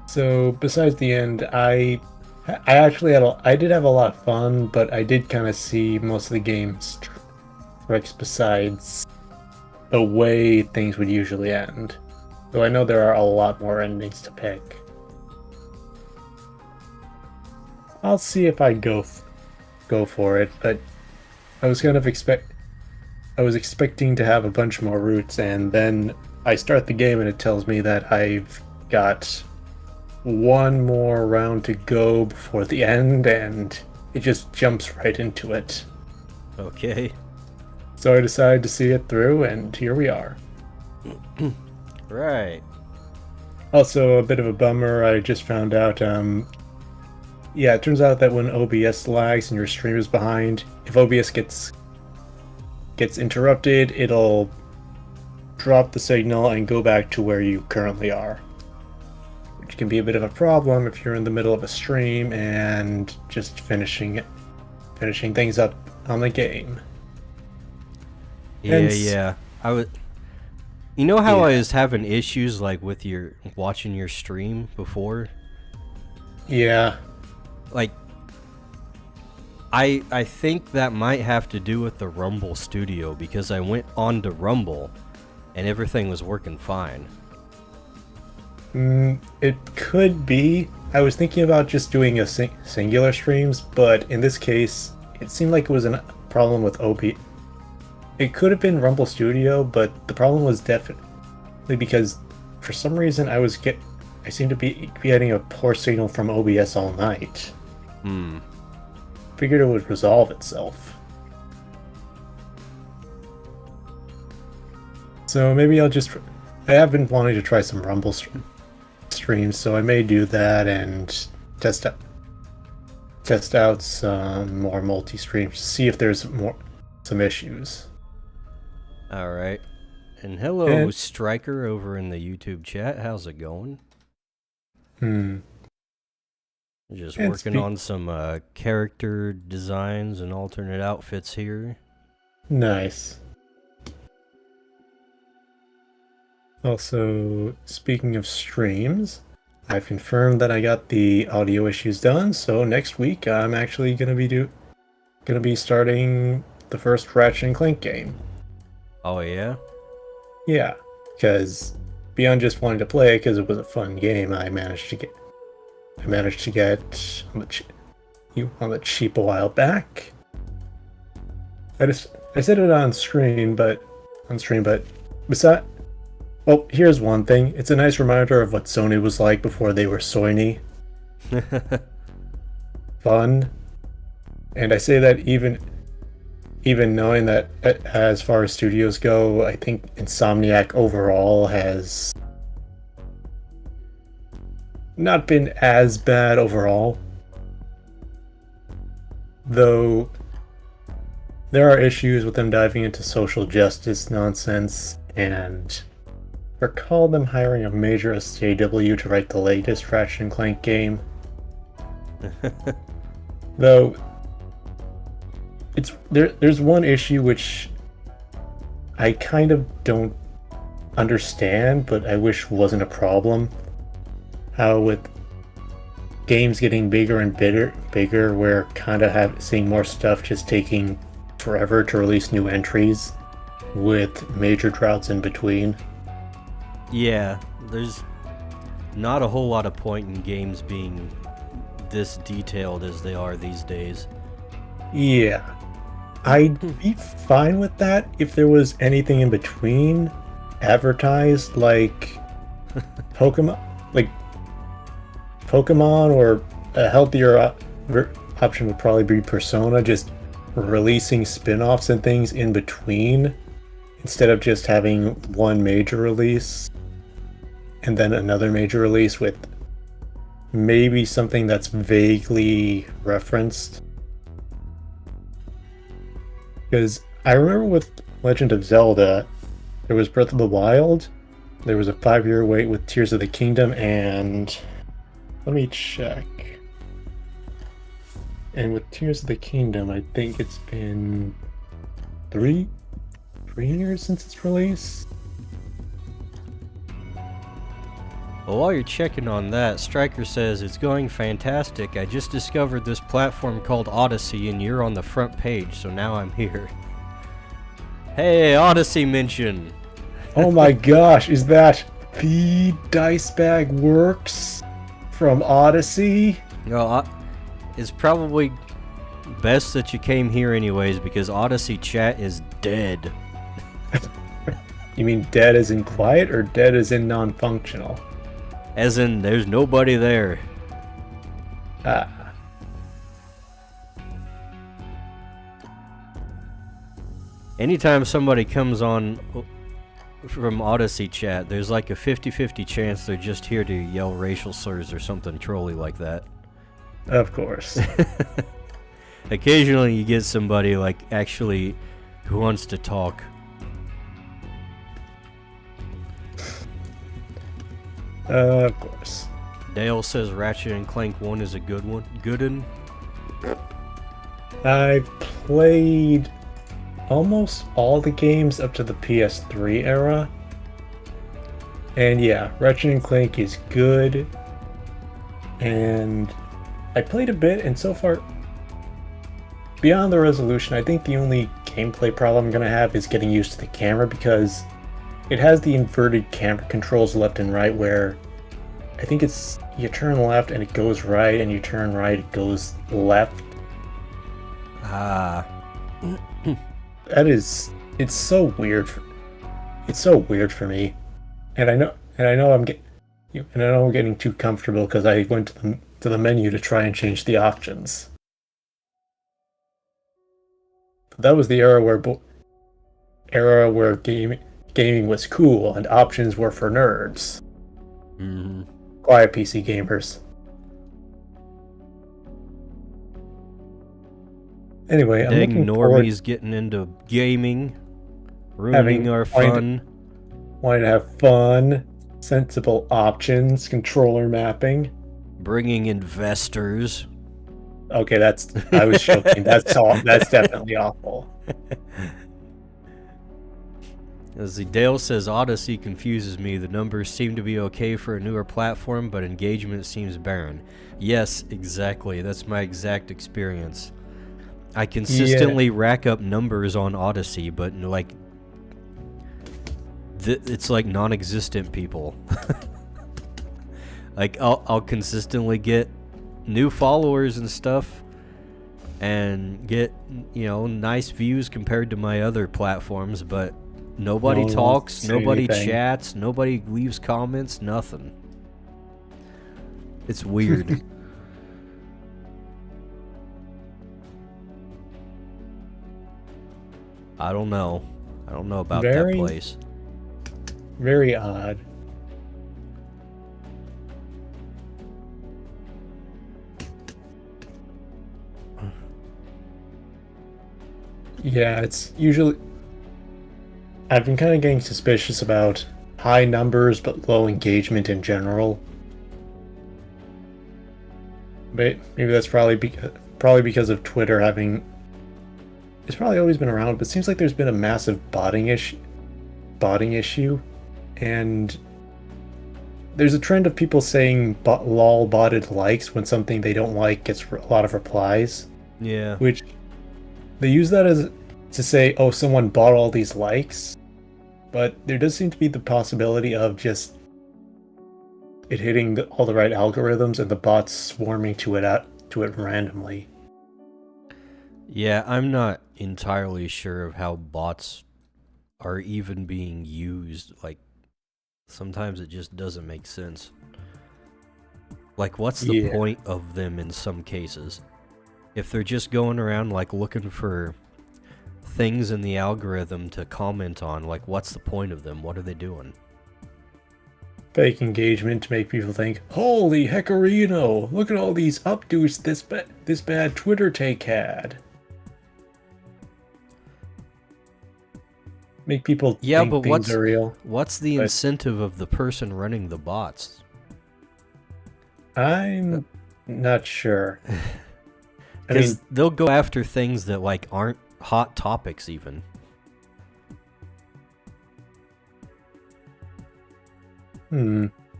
Speaker 6: So besides the end, I did have a lot of fun, but I did kind of see most of the game's tricks besides the way things would usually end. Though I know there are a lot more endings to pick. I'll see if I go for it, but I was expecting to have a bunch more routes, and then I start the game and it tells me that I've got one more round to go before the end, and it just jumps right into it.
Speaker 1: Okay.
Speaker 6: So I decided to see it through, and here we are.
Speaker 1: Right.
Speaker 6: Also, a bit of a bummer, I just found out, yeah, it turns out that when OBS lags and your stream is behind, if OBS gets interrupted, it'll drop the signal and go back to where you currently are. Which can be a bit of a problem if you're in the middle of a stream and just finishing things up on the game.
Speaker 1: Yeah,
Speaker 6: Hence-
Speaker 1: yeah. You know how
Speaker 6: Yeah.
Speaker 1: I was having issues like with watching your stream before?
Speaker 6: Yeah.
Speaker 1: Like I think that might have to do with the Rumble Studio because I went on to Rumble and everything was working fine.
Speaker 6: It could be. I was thinking about just doing a singular streams, but in this case, it seemed like it was a problem with OP. It could have been Rumble Studio, but the problem was definitely because for some reason I seemed to be getting a poor signal from OBS all night. Figured it would resolve itself. So maybe I'll just. I have been wanting to try some Rumble streams, so I may do that and test out some more multi streams to see if there's some issues.
Speaker 1: All right. And hello,
Speaker 6: And-
Speaker 1: Striker over in the YouTube chat. How's it going? Just
Speaker 6: And
Speaker 1: working on some character designs and alternate outfits here.
Speaker 6: Nice. Also, speaking of streams, I've confirmed that I got the audio issues done. So next week, I'm actually gonna be starting the first Ratchet and Clank game.
Speaker 1: Oh yeah.
Speaker 6: Yeah, because beyond just wanting to play, because it was a fun game, I managed to get on the cheap a while back. I said it on stream, but besides. Oh, here's one thing. It's a nice reminder of what Sony was like before they were Sony. Fun. And I say that even knowing that as far as studios go, I think Insomniac overall has not been as bad overall. Though there are issues with them diving into social justice nonsense, and recall them hiring a major SJW to write the latest Ratchet and Clank game. Though there's one issue which I kind of don't understand, but I wish wasn't a problem. How with games getting bigger and bigger, we're kind of seeing more stuff just taking forever to release new entries, with major droughts in between.
Speaker 1: Yeah, there's not a whole lot of point in games being this detailed as they are these days.
Speaker 6: Yeah. I'd be fine with that if there was anything in between advertised, like Pokemon, or a healthier option would probably be Persona, just releasing spin-offs and things in between instead of just having one major release and then another major release with maybe something that's vaguely referenced. Because I remember with Legend of Zelda, there was Breath of the Wild, there was a 5-year wait with Tears of the Kingdom, and let me check. And with Tears of the Kingdom, I think it's been 3 years since its release.
Speaker 1: Well, while you're checking on that, Striker says, it's going fantastic. I just discovered this platform called Odyssey and you're on the front page, so now I'm here. Hey, Odyssey mention!
Speaker 6: Oh my gosh, is that the Dice Bag Works from Odyssey?
Speaker 1: Well, it's probably best that you came here anyways, because Odyssey chat is dead.
Speaker 6: You mean dead as in quiet, or dead as in non-functional?
Speaker 1: As in, there's nobody there.
Speaker 6: Ah.
Speaker 1: Anytime somebody comes on from Odyssey chat, there's like a 50-50 chance they're just here to yell racial slurs or something trolly like that.
Speaker 6: Of course.
Speaker 1: Occasionally you get somebody like actually who wants to talk.
Speaker 6: Of course.
Speaker 1: Dale says Ratchet and Clank 1 is a good one. Good'un.
Speaker 6: I've played almost all the games up to the PS3 era. And yeah, Ratchet and Clank is good. And I played a bit, and so far, beyond the resolution, I think the only gameplay problem I'm going to have is getting used to the camera, because it has the inverted camera controls left and right, where I think it's you turn left and it goes right, and you turn right, it goes left.
Speaker 1: Ah.
Speaker 6: It's so weird. It's so weird for me, and I know I'm getting too comfortable because I went to the menu to try and change the options. But that was the era where gaming was cool and options were for nerds.
Speaker 1: Mm-hmm.
Speaker 6: Quiet PC gamers. Anyway, I'm
Speaker 1: Dang
Speaker 6: looking forward
Speaker 1: normies getting into gaming,
Speaker 6: Having
Speaker 1: ruining our
Speaker 6: wanting
Speaker 1: fun.
Speaker 6: wanting to have fun, sensible options, controller mapping.
Speaker 1: Bringing investors.
Speaker 6: Okay, I was joking. That's definitely awful.
Speaker 1: As the Dale says, Odyssey confuses me. The numbers seem to be okay for a newer platform, but engagement seems barren. Yes, exactly. That's my exact experience. I consistently rack up numbers on Odyssey, but like, it's like non-existent people. Like, I'll consistently get new followers and stuff, and get, nice views compared to my other platforms, but nobody
Speaker 6: No one wants
Speaker 1: talks,
Speaker 6: to say
Speaker 1: nobody
Speaker 6: anything.
Speaker 1: chats, nobody leaves comments, nothing. It's weird. I don't know. I don't know about that place.
Speaker 6: Very odd. Yeah, it's usually... I've been kind of getting suspicious about high numbers but low engagement in general. Maybe that's probably because of Twitter having... It's probably always been around, but it seems like there's been a massive botting issue, and there's a trend of people saying lol botted likes when something they don't like gets a lot of replies.
Speaker 1: Yeah.
Speaker 6: Which they use that as to say, oh, someone bought all these likes, but there does seem to be the possibility of just it hitting all the right algorithms and the bots swarming to it randomly.
Speaker 1: Yeah, I'm not entirely sure of how bots are even being used. Like, sometimes it just doesn't make sense. Like, what's the point of them in some cases? If they're just going around, like, looking for things in the algorithm to comment on, like, what's the point of them? What are they doing?
Speaker 6: Fake engagement to make people think, holy heckarino, look at all these updos this bad Twitter take had. Make people think
Speaker 1: but
Speaker 6: things are real.
Speaker 1: What's the incentive of the person running the bots?
Speaker 6: I'm not sure.
Speaker 1: Because they'll go after things that, like, aren't hot topics even.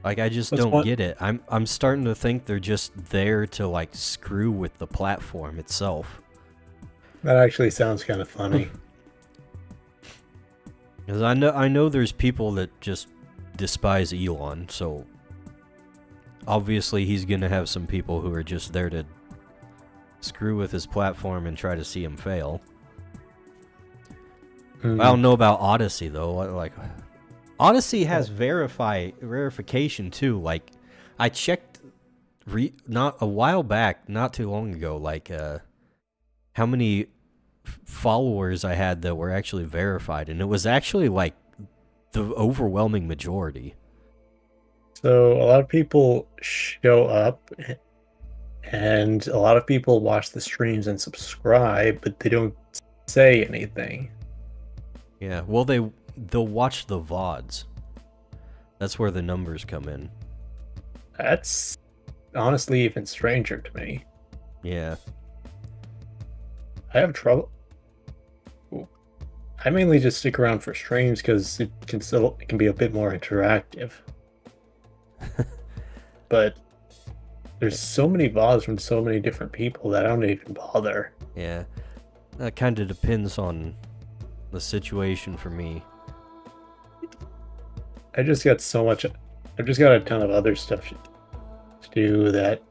Speaker 1: Like, I just don't get it. I'm starting to think they're just there to, like, screw with the platform itself.
Speaker 6: That actually sounds kind of funny.
Speaker 1: Because I know there's people that just despise Elon, so obviously he's gonna have some people who are just there to screw with his platform and try to see him fail. I don't know about Odyssey though. Like, Odyssey has verification too. Like, I checked not a while back, not too long ago, like how many followers I had that were actually verified, and it was actually like the overwhelming majority.
Speaker 6: So a lot of people show up, and a lot of people watch the streams and subscribe, but they don't say anything.
Speaker 1: Yeah, well, they'll watch the VODs. That's where the numbers come in.
Speaker 6: That's honestly even stranger to me.
Speaker 1: Yeah.
Speaker 6: I have trouble. I mainly just stick around for streams because it can be a bit more interactive. But there's so many VODs from so many different people that I don't even bother.
Speaker 1: Yeah. That kind of depends on the situation for me.
Speaker 6: I've just got a ton of other stuff to do that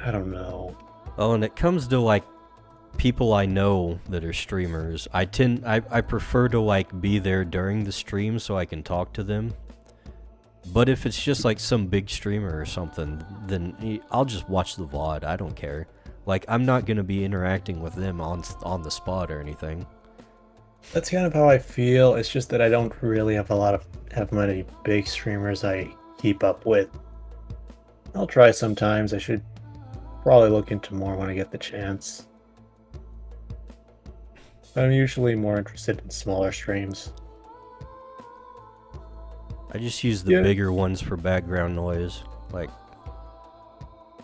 Speaker 6: I don't know.
Speaker 1: Oh, and it comes to, like, people I know that are streamers. I prefer to, like, be there during the stream so I can talk to them. But if it's just, like, some big streamer or something, then I'll just watch the VOD. I don't care. Like, I'm not gonna be interacting with them on the spot or anything.
Speaker 6: That's kind of how I feel. It's just that I don't really have many big streamers I keep up with. I'll try sometimes. I should probably look into more when I get the chance. But I'm usually more interested in smaller streams.
Speaker 1: I just use the
Speaker 6: Yeah.
Speaker 1: bigger ones for background noise. Like,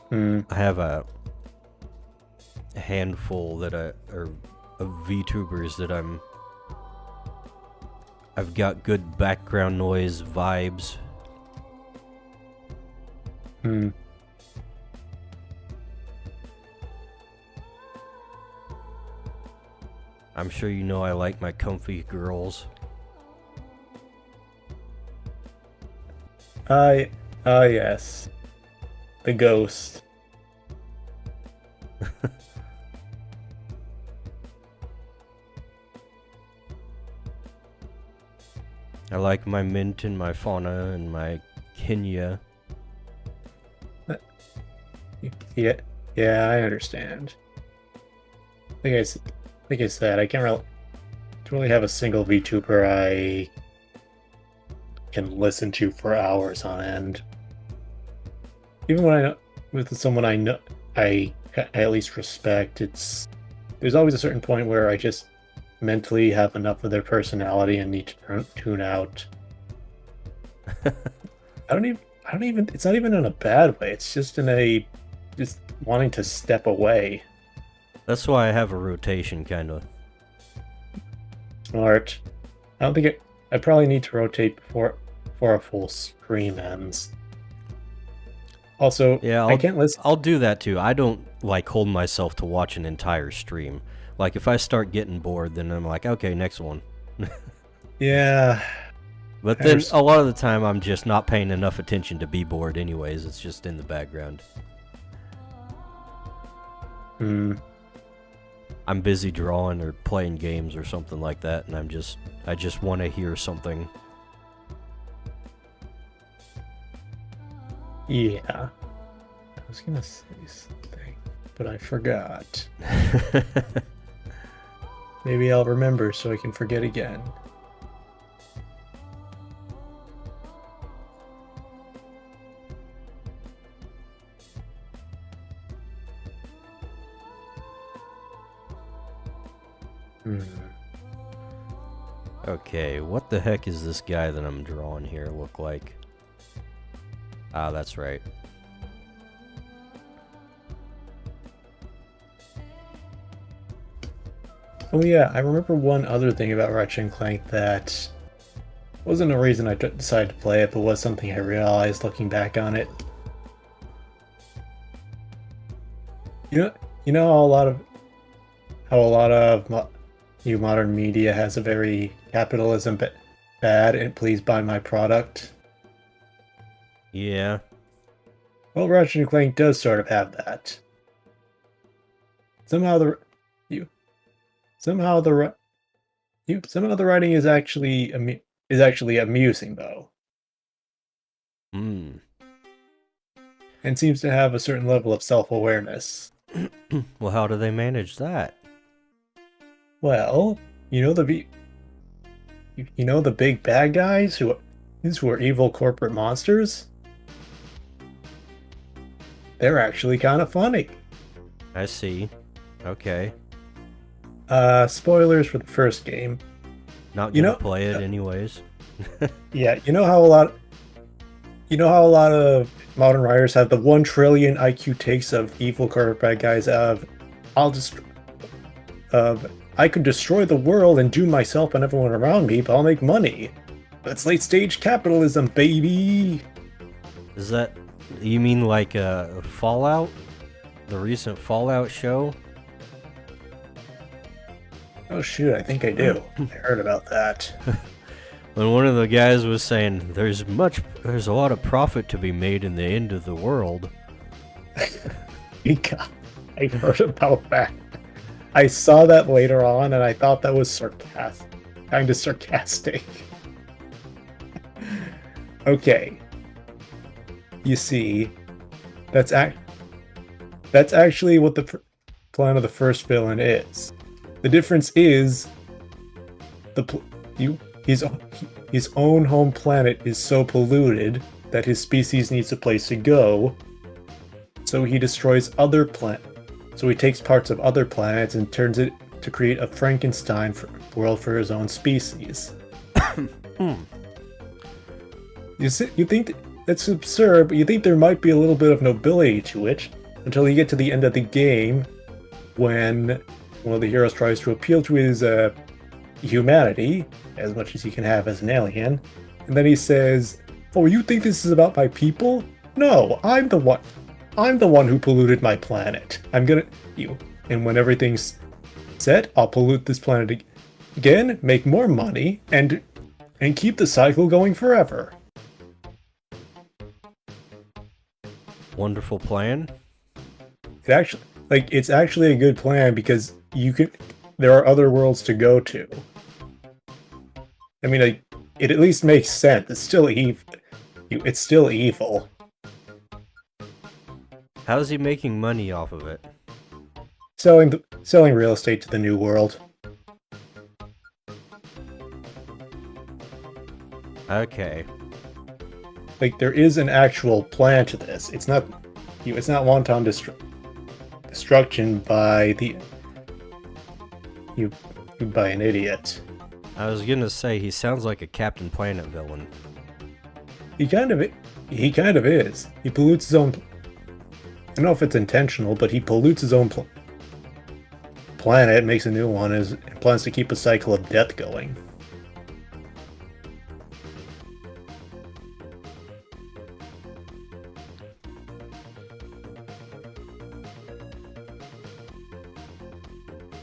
Speaker 6: Hmm.
Speaker 1: I have a handful that of VTubers that I've got good background noise vibes.
Speaker 6: Hmm.
Speaker 1: I'm sure you know I like my comfy girls.
Speaker 6: Yes. The ghost.
Speaker 1: I like my mint and my fauna and my Kenya.
Speaker 6: Yeah, yeah, I understand. Like I said, I can't really have a single VTuber I can listen to for hours on end. Even when I know with someone I know I at least respect, there's always a certain point where I just mentally have enough of their personality and need to tune out. I don't even. It's not even in a bad way. It's just just wanting to step away.
Speaker 1: That's why I have a rotation, kinda.
Speaker 6: Smart. I don't think I probably need to rotate before a full stream ends. Also,
Speaker 1: Yeah,
Speaker 6: I can't listen.
Speaker 1: I'll do that too. I don't like hold myself to watch an entire stream. Like if I start getting bored, then I'm like, okay, next one.
Speaker 6: Yeah.
Speaker 1: But then a lot of the time, I'm just not paying enough attention to be bored. Anyways, it's just in the background.
Speaker 6: Hmm.
Speaker 1: I'm busy drawing or playing games or something like that, and I just want to hear something.
Speaker 6: Yeah. I was gonna say something, but I forgot. Maybe I'll remember so I can forget again. Hmm.
Speaker 1: Okay, what the heck is this guy that I'm drawing here look like? Ah, that's right.
Speaker 6: Oh yeah, I remember one other thing about Ratchet and Clank that wasn't a reason I decided to play it, but was something I realized looking back on it. You know how a lot of modern media has a very capitalism bad and please buy my product.
Speaker 1: Yeah.
Speaker 6: Well, Ratchet and Clank does sort of have that. Somehow the writing is actually amusing though,
Speaker 1: Hmm.
Speaker 6: and seems to have a certain level of self-awareness.
Speaker 1: Well, how do they manage that?
Speaker 6: Well, you know the big bad guys who are evil corporate monsters? They're actually kind of funny.
Speaker 1: I see. Okay.
Speaker 6: Spoilers for the first game.
Speaker 1: Not
Speaker 6: You
Speaker 1: gonna
Speaker 6: know-
Speaker 1: play it anyways.
Speaker 6: Yeah, you know how a lot of modern writers have the 1 trillion IQ takes of evil corporate bad guys of I could destroy the world and doom myself and everyone around me, but I'll make money. That's late stage capitalism, baby.
Speaker 1: Is that... You mean like Fallout? The recent Fallout show?
Speaker 6: Oh shoot, I think I do. I heard about that.
Speaker 1: When one of the guys was saying, there's a lot of profit to be made in the end of the world.
Speaker 6: I heard about that. I saw that later on, and I thought that was kind of sarcastic. Okay. You see, that's actually what the plan of the first villain is. The difference is the pl- you his own home planet is so polluted that his species needs a place to go. So he destroys other planets. So he takes parts of other planets and turns it to create a Frankenstein world for his own species. You think that's absurd, but you think there might be a little bit of nobility to it until you get to the end of the game when one of the heroes tries to appeal to his humanity, as much as he can have as an alien, and then he says, "Oh, you think this is about my people? No, I'm the one. I'm the one who polluted my planet. I'm gonna you. And when everything's set, I'll pollute this planet again, make more money, and keep the cycle going forever."
Speaker 1: Wonderful plan.
Speaker 6: It's actually a good plan because there are other worlds to go to. I mean, like, it at least makes sense. It's still evil. It's still evil.
Speaker 1: How is he making money off of it?
Speaker 6: Selling real estate to the new world.
Speaker 1: Okay.
Speaker 6: Like, there is an actual plan to this. It's not wanton destruction by by an idiot.
Speaker 1: I was gonna say, he sounds like a Captain Planet villain.
Speaker 6: He kind of is. He pollutes his own. I don't know if it's intentional, but he pollutes his own planet, makes a new one, and plans to keep a cycle of death going.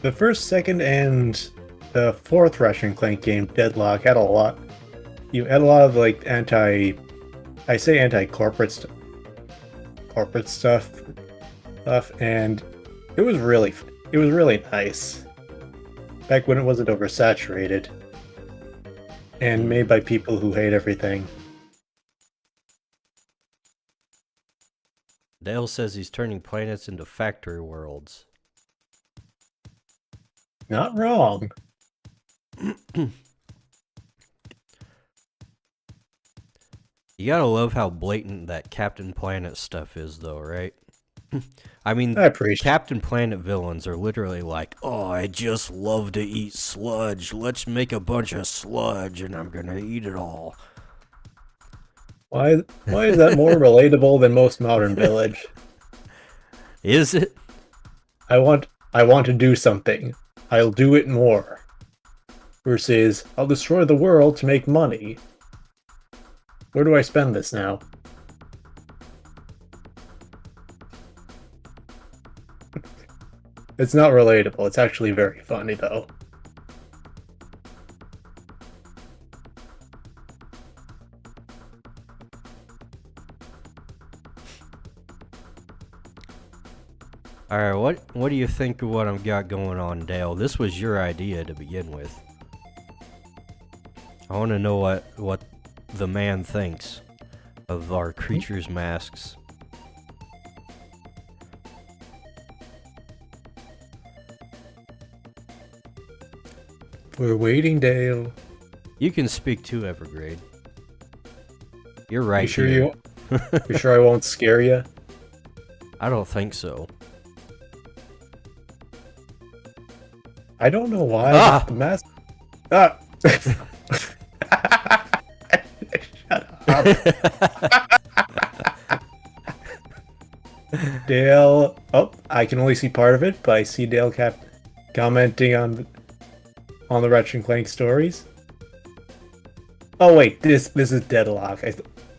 Speaker 6: The first, second, and the fourth Ratchet & Clank game, Deadlock, had a lot. You had a lot of like anti-corporate stuff, and it was really nice. Back when it wasn't oversaturated, and made by people who hate everything.
Speaker 1: Dale says he's turning planets into factory worlds.
Speaker 6: Not wrong.
Speaker 1: You gotta love how blatant that Captain Planet stuff is, though, right? I mean,
Speaker 6: I appreciate
Speaker 1: Captain Planet villains are literally like, "Oh, I just love to eat sludge. Let's make a bunch of sludge, and I'm gonna eat it all."
Speaker 6: Why is that more relatable than most modern village?
Speaker 1: Is it?
Speaker 6: I want to do something. I'll do it more. Versus, I'll destroy the world to make money. Where do I spend this now? It's not relatable. It's actually very funny, though.
Speaker 1: Alright, what do you think of what I've got going on, Dale? This was your idea to begin with. I want to know what the man thinks of our creatures' masks.
Speaker 6: We're waiting, Dale.
Speaker 1: You can speak to Evergrade. You're right.
Speaker 6: You sure I won't scare you?
Speaker 1: I don't think so.
Speaker 6: I don't know why. The mask. Ah. Shut up. Dale. Oh, I can only see part of it, but I see Dale commenting on the Ratchet & Clank stories. Oh wait, this is Deadlock.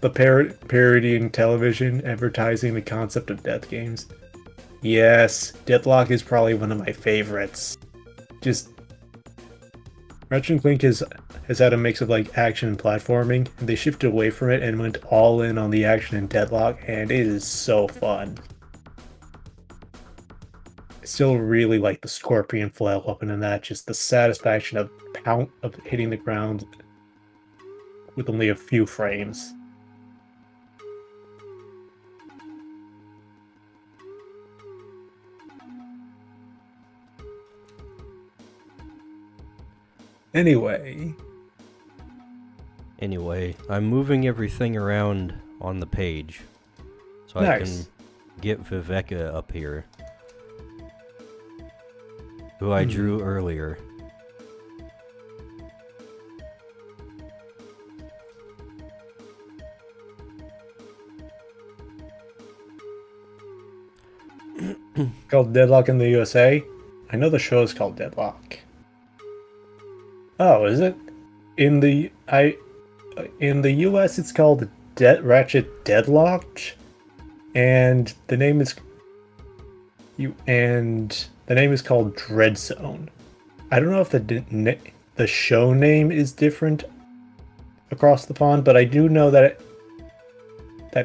Speaker 6: The parodying television, advertising the concept of death games. Yes, Deadlock is probably one of my favorites. Just Ratchet & Clank has had a mix of like action and platforming, and they shifted away from it and went all in on the action in Deadlock, and it is so fun. I still really like the scorpion flail weapon in that, just the satisfaction of hitting the ground with only a few frames. Anyway,
Speaker 1: Anyway, I'm moving everything around on the page so I can
Speaker 6: Nice.
Speaker 1: get Viveka up here, who I drew earlier.
Speaker 6: called Deadlock in the USA. I know the show is called Deadlock. Oh, is it? In the US it's called Ratchet Deadlocked, and the name is called Dread Zone. I don't know if the show name is different across the pond, but I do know that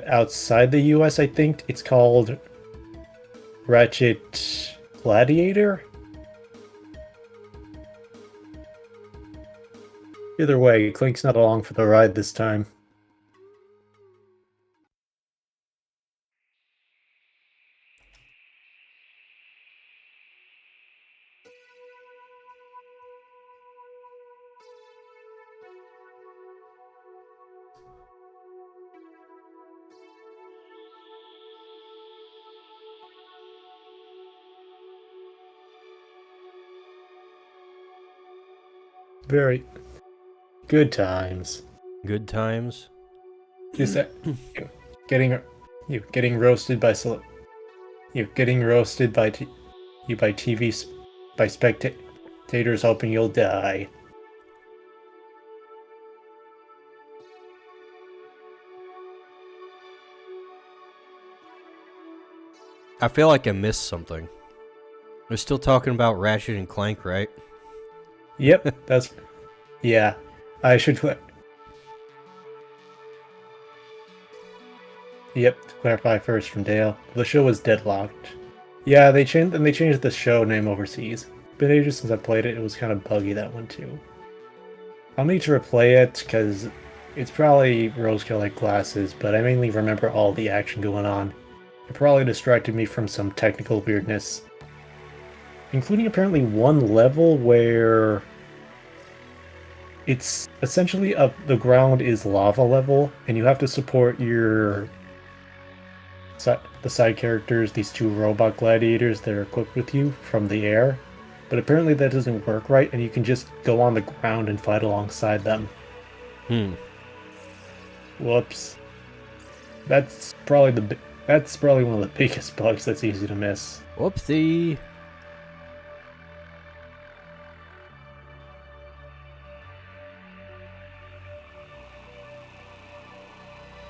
Speaker 6: outside the US I think it's called Ratchet Gladiator. Either way, Clink's not along for the ride this time. Very good times.
Speaker 1: Good times.
Speaker 6: Just that getting getting roasted by getting roasted by by TV by spectators hoping you'll die.
Speaker 1: I feel like I missed something. We're still talking about Ratchet and Clank, right?
Speaker 6: Yep, that's yeah. I should Yep, to clarify first from Dale. The show was Deadlocked. Yeah, they changed the show name overseas. Been ages since I played it. It was kind of buggy, that one too. I'll need to replay it because it's probably rose-colored glasses, but I mainly remember all the action going on. It probably distracted me from some technical weirdness, including apparently one level where it's essentially the ground is lava level, and you have to support the side characters, these two robot gladiators that are equipped with you from the air. But apparently that doesn't work right, and you can just go on the ground and fight alongside them. Whoops. That's probably one of the biggest bugs that's easy to miss.
Speaker 1: Whoopsie.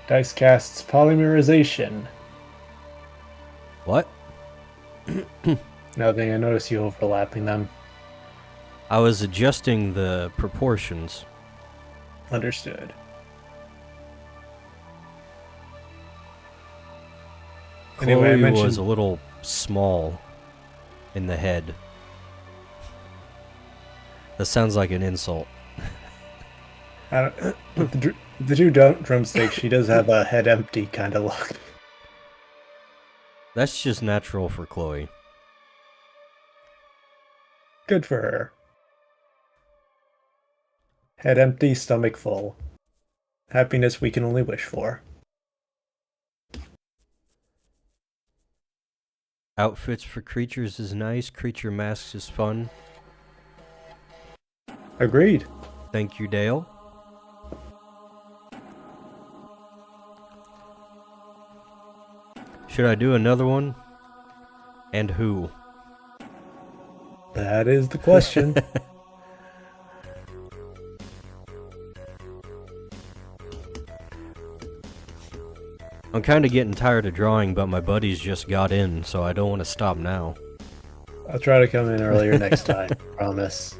Speaker 6: Dicecast's polymerization.
Speaker 1: What?
Speaker 6: Nothing, I noticed you overlapping them.
Speaker 1: I was adjusting the proportions.
Speaker 6: Understood. Anyway, I
Speaker 1: Chloe
Speaker 6: mentioned
Speaker 1: was a little small in the head. That sounds like an insult.
Speaker 6: the two drumsticks, she does have a head empty kind of look.
Speaker 1: That's just natural for Chloe.
Speaker 6: Good for her. Head empty, stomach full. Happiness we can only wish for.
Speaker 1: Outfits for creatures is nice. Creature masks is fun.
Speaker 6: Agreed.
Speaker 1: Thank you, Dale. Should I do another one? And who?
Speaker 6: That is the question.
Speaker 1: I'm kind of getting tired of drawing, but my buddies just got in, so I don't want to stop now.
Speaker 6: I'll try to come in earlier next time, promise.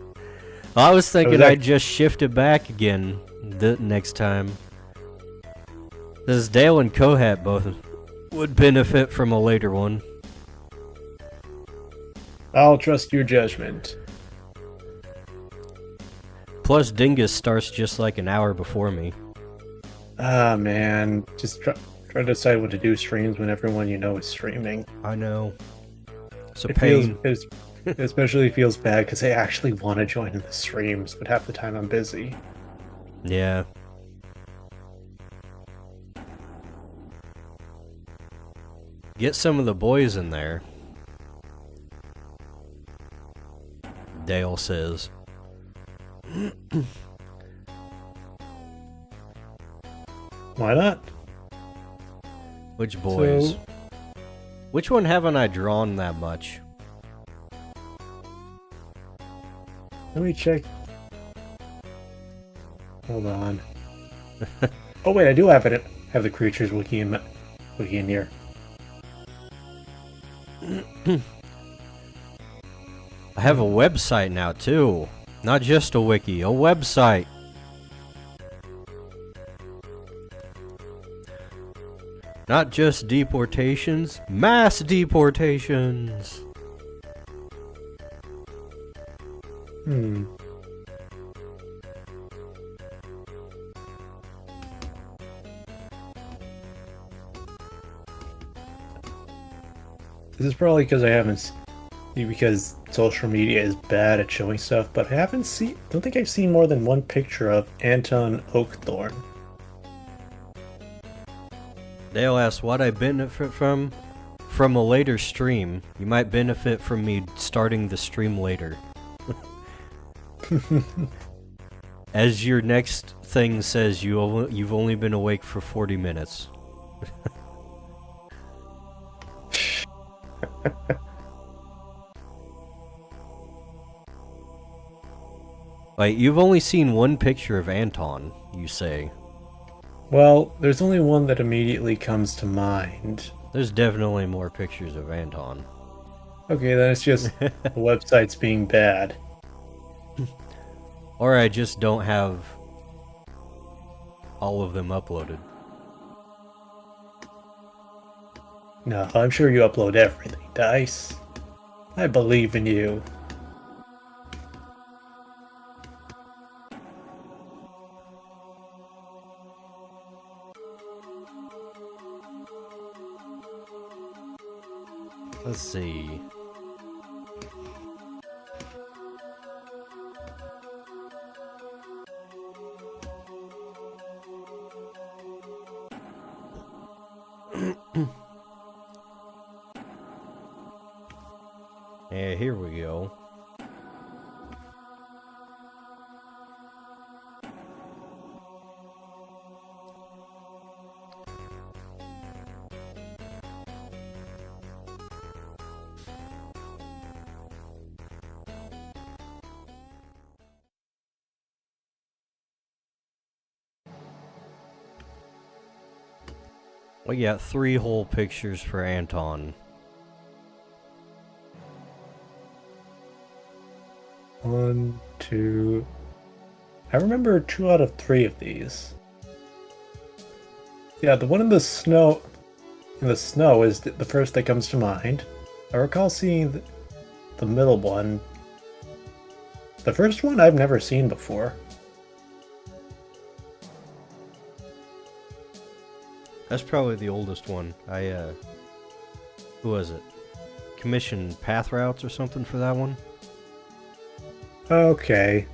Speaker 1: I was thinking
Speaker 6: that-
Speaker 1: I'd just shift it back again the next time. This Dale and Kohat both would benefit from a later one.
Speaker 6: I'll trust your judgment.
Speaker 1: Plus, Dingus starts just like an hour before me.
Speaker 6: Ah, man. Just try to decide what to do streams when everyone you know is streaming.
Speaker 1: I know. It's a
Speaker 6: It feels
Speaker 1: pain.
Speaker 6: It especially feels bad because I actually want to join in the streams, but half the time I'm busy.
Speaker 1: Yeah. Get some of the boys in there. Dale says.
Speaker 6: Why not?
Speaker 1: Which boys?
Speaker 6: So-
Speaker 1: Which one haven't I drawn that much?
Speaker 6: Let me check. Hold on. Oh wait, I do have it. Have the creatures wiki in here.
Speaker 1: I have a website now too. Not just a wiki, a website. Not just deportations, mass deportations.
Speaker 6: This is probably because I haven't, because social media is bad at showing stuff. But I haven't seen. Don't think I've seen more than one picture of Anton Oakthorn.
Speaker 1: Dale asks what I benefit from a later stream. You might benefit from me starting the stream later. As your next thing says, you've only been awake for 40 minutes. Like, you've only seen one picture of Anton, you say.
Speaker 6: Well, there's only one that immediately comes to mind.
Speaker 1: There's definitely more pictures of Anton.
Speaker 6: Okay, then it's just the website's being bad.
Speaker 1: Or I just don't have all of them uploaded.
Speaker 6: No, I'm sure you upload everything, Dice. I believe in you.
Speaker 1: Let's see. Yeah, here we go. We got 3 whole pictures for Anton.
Speaker 6: One, two. I remember 2 out of 3 of these. Yeah, the one in the snow. In the snow is the first that comes to mind. I recall seeing the middle one. The first one I've never seen before.
Speaker 1: That's probably the oldest one. Who was it? Commissioned Path Routes or something for that one?
Speaker 6: Okay.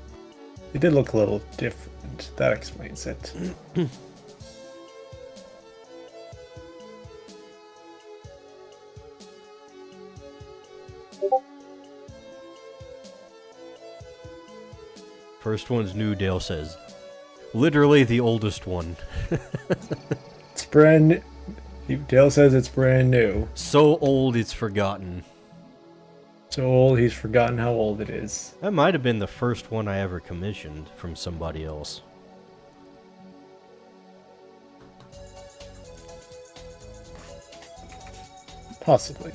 Speaker 6: It did look a little different. That explains it.
Speaker 1: First one's new, Dale says. Literally the oldest one.
Speaker 6: It's brand. Dale says it's brand new.
Speaker 1: So old it's forgotten.
Speaker 6: So old he's forgotten how old it is.
Speaker 1: That might have been the first one I ever commissioned from somebody else.
Speaker 6: Possibly.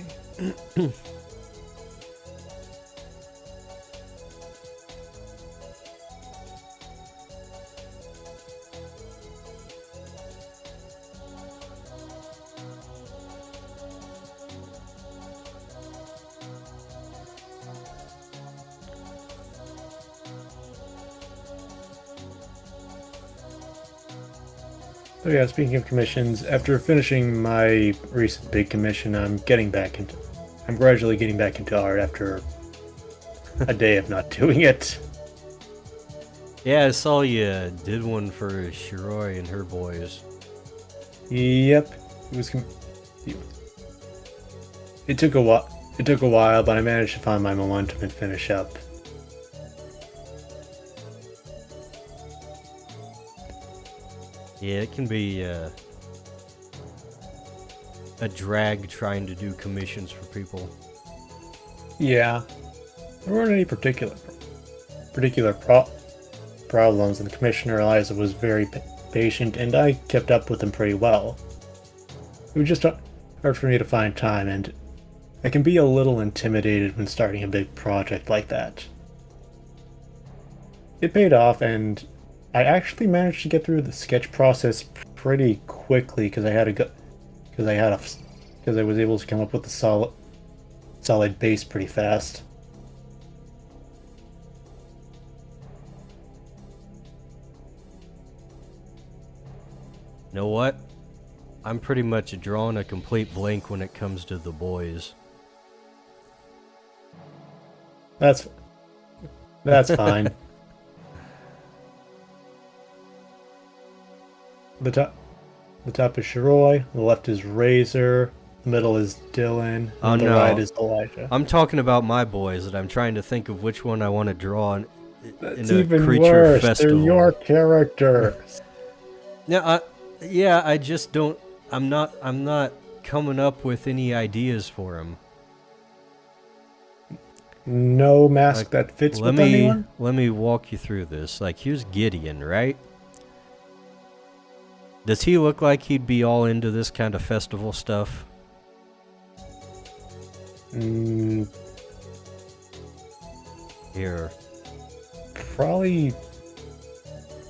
Speaker 6: So yeah, speaking of commissions, after finishing my recent big commission, I'm gradually getting back into art after a day of not doing it.
Speaker 1: Yeah, I saw you did one for Shiroi and her boys.
Speaker 6: Yep, it was. It took a while. It took a while, but I managed to find my momentum and finish up.
Speaker 1: Yeah, it can be a drag trying to do commissions for people.
Speaker 6: Yeah, there weren't any particular problems, and Commissioner Eliza was very patient, and I kept up with him pretty well. It was just hard for me to find time, and I can be a little intimidated when starting a big project like that. It paid off, and I actually managed to get through the sketch process pretty quickly because I was able to come up with a solid base pretty fast.
Speaker 1: You know what? I'm pretty much drawing a complete blank when it comes to the boys.
Speaker 6: That's fine. The top is Shiroi, the left is Razor, the middle is Dylan, and the right is Elijah.
Speaker 1: I'm talking about my boys, and I'm trying to think of which one I want to draw in
Speaker 6: That's
Speaker 1: a
Speaker 6: even
Speaker 1: creature
Speaker 6: worse.
Speaker 1: festival.
Speaker 6: They're your characters.
Speaker 1: Yeah, I just don't. I'm not coming up with any ideas for them.
Speaker 6: No mask that fits with anyone?
Speaker 1: Let me walk you through this. Like, here's Gideon, right? Does he look like he'd be all into this kind of festival stuff? Here.
Speaker 6: Probably.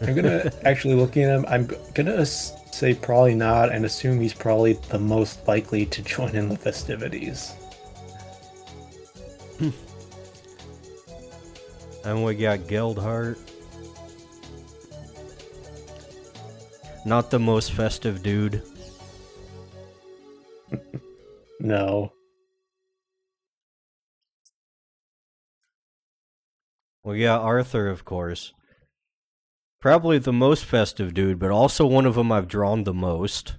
Speaker 6: I'm gonna actually looking at him. I'm gonna say probably not, and assume he's probably the most likely to join in the festivities.
Speaker 1: And we got Geldhart. Not the most festive dude.
Speaker 6: No.
Speaker 1: We got Arthur, of course. Probably the most festive dude, but also one of them I've drawn the most.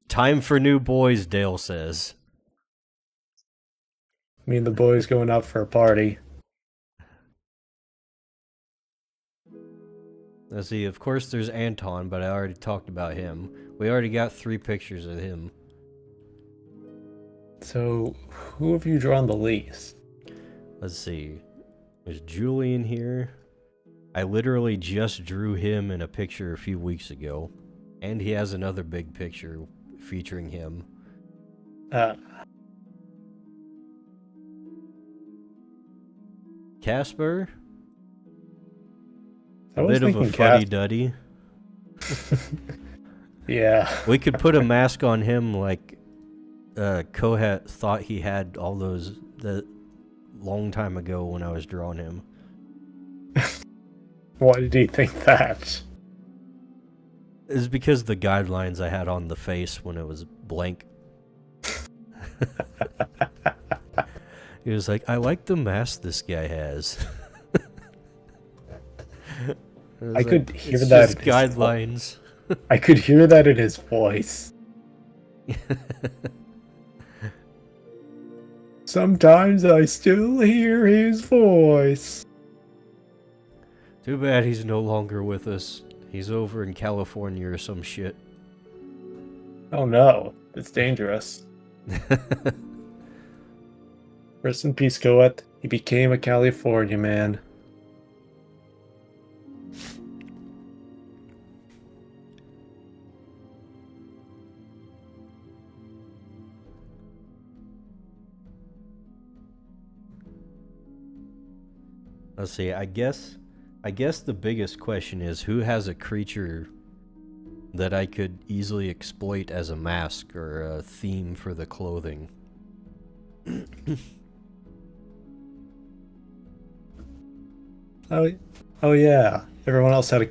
Speaker 1: Time for new boys, Dale says.
Speaker 6: Me and the boys going out for a party.
Speaker 1: Let's see, of course there's Anton, but I already talked about him. We already got 3 pictures of him.
Speaker 6: So, who have you drawn the least?
Speaker 1: Let's see. There's Julian here. I literally just drew him in a picture a few weeks ago. And he has another big picture featuring him. Casper? A bit of a fuddy-duddy.
Speaker 6: Yeah.
Speaker 1: We could put a mask on him like Kohat thought he had all those the long time ago when I was drawing him.
Speaker 6: Why did he think that?
Speaker 1: It's because the guidelines I had on the face when it was blank. He was like, I like the mask this guy has.
Speaker 6: I could hear
Speaker 1: it's
Speaker 6: that.
Speaker 1: Just guidelines.
Speaker 6: I could hear that in his voice. Sometimes I still hear his voice.
Speaker 1: Too bad he's no longer with us. He's over in California or some shit.
Speaker 6: Oh no, it's dangerous. Rest in peace, Goet. He became a California man.
Speaker 1: Let's see, I guess the biggest question is who has a creature that I could easily exploit as a mask or a theme for the clothing.
Speaker 6: Oh yeah. Everyone else had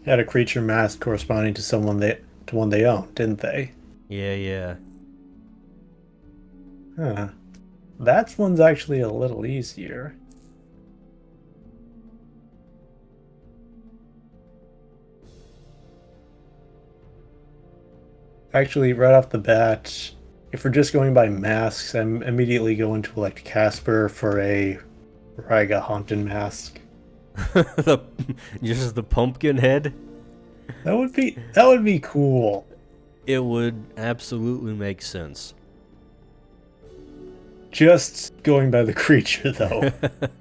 Speaker 6: a creature mask corresponding to one they owned, didn't they?
Speaker 1: Yeah.
Speaker 6: Huh. That one's actually a little easier. Actually, right off the bat, if we're just going by masks, I'm immediately going to elect Casper for a Raiga Haunted mask.
Speaker 1: Just the pumpkin head?
Speaker 6: That would be cool.
Speaker 1: It would absolutely make sense.
Speaker 6: Just going by the creature, though.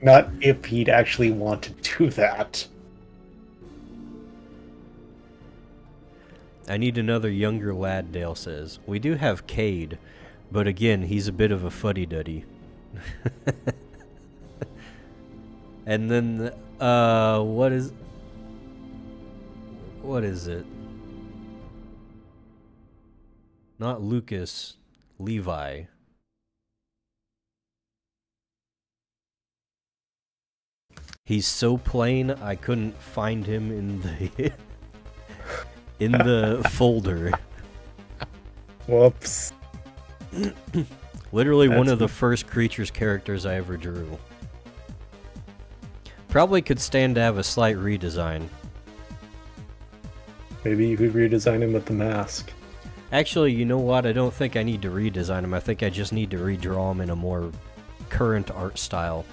Speaker 6: Not if he'd actually want to do that.
Speaker 1: I need another younger lad, Dale says. We do have Cade, but again, he's a bit of a fuddy-duddy. And then, what is it? Not Lucas, Levi. He's so plain, I couldn't find him in the in the folder.
Speaker 6: Whoops.
Speaker 1: Literally one of the first creatures characters I ever drew. Probably could stand to have a slight redesign.
Speaker 6: Maybe you could redesign him with the mask.
Speaker 1: Actually, you know what? I don't think I need to redesign him. I think I just need to redraw him in a more current art style.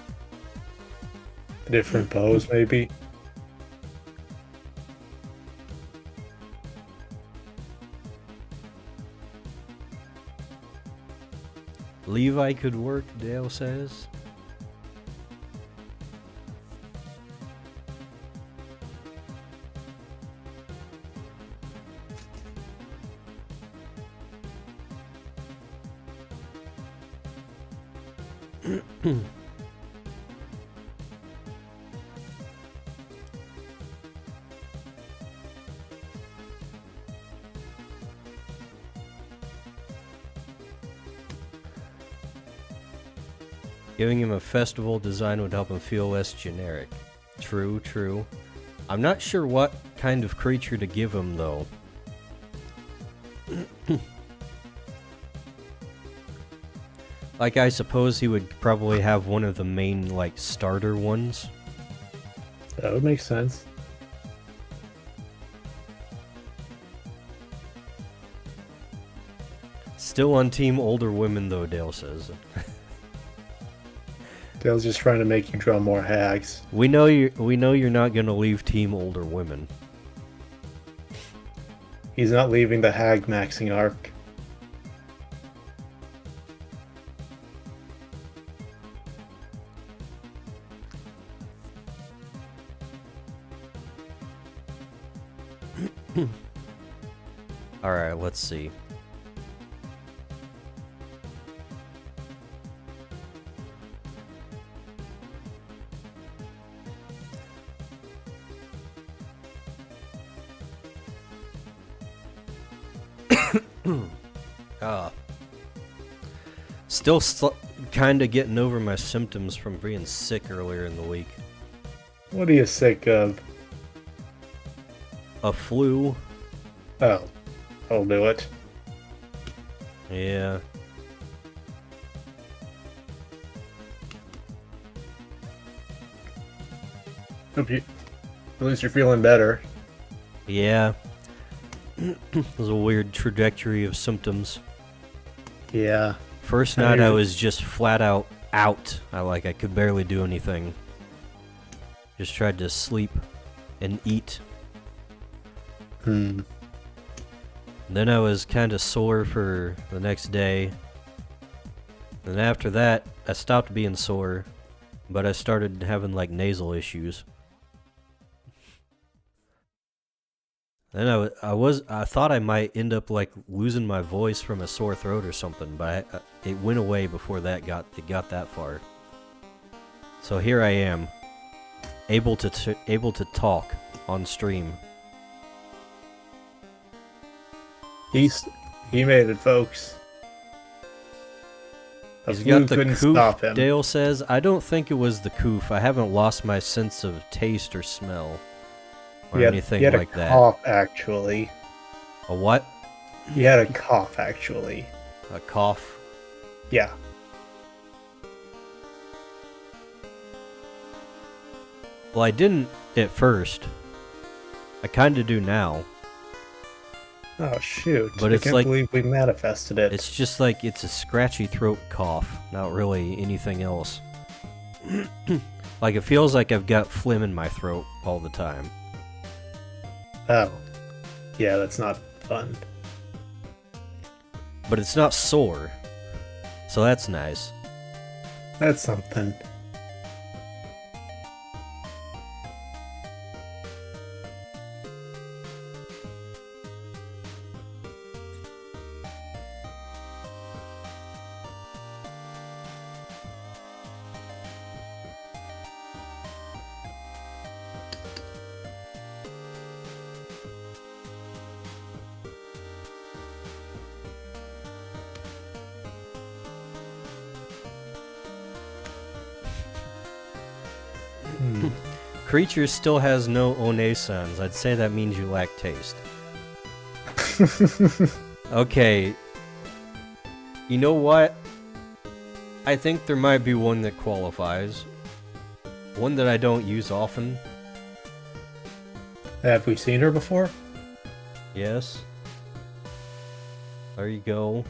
Speaker 6: A different pose, maybe?
Speaker 1: Levi could work, Dale says. Giving him a festival design would help him feel less generic. True, true. I'm not sure what kind of creature to give him, though. Like, I suppose he would probably have one of the main, like, starter ones.
Speaker 6: That would make sense.
Speaker 1: Still on team older women, though, Dale says.
Speaker 6: Dale's just trying to make you draw more hags.
Speaker 1: We know you're not gonna leave team older women.
Speaker 6: He's not leaving the hag maxing arc.
Speaker 1: Alright, let's see. Still kind of getting over my symptoms from being sick earlier in the week.
Speaker 6: What are you sick of?
Speaker 1: A flu.
Speaker 6: Oh, I'll do it.
Speaker 1: Yeah.
Speaker 6: At least you're feeling better.
Speaker 1: Yeah. It was a weird trajectory of symptoms.
Speaker 6: Yeah.
Speaker 1: First
Speaker 6: How
Speaker 1: night I
Speaker 6: you-
Speaker 1: was just flat out. I could barely do anything. Just tried to sleep and eat. Then I was kind of sore for the next day. Then after that, I stopped being sore, but I started having like nasal issues. Then I thought I might end up like losing my voice from a sore throat or something, but it went away before it got that far. So here I am, able to talk on stream.
Speaker 6: He made it, folks. The
Speaker 1: He's
Speaker 6: flu
Speaker 1: got the
Speaker 6: couldn't stop
Speaker 1: coof,
Speaker 6: him.
Speaker 1: Dale says. I don't think it was the coof. I haven't lost my sense of taste or smell. Or anything
Speaker 6: he had
Speaker 1: like
Speaker 6: a
Speaker 1: that.
Speaker 6: cough, actually.
Speaker 1: A what?
Speaker 6: He had a cough, actually.
Speaker 1: A cough?
Speaker 6: Yeah.
Speaker 1: Well, I didn't at first. I kind of do now.
Speaker 6: Oh shoot!
Speaker 1: But
Speaker 6: I
Speaker 1: it's
Speaker 6: can't
Speaker 1: like-
Speaker 6: believe we manifested it.
Speaker 1: It's just like it's a scratchy throat cough, not really anything else. Like it feels like I've got phlegm in my throat all the time.
Speaker 6: Oh, yeah, that's not fun.
Speaker 1: But it's not sore. So that's nice.
Speaker 6: That's something.
Speaker 1: Creature still has no onesans. I'd say that means you lack taste. Okay. You know what? I think there might be one that qualifies. One that I don't use often.
Speaker 6: Have we seen her before?
Speaker 1: Yes. There you go.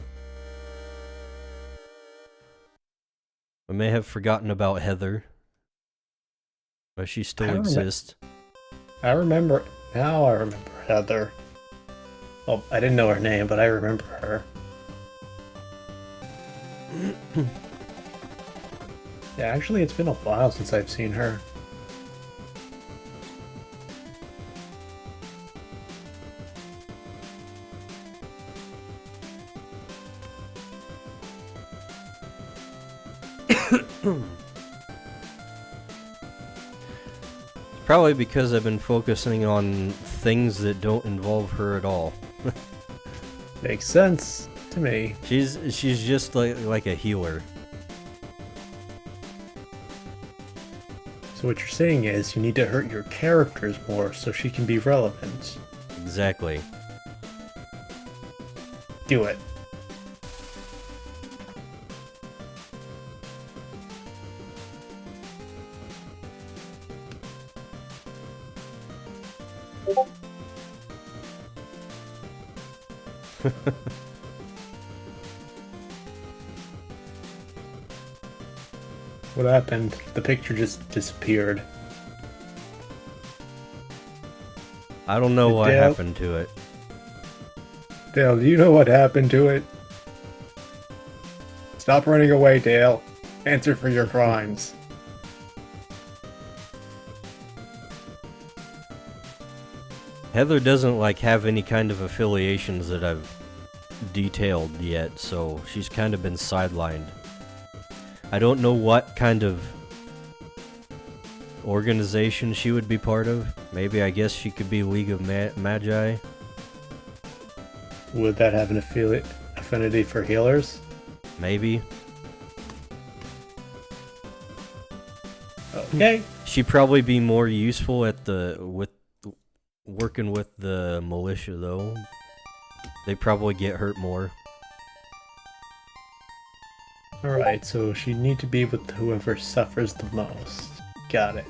Speaker 1: I may have forgotten about Heather. But she still exists.
Speaker 6: I remember. Now I remember Heather. Well, I didn't know her name, but I remember her. Yeah, actually, it's been a while since I've seen her.
Speaker 1: Probably because I've been focusing on things that don't involve her at all.
Speaker 6: Makes sense to me.
Speaker 1: She's just like a healer.
Speaker 6: So what you're saying is you need to hurt your characters more so she can be relevant.
Speaker 1: Exactly.
Speaker 6: Do it. What happened? The picture just disappeared.
Speaker 1: I don't know what
Speaker 6: Dale-
Speaker 1: happened to it.
Speaker 6: Dale, do you know what happened to it? Stop running away, Dale. Answer for your crimes.
Speaker 1: Heather doesn't have any kind of affiliations that I've detailed yet, so she's kind of been sidelined. I don't know what kind of organization she would be part of. Maybe I guess she could be League of Magi.
Speaker 6: Would that have an affinity for healers?
Speaker 1: Maybe.
Speaker 6: Okay.
Speaker 1: She'd probably be more useful at working with the militia though. They probably get hurt more.
Speaker 6: Alright, so she'd need to be with whoever suffers the most. Got it.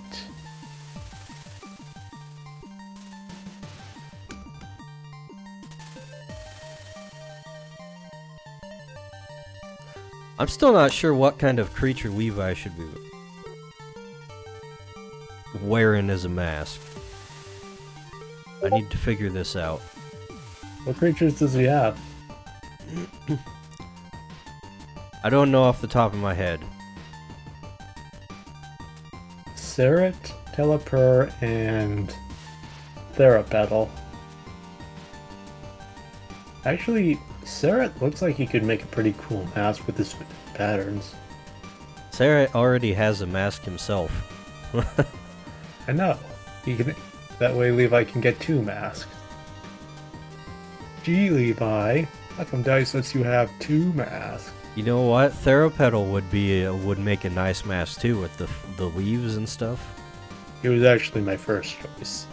Speaker 1: I'm still not sure what kind of creature Levi should be wearing as a mask. I need to figure this out.
Speaker 6: What creatures does he have?
Speaker 1: I don't know off the top of my head.
Speaker 6: Serret, Teleper, and Therapetal. Actually, Serret looks like he could make a pretty cool mask with his patterns.
Speaker 1: Sarah already has a mask himself.
Speaker 6: I know. He can. That way Levi can get 2 masks. Gee, Levi, how come Dice lets you have 2 masks?
Speaker 1: You know what? Therapetal would make a nice mask too with the leaves and stuff.
Speaker 6: It was actually my first choice.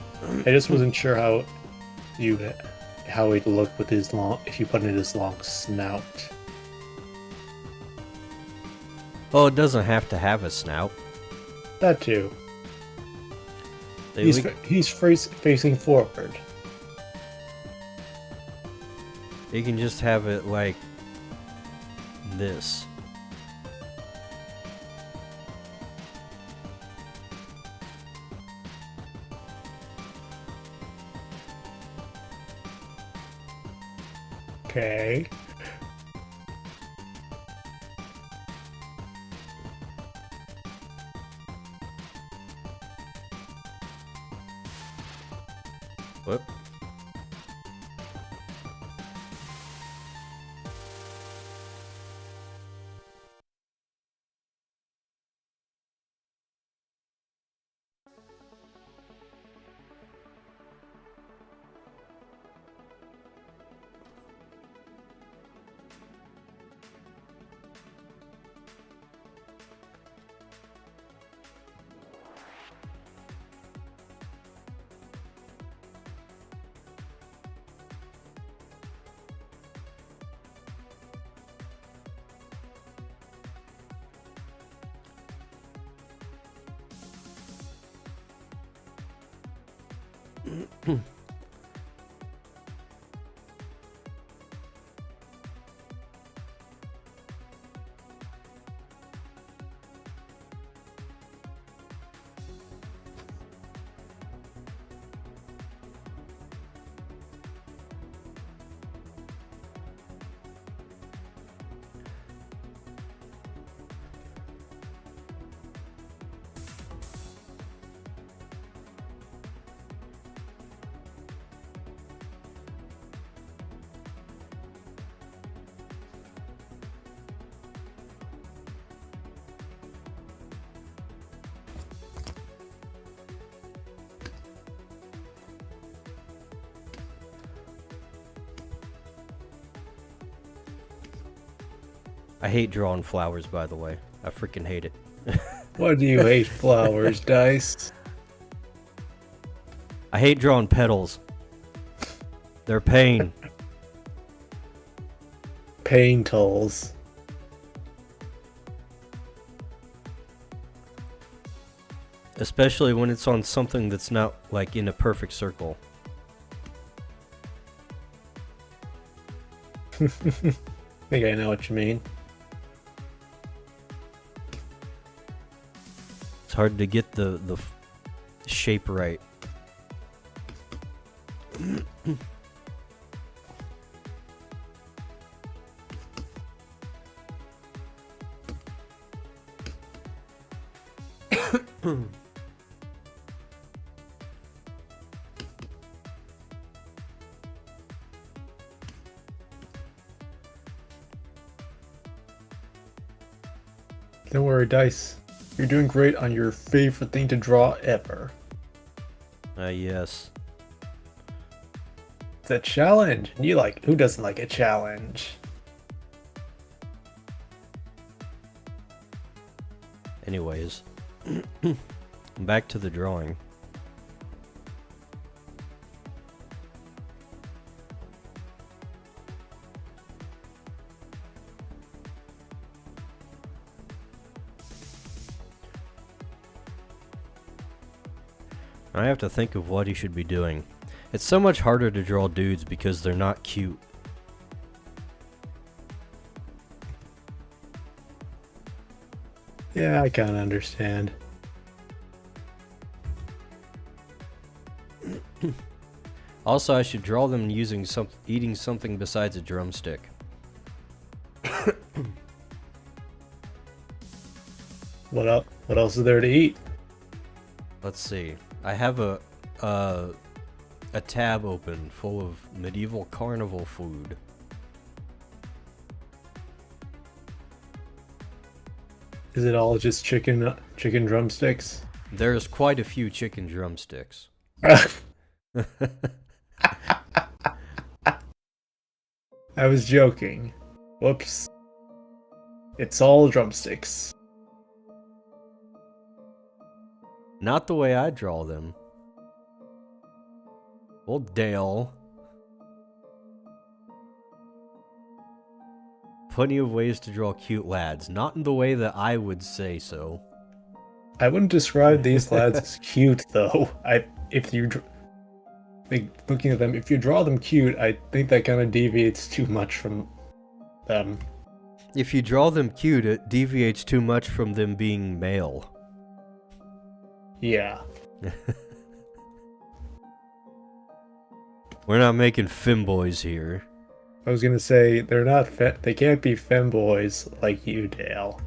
Speaker 6: I just wasn't sure how he'd look with his if you put in his long snout.
Speaker 1: Oh, it doesn't have to have a snout.
Speaker 6: That too.
Speaker 1: They
Speaker 6: He's
Speaker 1: look-
Speaker 6: facing forward.
Speaker 1: You can just have it like this.
Speaker 6: Okay.
Speaker 1: Whoop. I hate drawing flowers, by the way. I freaking hate it.
Speaker 6: Why do you hate flowers, Dice?
Speaker 1: I hate drawing petals. They're pain.
Speaker 6: Pain tolls.
Speaker 1: Especially when it's on something that's not, like, in a perfect circle.
Speaker 6: Think I know what you mean.
Speaker 1: It's hard to get the shape right.
Speaker 6: Don't worry, Dice. You're doing great on your favorite thing to draw ever.
Speaker 1: Yes.
Speaker 6: It's a challenge. And who doesn't like a challenge?
Speaker 1: Anyways. Back to the drawing. I have to think of what he should be doing. It's so much harder to draw dudes because they're not cute.
Speaker 6: Yeah, I kind of understand.
Speaker 1: Also, I should draw them using eating something besides a drumstick.
Speaker 6: What else is there to eat?
Speaker 1: Let's see. I have a tab open full of medieval carnival food.
Speaker 6: Is it all just chicken drumsticks?
Speaker 1: There's quite a few chicken drumsticks.
Speaker 6: I was joking. Whoops. It's all drumsticks.
Speaker 1: Not the way I draw them. Well, Dale. Plenty of ways to draw cute lads. Not in the way that I would say so.
Speaker 6: I wouldn't describe these lads as cute, though. Looking at them, if you draw them cute, I think that kind of deviates too much from them.
Speaker 1: If you draw them cute, it deviates too much from them being male.
Speaker 6: Yeah.
Speaker 1: We're not making femboys here.
Speaker 6: I was gonna say, they're not they can't be femboys like you, Dale.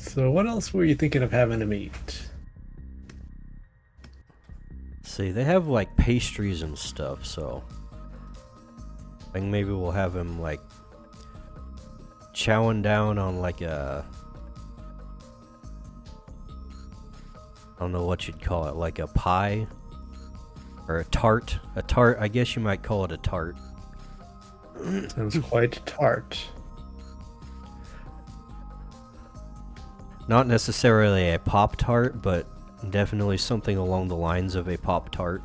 Speaker 6: So what else were you thinking of having to meet?
Speaker 1: See, they have like pastries and stuff, so I think maybe we'll have him like chowing down on like a, I don't know what you'd call it, like a pie or a tart. A tart, I guess you might call it a tart.
Speaker 6: Sounds quite tart.
Speaker 1: Not necessarily a Pop-Tart, but definitely something along the lines of a Pop-Tart.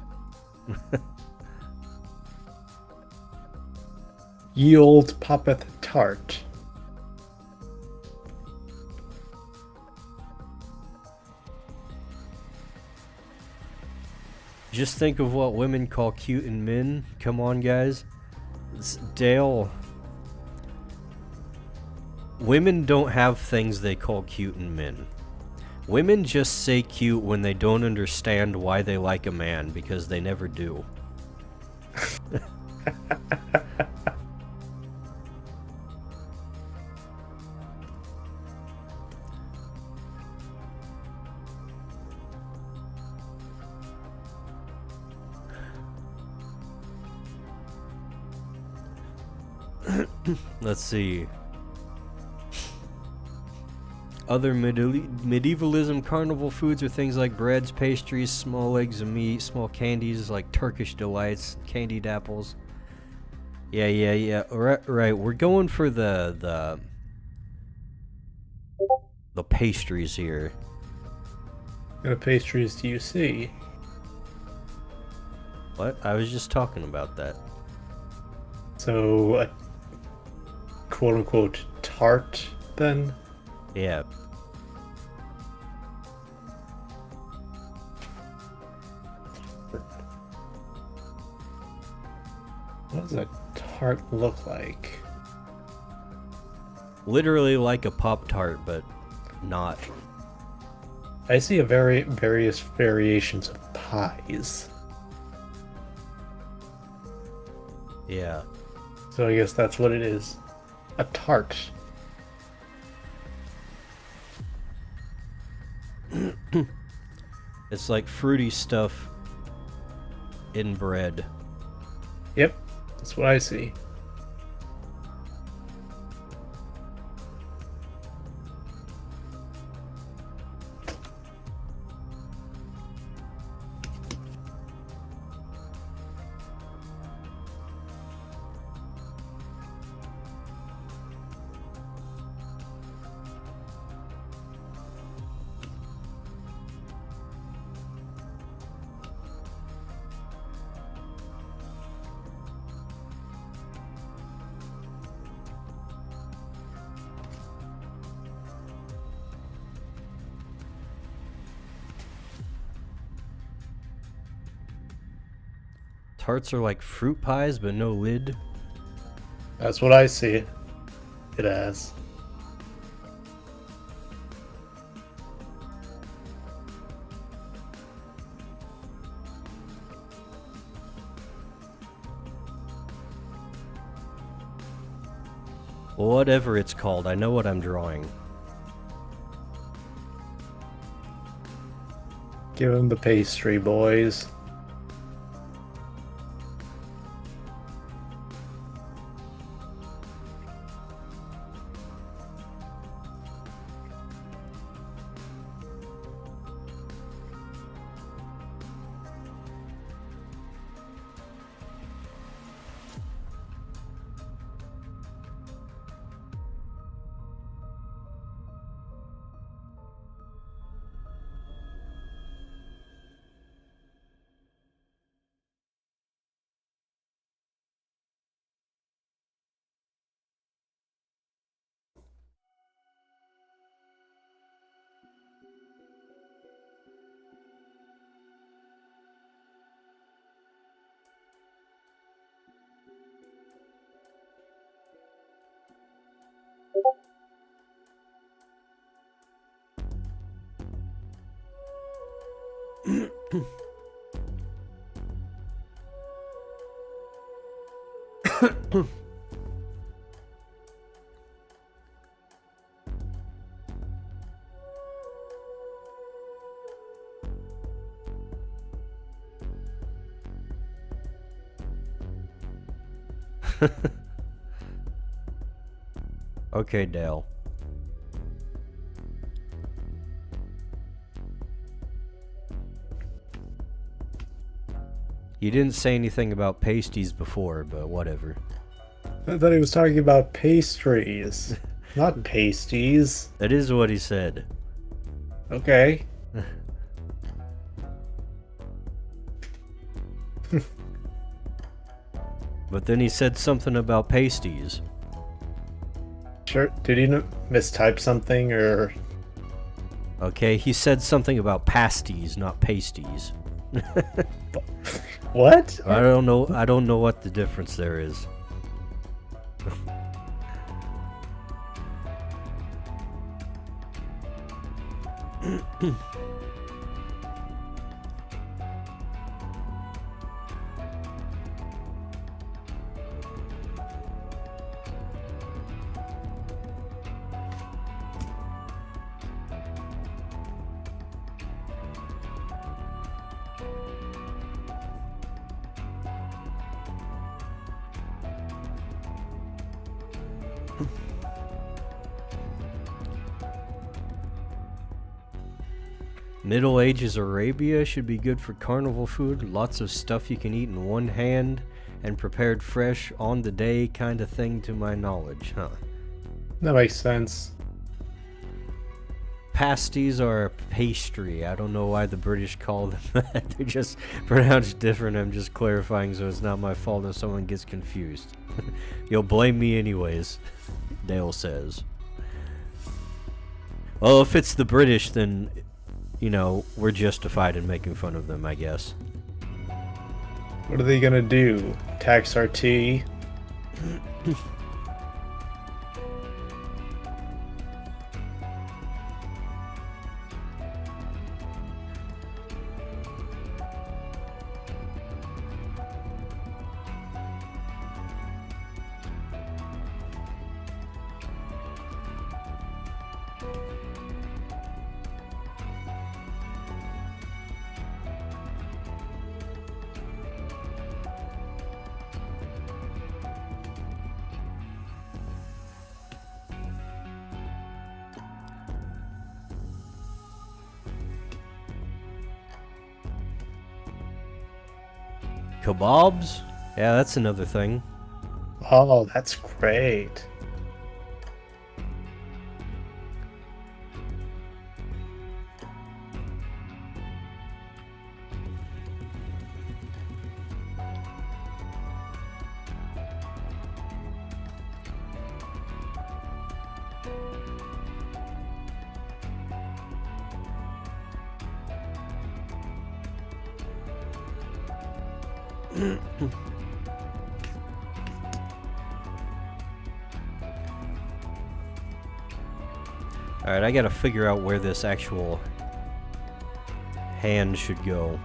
Speaker 6: Ye old poppeth tart.
Speaker 1: Just think of what women call cute in men. Come on, guys. Dale. Women don't have things they call cute in men. Women just say cute when they don't understand why they like a man, because they never do. Let's see. Other medievalism carnival foods are things like breads, pastries, small legs of meat, small candies like Turkish delights, candied apples. Yeah. Right. We're going for the pastries here.
Speaker 6: What kind of pastries do you see?
Speaker 1: What? I was just talking about that.
Speaker 6: So, a quote-unquote tart, then?
Speaker 1: Yeah.
Speaker 6: What does a tart look like?
Speaker 1: Literally like a Pop-Tart, but not.
Speaker 6: I see various variations of pies.
Speaker 1: Yeah.
Speaker 6: So I guess that's what it is. A tart.
Speaker 1: It's like fruity stuff in bread.
Speaker 6: Yep, that's what I see.
Speaker 1: Tarts are like fruit pies, but no lid.
Speaker 6: That's what I see it as.
Speaker 1: Whatever it's called, I know what I'm drawing.
Speaker 6: Give him the pastry, boys.
Speaker 1: Okay, Dale. You didn't say anything about pasties before, but whatever.
Speaker 6: I thought he was talking about pastries, not pasties.
Speaker 1: That is what he said.
Speaker 6: Okay.
Speaker 1: But then he said something about pasties.
Speaker 6: Sure. Did he mistype something or?
Speaker 1: Okay, he said something about pasties, not pasties.
Speaker 6: What?
Speaker 1: I don't know what the difference there is. Middle Ages Arabia should be good for carnival food. Lots of stuff you can eat in one hand and prepared fresh on the day kind of thing to my knowledge, huh?
Speaker 6: That makes sense.
Speaker 1: Pasties are a pastry. I don't know why the British call them that. They're just pronounced different. I'm just clarifying so it's not my fault if someone gets confused. You'll blame me anyways, Dale says. Well, if it's the British, then, you know, we're justified in making fun of them, I guess.
Speaker 6: What are they gonna do? Tax our tea?
Speaker 1: Kebabs? Yeah, that's another thing.
Speaker 6: Oh, that's great.
Speaker 1: Alright, I gotta figure out where this actual hand should go.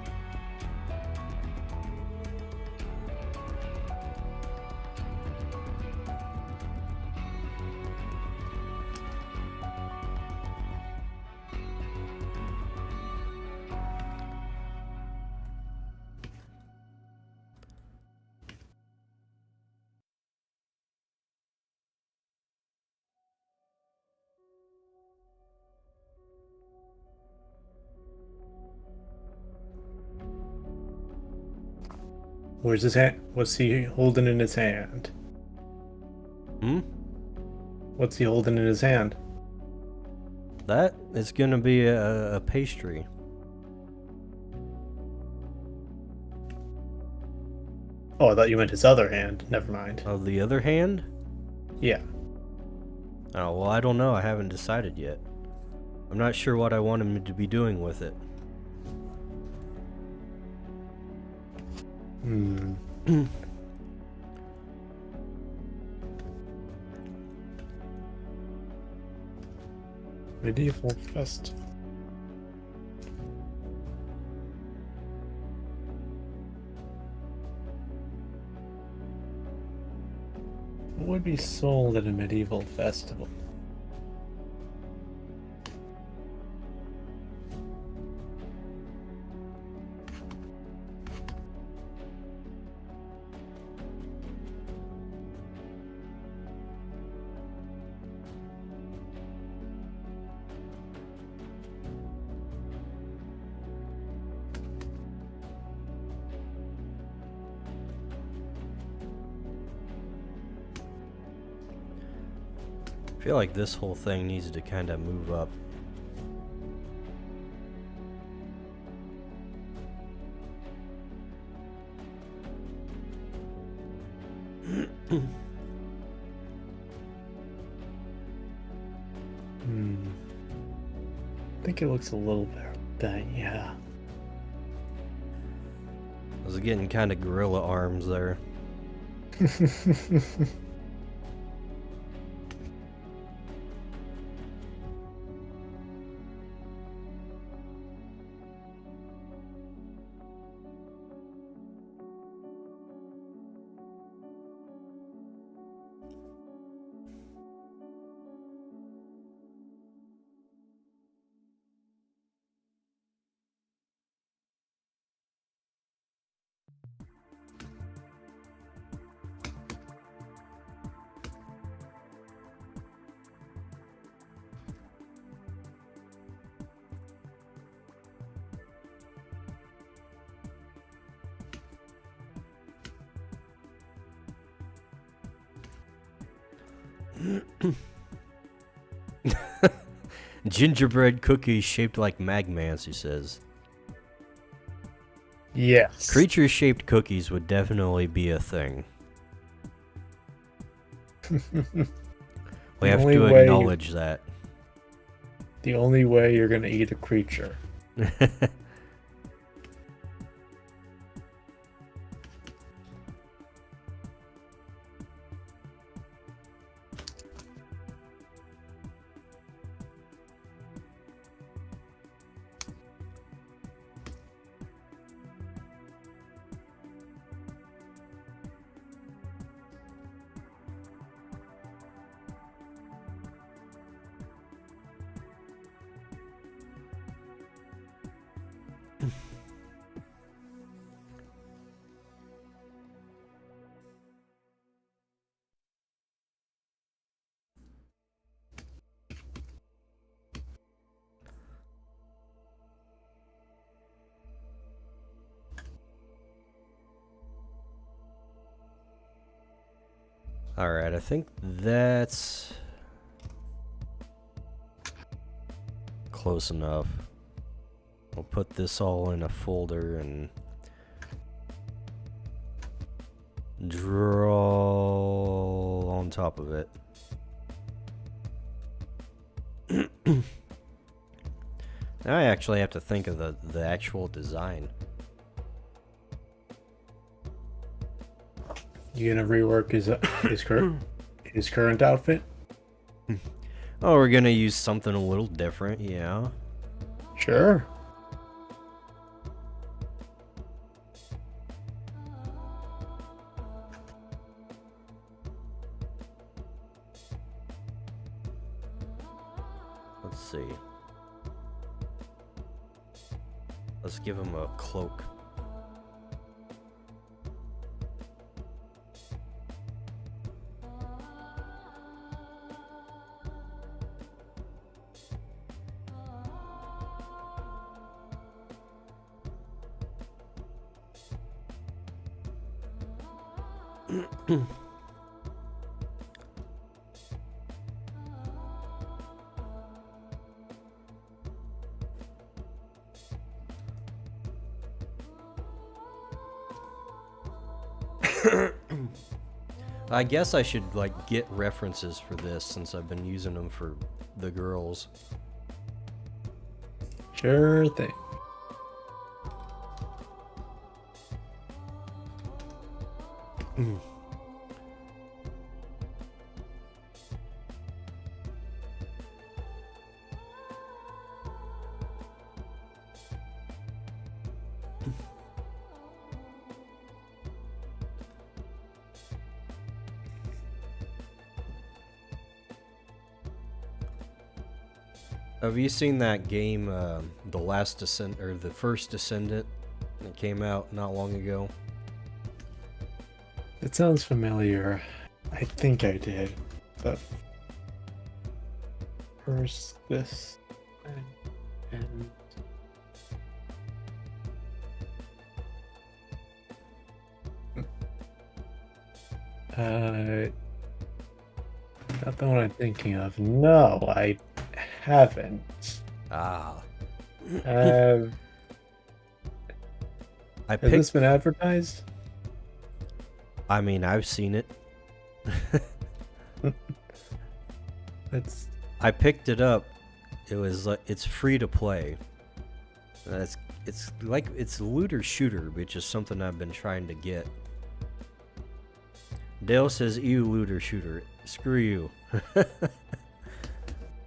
Speaker 6: Where's his hand? What's he holding in his hand?
Speaker 1: Hmm?
Speaker 6: What's he holding in his hand?
Speaker 1: That is gonna be a pastry.
Speaker 6: Oh, I thought you meant his other hand. Never mind.
Speaker 1: Oh, the other hand?
Speaker 6: Yeah.
Speaker 1: Oh, well, I don't know. I haven't decided yet. I'm not sure what I want him to be doing with it.
Speaker 6: Hmm. Medieval festival. would be sold at a medieval festival?
Speaker 1: I feel like this whole thing needs to kind of move up.
Speaker 6: I think it looks a little better, yeah.
Speaker 1: I was getting kind of gorilla arms there. Gingerbread cookies shaped like magmans, he says.
Speaker 6: Yes.
Speaker 1: Creature-shaped cookies would definitely be a thing. We have to acknowledge that.
Speaker 6: The only way you're gonna eat a creature.
Speaker 1: Alright, I think that's close enough. I'll put this all in a folder and draw on top of it. Now I actually have to think of the actual design.
Speaker 6: You gonna rework his current outfit?
Speaker 1: Oh, we're gonna use something a little different, yeah.
Speaker 6: Sure.
Speaker 1: Let's see. Let's give him a cloak. I guess I should like get references for this since I've been using them for the girls.
Speaker 6: Sure thing.
Speaker 1: Have you seen that game, The Last Descent or The First Descendant? That came out not long ago.
Speaker 6: It sounds familiar. I think I did. But first this and not the one I'm thinking of. No, I haven't.
Speaker 1: Ah.
Speaker 6: Have
Speaker 1: I
Speaker 6: has this
Speaker 1: picked.
Speaker 6: been advertised?
Speaker 1: I mean, I've seen it.
Speaker 6: It's
Speaker 1: I picked it up. It was like it's free to play. It's like it's looter shooter, which is something I've been trying to get. Dale says, "Ew, looter shooter. Screw you."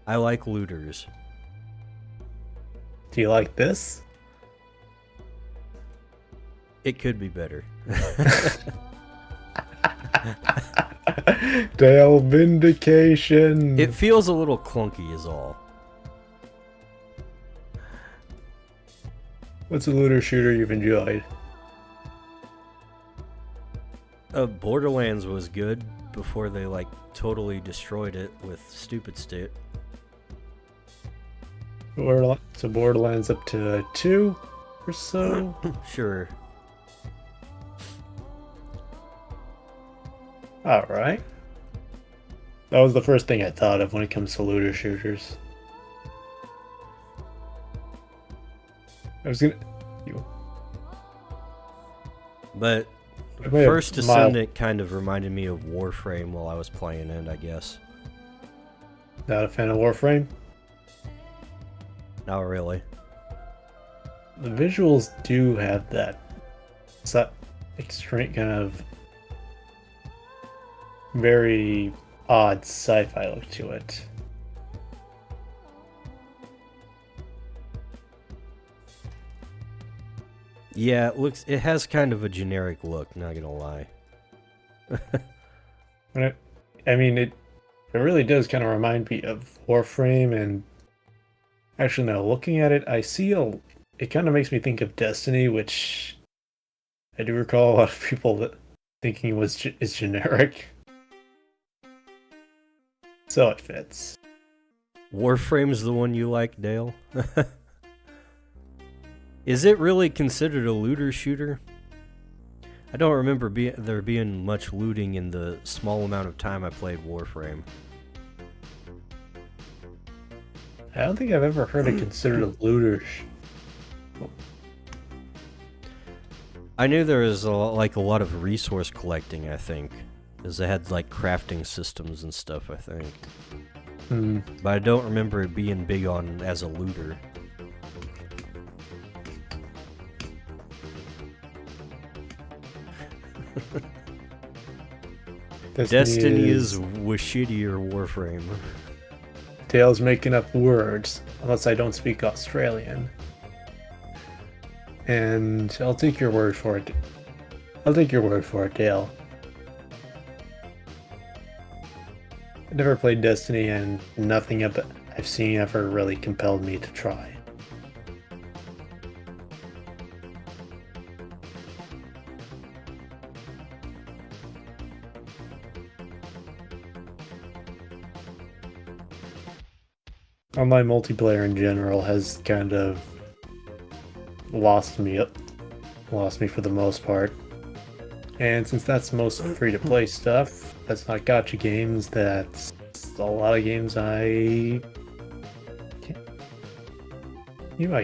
Speaker 1: I like looters.
Speaker 6: do you like this?
Speaker 1: It could be better.
Speaker 6: Dale vindication.
Speaker 1: It feels a little clunky, is all.
Speaker 6: What's a looter shooter you've enjoyed?
Speaker 1: Borderlands was good before they like totally destroyed it with stupid state.
Speaker 6: So Borderlands up to 2 or so.
Speaker 1: Sure.
Speaker 6: All right. That was the first thing I thought of when it comes to looter shooters. I was gonna.
Speaker 1: But
Speaker 6: I may have
Speaker 1: First
Speaker 6: mild-
Speaker 1: Descendant kind of reminded me of Warframe while I was playing it, I guess.
Speaker 6: Not a fan of Warframe.
Speaker 1: Not really.
Speaker 6: The visuals do have that extreme kind of very odd sci-fi look to it.
Speaker 1: Yeah, it has kind of a generic look, not gonna lie.
Speaker 6: It really does kind of remind me of Warframe, and actually, no, looking at it, it kind of makes me think of Destiny, which I do recall a lot of people thinking is generic. So it fits.
Speaker 1: Warframe's the one you like, Dale? Is it really considered a looter shooter? I don't remember there being much looting in the small amount of time I played Warframe.
Speaker 6: I don't think I've ever heard it considered a looter.
Speaker 1: I knew there was a lot of resource collecting, I think. Because they had like crafting systems and stuff, I think. But I don't remember it being big on as a looter. Destiny is shittier Warframe.
Speaker 6: Dale's making up words, unless I don't speak Australian. And I'll take your word for it. I'll take your word for it, Dale. I never played Destiny, and nothing I've seen ever really compelled me to try. Online multiplayer in general has kind of lost me for the most part. And since that's most free-to-play stuff, that's not gacha games, that's a lot of games I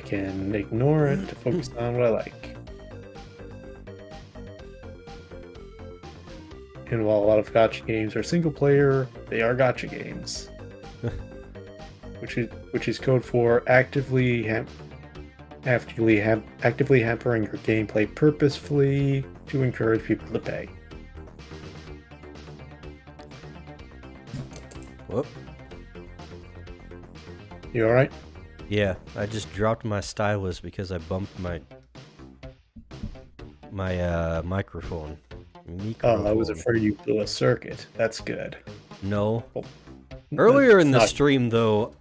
Speaker 6: can ignore it to focus on what I like. And while a lot of gacha games are single-player, they are gacha games. Which is code for actively hampering your gameplay purposefully to encourage people to pay.
Speaker 1: Whoop.
Speaker 6: You alright?
Speaker 1: Yeah, I just dropped my stylus because I bumped my microphone.
Speaker 6: Oh, I was afraid you blew a circuit. That's good.
Speaker 1: No.
Speaker 6: Oh.
Speaker 1: Earlier in
Speaker 6: It's
Speaker 1: the
Speaker 6: not-
Speaker 1: stream, though,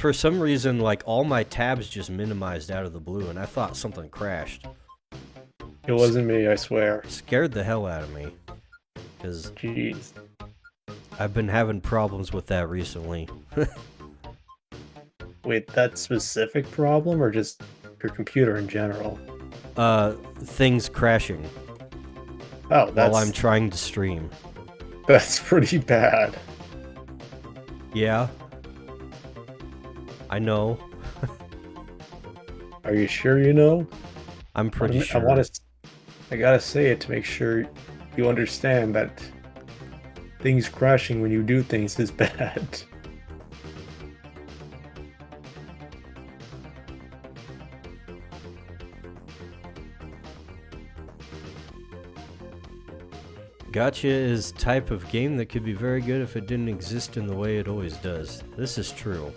Speaker 1: for some reason, like, all my tabs just minimized out of the blue, and I thought something crashed.
Speaker 6: It wasn't me, I swear.
Speaker 1: Scared the hell out of me. Because
Speaker 6: Jeez.
Speaker 1: I've been having problems with that recently.
Speaker 6: Wait, that specific problem or just your computer in general?
Speaker 1: Things crashing
Speaker 6: Oh,
Speaker 1: while I'm trying to stream.
Speaker 6: that's pretty bad.
Speaker 1: Yeah. I know.
Speaker 6: Are you sure you know?
Speaker 1: I'm pretty sure.
Speaker 6: I gotta say it to make sure you understand that things crashing when you do things is bad.
Speaker 1: Gacha is type of game that could be very good if it didn't exist in the way it always does. This is true.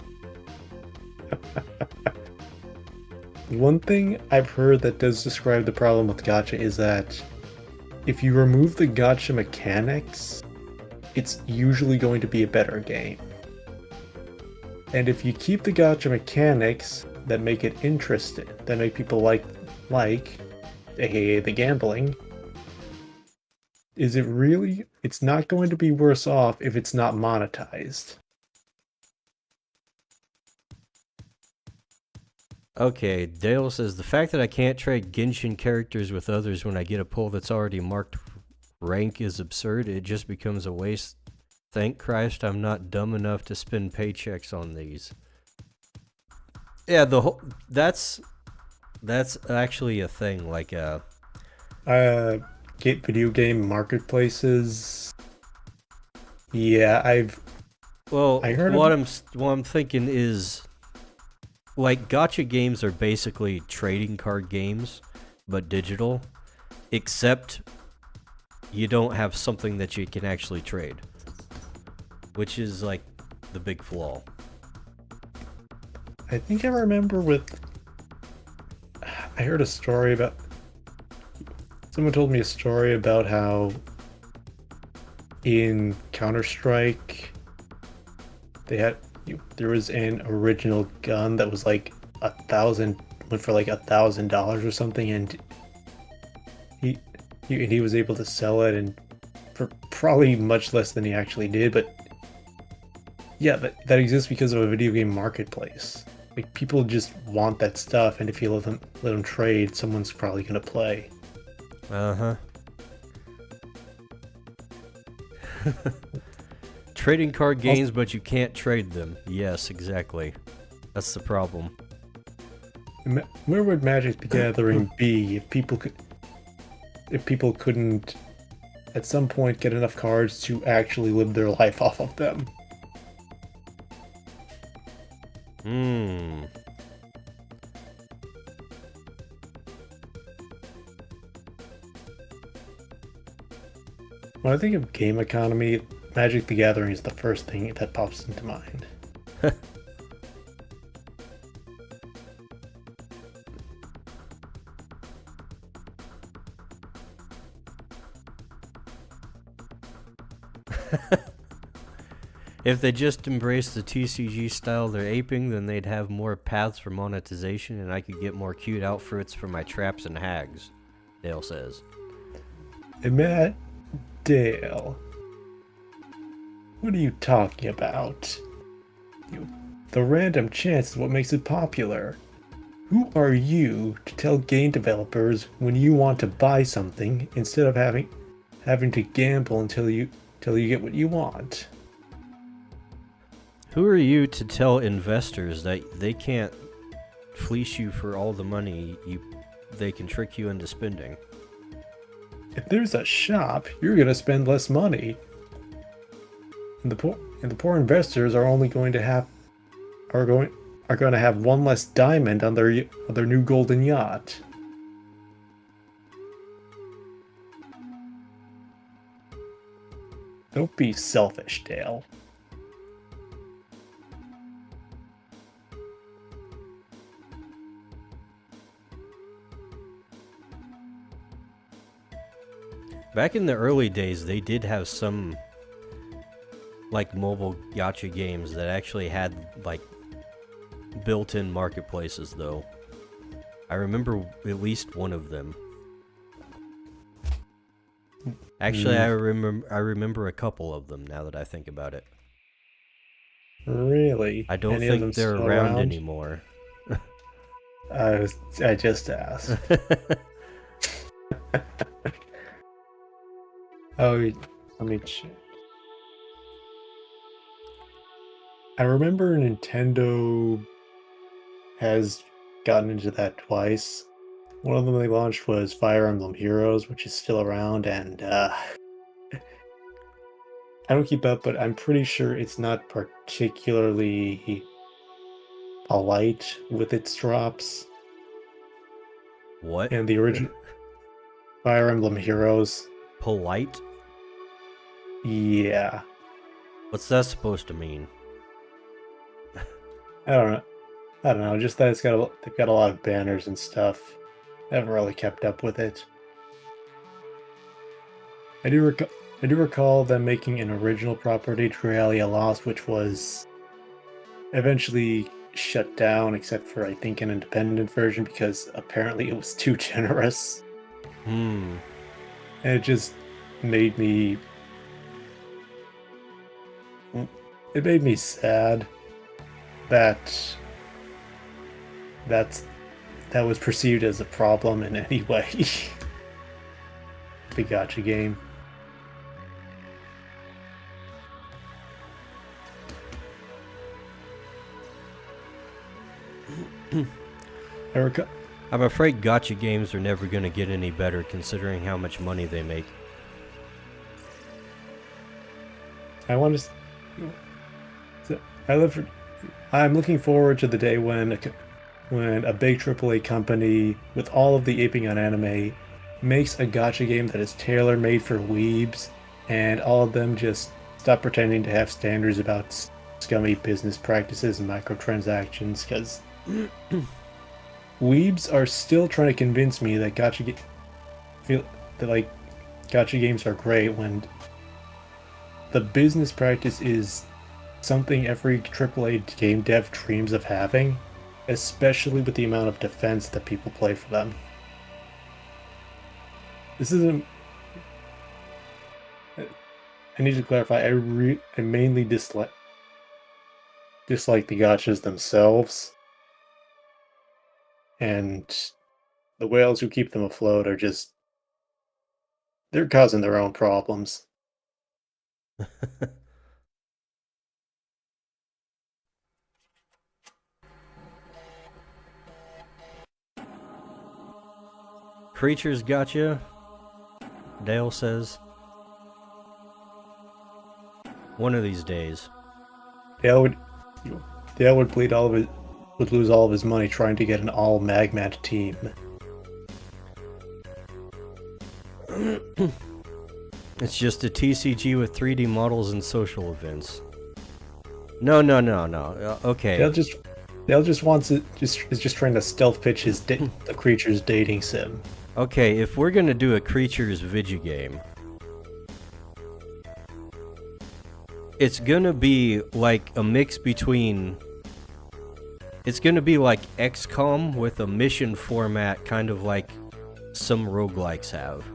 Speaker 6: One thing I've heard that does describe the problem with gacha is that if you remove the gacha mechanics, it's usually going to be a better game. And if you keep the gacha mechanics that make it interesting, that make people like, aka the gambling, is it really? It's not going to be worse off if it's not monetized.
Speaker 1: Okay, Dale says, the fact that I can't trade Genshin characters with others when I get a pull that's already marked rank is absurd. It just becomes a waste. Thank Christ I'm not dumb enough to spend paychecks on these. Yeah, the whole... That's actually a thing, like,
Speaker 6: Get video game marketplaces. Yeah, I heard
Speaker 1: what I'm thinking is, like, gacha games are basically trading card games, but digital, except you don't have something that you can actually trade, which is, like, the big flaw.
Speaker 6: I think I remember I heard a story about... Someone told me a story about how in Counter-Strike there was an original gun that was like went for like $1,000 or something, and he was able to sell it and for probably much less than he actually did, but yeah, that exists because of a video game marketplace. Like, people just want that stuff, and if you let them trade, someone's probably gonna play.
Speaker 1: Uh-huh. Trading card games, but you can't trade them. Yes, exactly. That's the problem.
Speaker 6: Where would Magic the Gathering be if people couldn't at some point get enough cards to actually live their life off of them? When I think of game economy, Magic the Gathering is the first thing that pops into mind.
Speaker 1: If they just embrace the TCG style they're aping, then they'd have more paths for monetization, and I could get more cute outfits for my traps and hags, Dale says.
Speaker 6: Hey, Matt, Dale, what are you talking about? The random chance is what makes it popular. Who are you to tell game developers when you want to buy something instead of having to gamble until you get what you want?
Speaker 1: Who are you to tell investors that they can't fleece you for all the money they can trick you into spending?
Speaker 6: If there's a shop, you're gonna spend less money. And the poor investors are only going to have one less diamond on their new golden yacht. Don't be selfish, Dale.
Speaker 1: Back in the early days, they did have some, like, mobile gacha games that actually had, like, built-in marketplaces, though. I remember at least one of them. Actually, I remember a couple of them now that I think about it.
Speaker 6: Really?
Speaker 1: I don't
Speaker 6: Any of them
Speaker 1: think they're
Speaker 6: still
Speaker 1: around anymore.
Speaker 6: I just asked. Oh, let me check. I remember Nintendo has gotten into that twice. One of them they launched was Fire Emblem Heroes, which is still around, and I don't keep up, but I'm pretty sure it's not particularly polite with its drops.
Speaker 1: What?
Speaker 6: And the original Fire Emblem Heroes,
Speaker 1: Polite?
Speaker 6: yeah.
Speaker 1: What's that supposed to mean?
Speaker 6: I don't know. Just that they've got a lot of banners and stuff. I haven't really kept up with it. I do recall them making an original property, Realia Lost, which was eventually shut down, except for I think an independent version because apparently it was too generous.
Speaker 1: Hmm.
Speaker 6: And it just made me. It made me sad that that was perceived as a problem in any way. The gacha game.
Speaker 1: I'm afraid gacha games are never going to get any better considering how much money they make.
Speaker 6: I want to. I'm looking forward to the day when a big AAA company with all of the aping on anime makes a gacha game that is tailor-made for weebs, and all of them just stop pretending to have standards about scummy business practices and microtransactions, because weebs are still trying to convince me that gacha games are great when the business practice is something every AAA game dev dreams of having, especially with the amount of defense that people play for them. This isn't. I need to clarify. I mainly dislike the gachas themselves, and the whales who keep them afloat are just. They're causing their own problems.
Speaker 1: Creatures gotcha, Dale says. One of these days.
Speaker 6: Dale would lose all of his money trying to get an all Magmat team.
Speaker 1: It's just a TCG with 3D models and social events. No. Okay.
Speaker 6: Dale just wants it. Is just trying to stealth pitch the creature's dating sim.
Speaker 1: Okay, if we're gonna do a creatures video game, it's gonna be like a mix between. It's gonna be like XCOM with a mission format, kind of like some roguelikes have.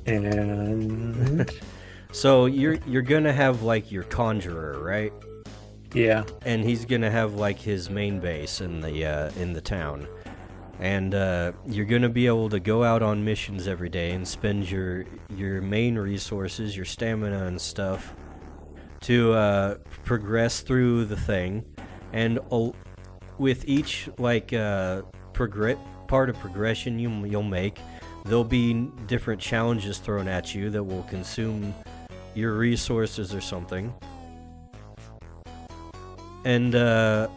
Speaker 6: And
Speaker 1: so you're gonna have like your conjurer, right?
Speaker 6: Yeah.
Speaker 1: And he's gonna have like his main base in the town, and you're gonna be able to go out on missions every day and spend your main resources, your stamina and stuff, to progress through the thing, and with each like part of progression you'll make, there'll be different challenges thrown at you that will consume your resources or something. And of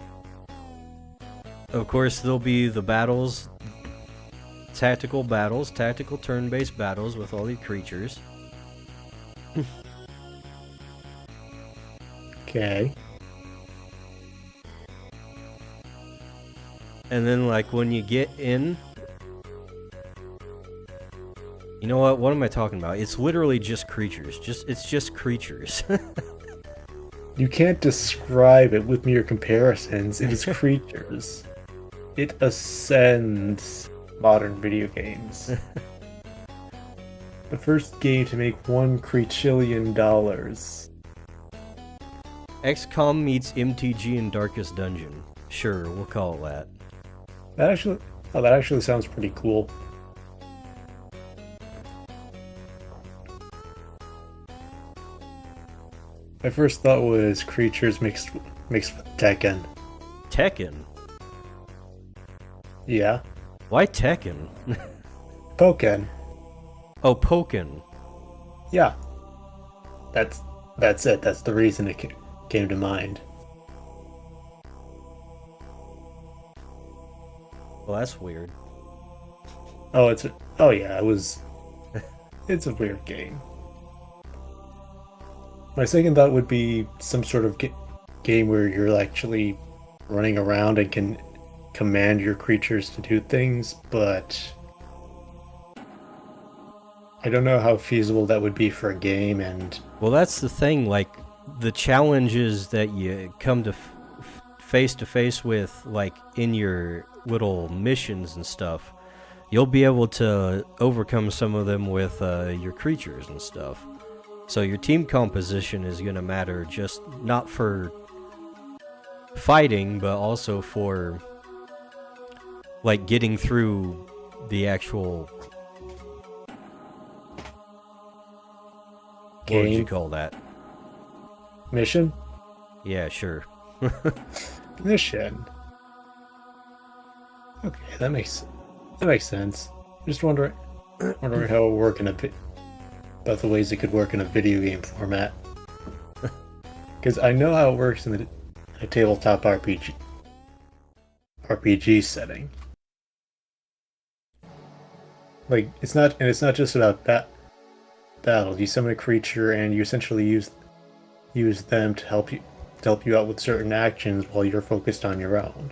Speaker 1: course there'll be the battles, tactical turn-based battles with all your creatures.
Speaker 6: Okay.
Speaker 1: And then like when you get in, you know what am I talking about? It's literally just creatures. It's just creatures.
Speaker 6: You can't describe it with mere comparisons. It is creatures. It ascends modern video games. The first game to make $1 quadrillion.
Speaker 1: XCOM meets MTG in Darkest Dungeon. Sure, we'll call it that.
Speaker 6: That actually sounds pretty cool. My first thought was creatures mixed with Tekken.
Speaker 1: Tekken?
Speaker 6: Yeah,
Speaker 1: Why Tekken?
Speaker 6: Pokken.
Speaker 1: Oh, Pokken.
Speaker 6: Yeah, that's it. That's the reason it came to mind.
Speaker 1: Well, that's weird.
Speaker 6: Oh yeah, it was. It's a weird game. My second thought would be some sort of game where you're actually running around and can command your creatures to do things, but I don't know how feasible that would be for a game. And
Speaker 1: Well, that's the thing, like, the challenges that you come to face with, like, in your little missions and stuff, you'll be able to overcome some of them with your creatures and stuff. So your team composition is going to matter, just not for fighting, but also for, like, getting through the actual... What would you
Speaker 6: Game?
Speaker 1: call that?
Speaker 6: mission?
Speaker 1: Yeah, sure.
Speaker 6: Mission. Okay, that makes sense. Just wondering how it would work about the ways it could work in a video game format. Because I know how it works in a tabletop RPG setting. Like it's not just about battle. You summon a creature and you essentially use them to help you out with certain actions while you're focused on your own.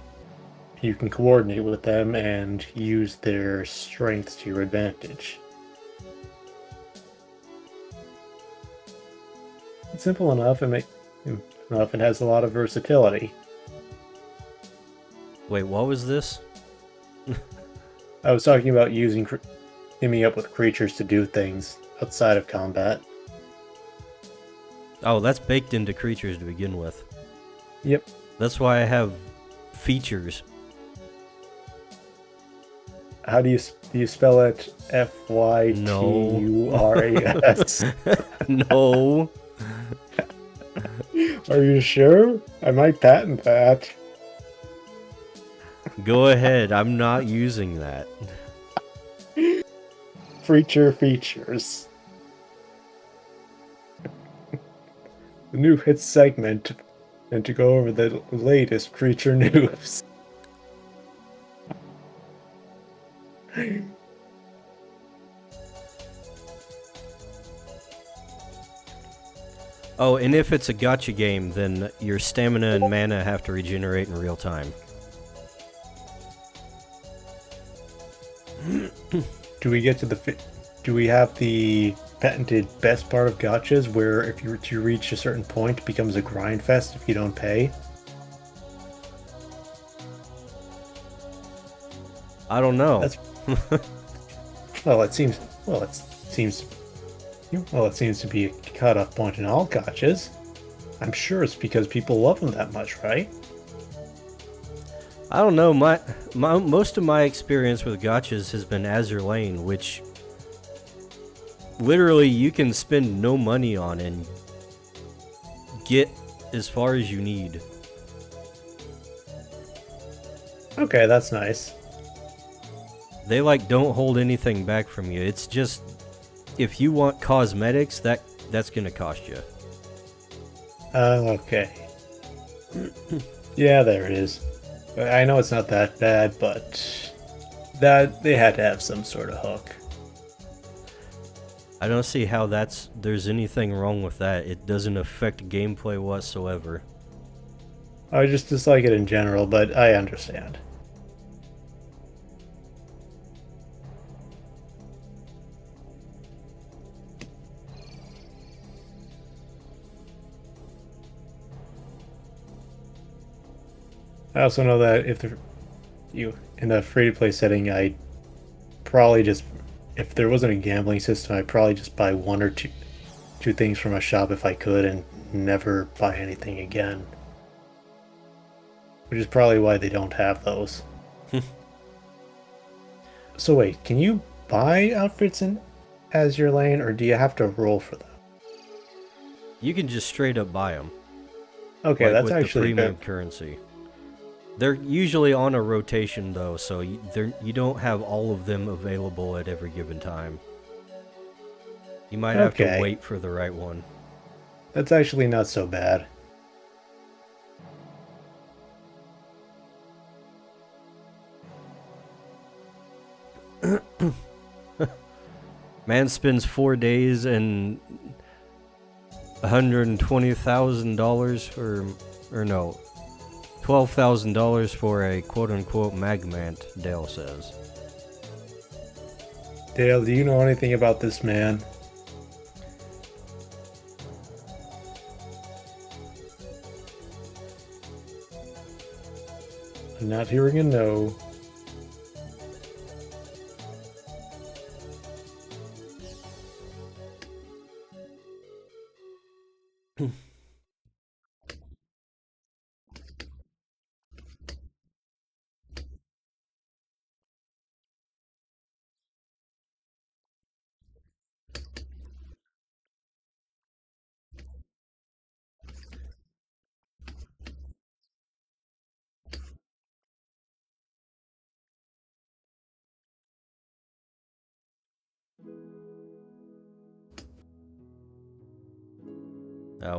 Speaker 6: You can coordinate with them and use their strengths to your advantage. It's simple enough and has a lot of versatility.
Speaker 1: Wait, what was this?
Speaker 6: I was talking about teaming up with creatures to do things outside of combat.
Speaker 1: Oh, that's baked into creatures to begin with.
Speaker 6: Yep.
Speaker 1: That's why I have features.
Speaker 6: How do you spell it? FYTURAS.
Speaker 1: No.
Speaker 6: Are you sure? I might patent that.
Speaker 1: Go ahead, I'm not using that.
Speaker 6: Creature features. The new hit segment, and to go over the latest creature news.
Speaker 1: Oh, and if it's a gacha game, then your stamina and mana have to regenerate in real time.
Speaker 6: Do we have the patented best part of gachas where if you were to reach a certain point it becomes a grind fest if you don't pay?
Speaker 1: I don't know.
Speaker 6: It seems to be a cutoff point in all gachas. I'm sure it's because people love them that much, right?
Speaker 1: I don't know. My most of my experience with gachas has been Azure Lane, which literally you can spend no money on and get as far as you need.
Speaker 6: Okay, that's nice.
Speaker 1: They like don't hold anything back from you. It's just if you want cosmetics, that's gonna cost you.
Speaker 6: Okay. Yeah, there it is. I know it's not that bad, but that they had to have some sort of hook.
Speaker 1: I don't see how there's anything wrong with that. It doesn't affect gameplay whatsoever.
Speaker 6: I just dislike it in general, but I understand. I also know that if you in a free-to-play setting, I probably just if there wasn't a gambling system, I'd probably just buy one or two things from a shop if I could, and never buy anything again. Which is probably why they don't have those. So wait, can you buy outfits in as your lane, or do you have to roll for them?
Speaker 1: You can just straight up buy them.
Speaker 6: Okay,
Speaker 1: like
Speaker 6: that's
Speaker 1: with
Speaker 6: actually
Speaker 1: the premium
Speaker 6: good.
Speaker 1: currency. They're usually on a rotation though, so you don't have all of them available at every given time. You might have to
Speaker 6: Okay.
Speaker 1: wait for the right one.
Speaker 6: That's actually not so bad.
Speaker 1: Man spends 4 days and $120,000 or no, $12,000 for a quote-unquote magmant, Dale says.
Speaker 6: Dale, do you know anything about this man? I'm not hearing a no.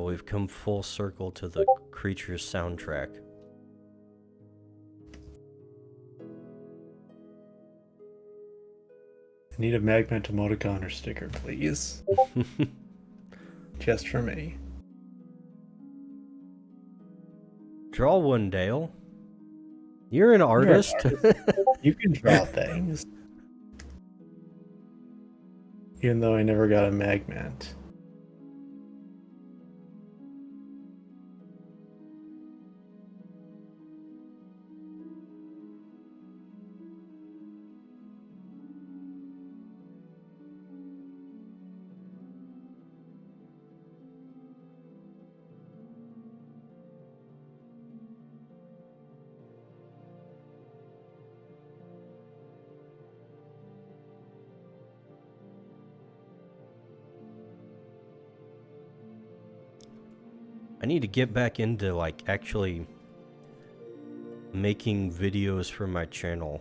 Speaker 1: We've come full circle to the Creatures soundtrack.
Speaker 6: I need a Magment emoticon or sticker, please. Just for me.
Speaker 1: Draw one, Dale. You're an artist.
Speaker 6: You can draw things. Even though I never got a Magment.
Speaker 1: I need to get back into, like, actually making videos for my channel.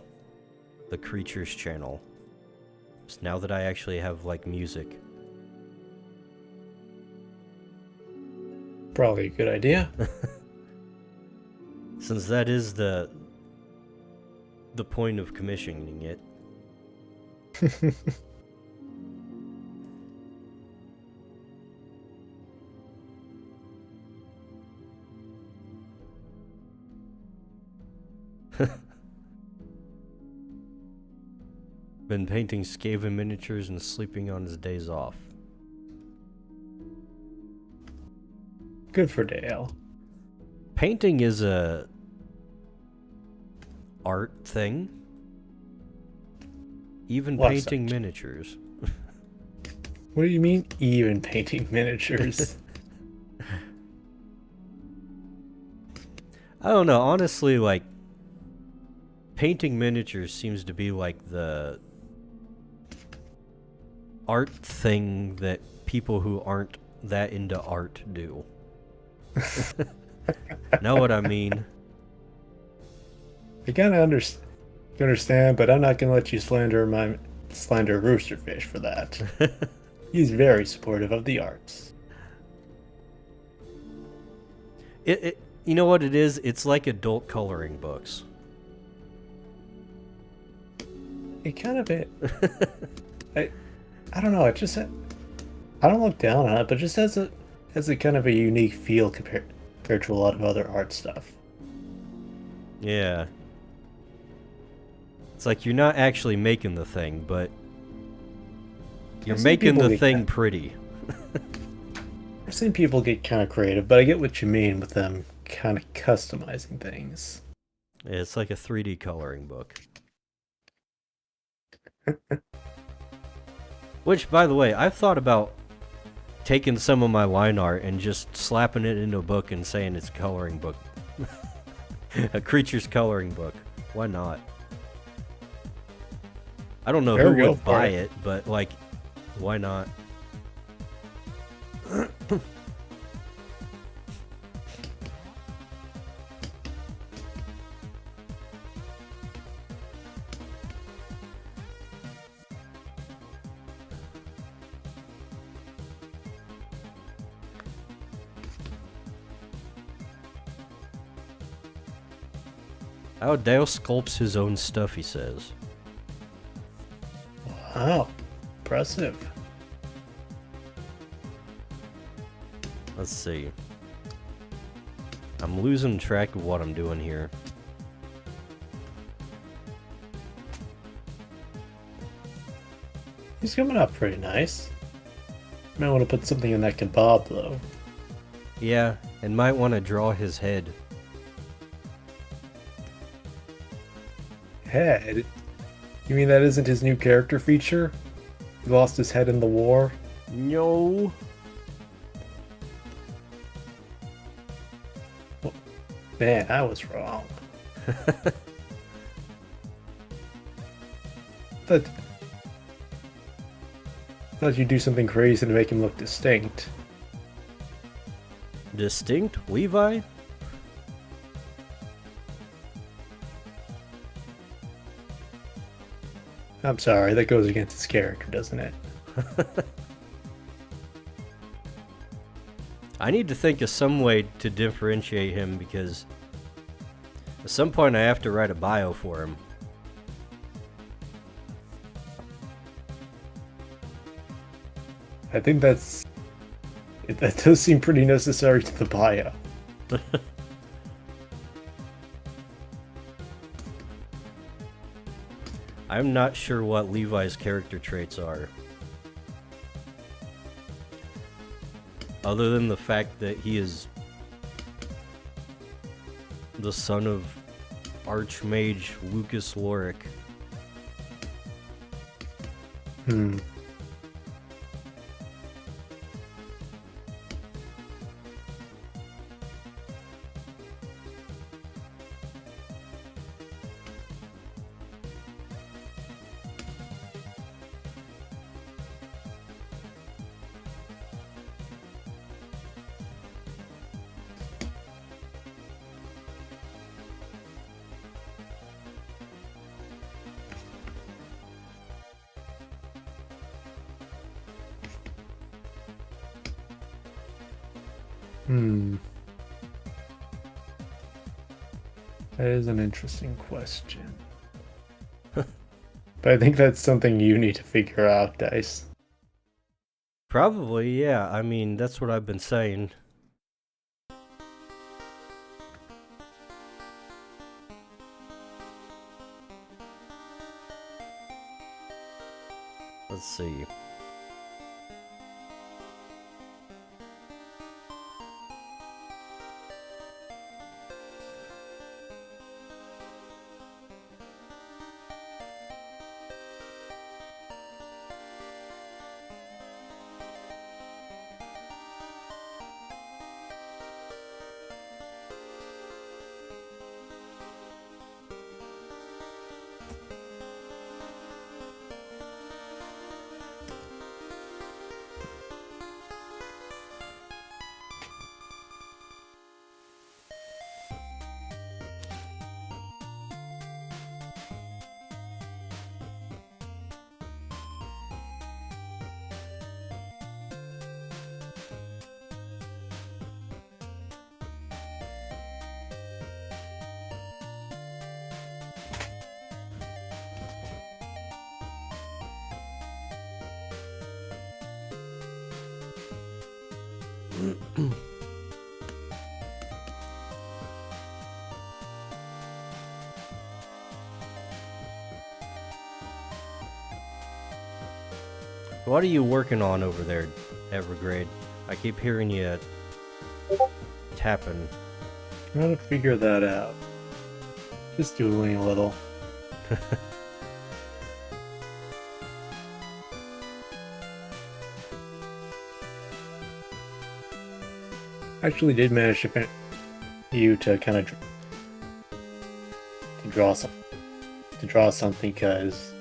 Speaker 1: The Creatures channel. So now that I actually have, like, music.
Speaker 6: Probably a good idea.
Speaker 1: Since that is the point of commissioning it. Been painting Skaven miniatures and sleeping on his days off.
Speaker 6: Good for Dale.
Speaker 1: Painting is a art thing. Even
Speaker 6: Well,
Speaker 1: painting miniatures.
Speaker 6: What do you mean, even painting miniatures?
Speaker 1: I don't know, honestly, like, painting miniatures seems to be like the art thing that people who aren't that into art do. Know what I mean?
Speaker 6: I kind of understand, but I'm not gonna let you slander Roosterfish for that. He's very supportive of the arts.
Speaker 1: You know what it is? It's like adult coloring books.
Speaker 6: It kind of it. I don't know. It just I don't look down on it, but it just has a kind of a unique feel compared to a lot of other art stuff.
Speaker 1: Yeah. It's like you're not actually making the thing, but you're making the thing pretty.
Speaker 6: I've seen people get kind of creative, but I get what you mean with them kind of customizing things.
Speaker 1: It's like a 3D coloring book. Which, by the way, I've thought about taking some of my line art and just slapping it into a book and saying it's a coloring book. A creature's coloring book. Why not? I don't know who would buy it, but like, why not? Oh, Dale sculpts his own stuff, he says.
Speaker 6: Wow. Impressive.
Speaker 1: Let's see. I'm losing track of what I'm doing here.
Speaker 6: He's coming up pretty nice. Might want to put something in that kebab, though.
Speaker 1: Yeah, and might want to draw his head.
Speaker 6: Head? You mean that isn't his new character feature? He lost his head in the war?
Speaker 1: No.
Speaker 6: Man, I was wrong. Thought you'd do something crazy to make him look distinct.
Speaker 1: Distinct? Levi?
Speaker 6: I'm sorry, that goes against his character, doesn't it?
Speaker 1: I need to think of some way to differentiate him because at some point I have to write a bio for him.
Speaker 6: I think that does seem pretty necessary to the bio.
Speaker 1: I'm not sure what Levi's character traits are. Other than the fact that he is the son of Archmage Lucas Lorick.
Speaker 6: That is an interesting question. But I think that's something you need to figure out, Dice.
Speaker 1: Probably, yeah. I mean, that's what I've been saying. Let's see. What are you working on over there, Evergrade? I keep hearing you tapping.
Speaker 6: I'm trying to figure that out. Just doodling a little. Actually did manage to fin you to kind of draw something because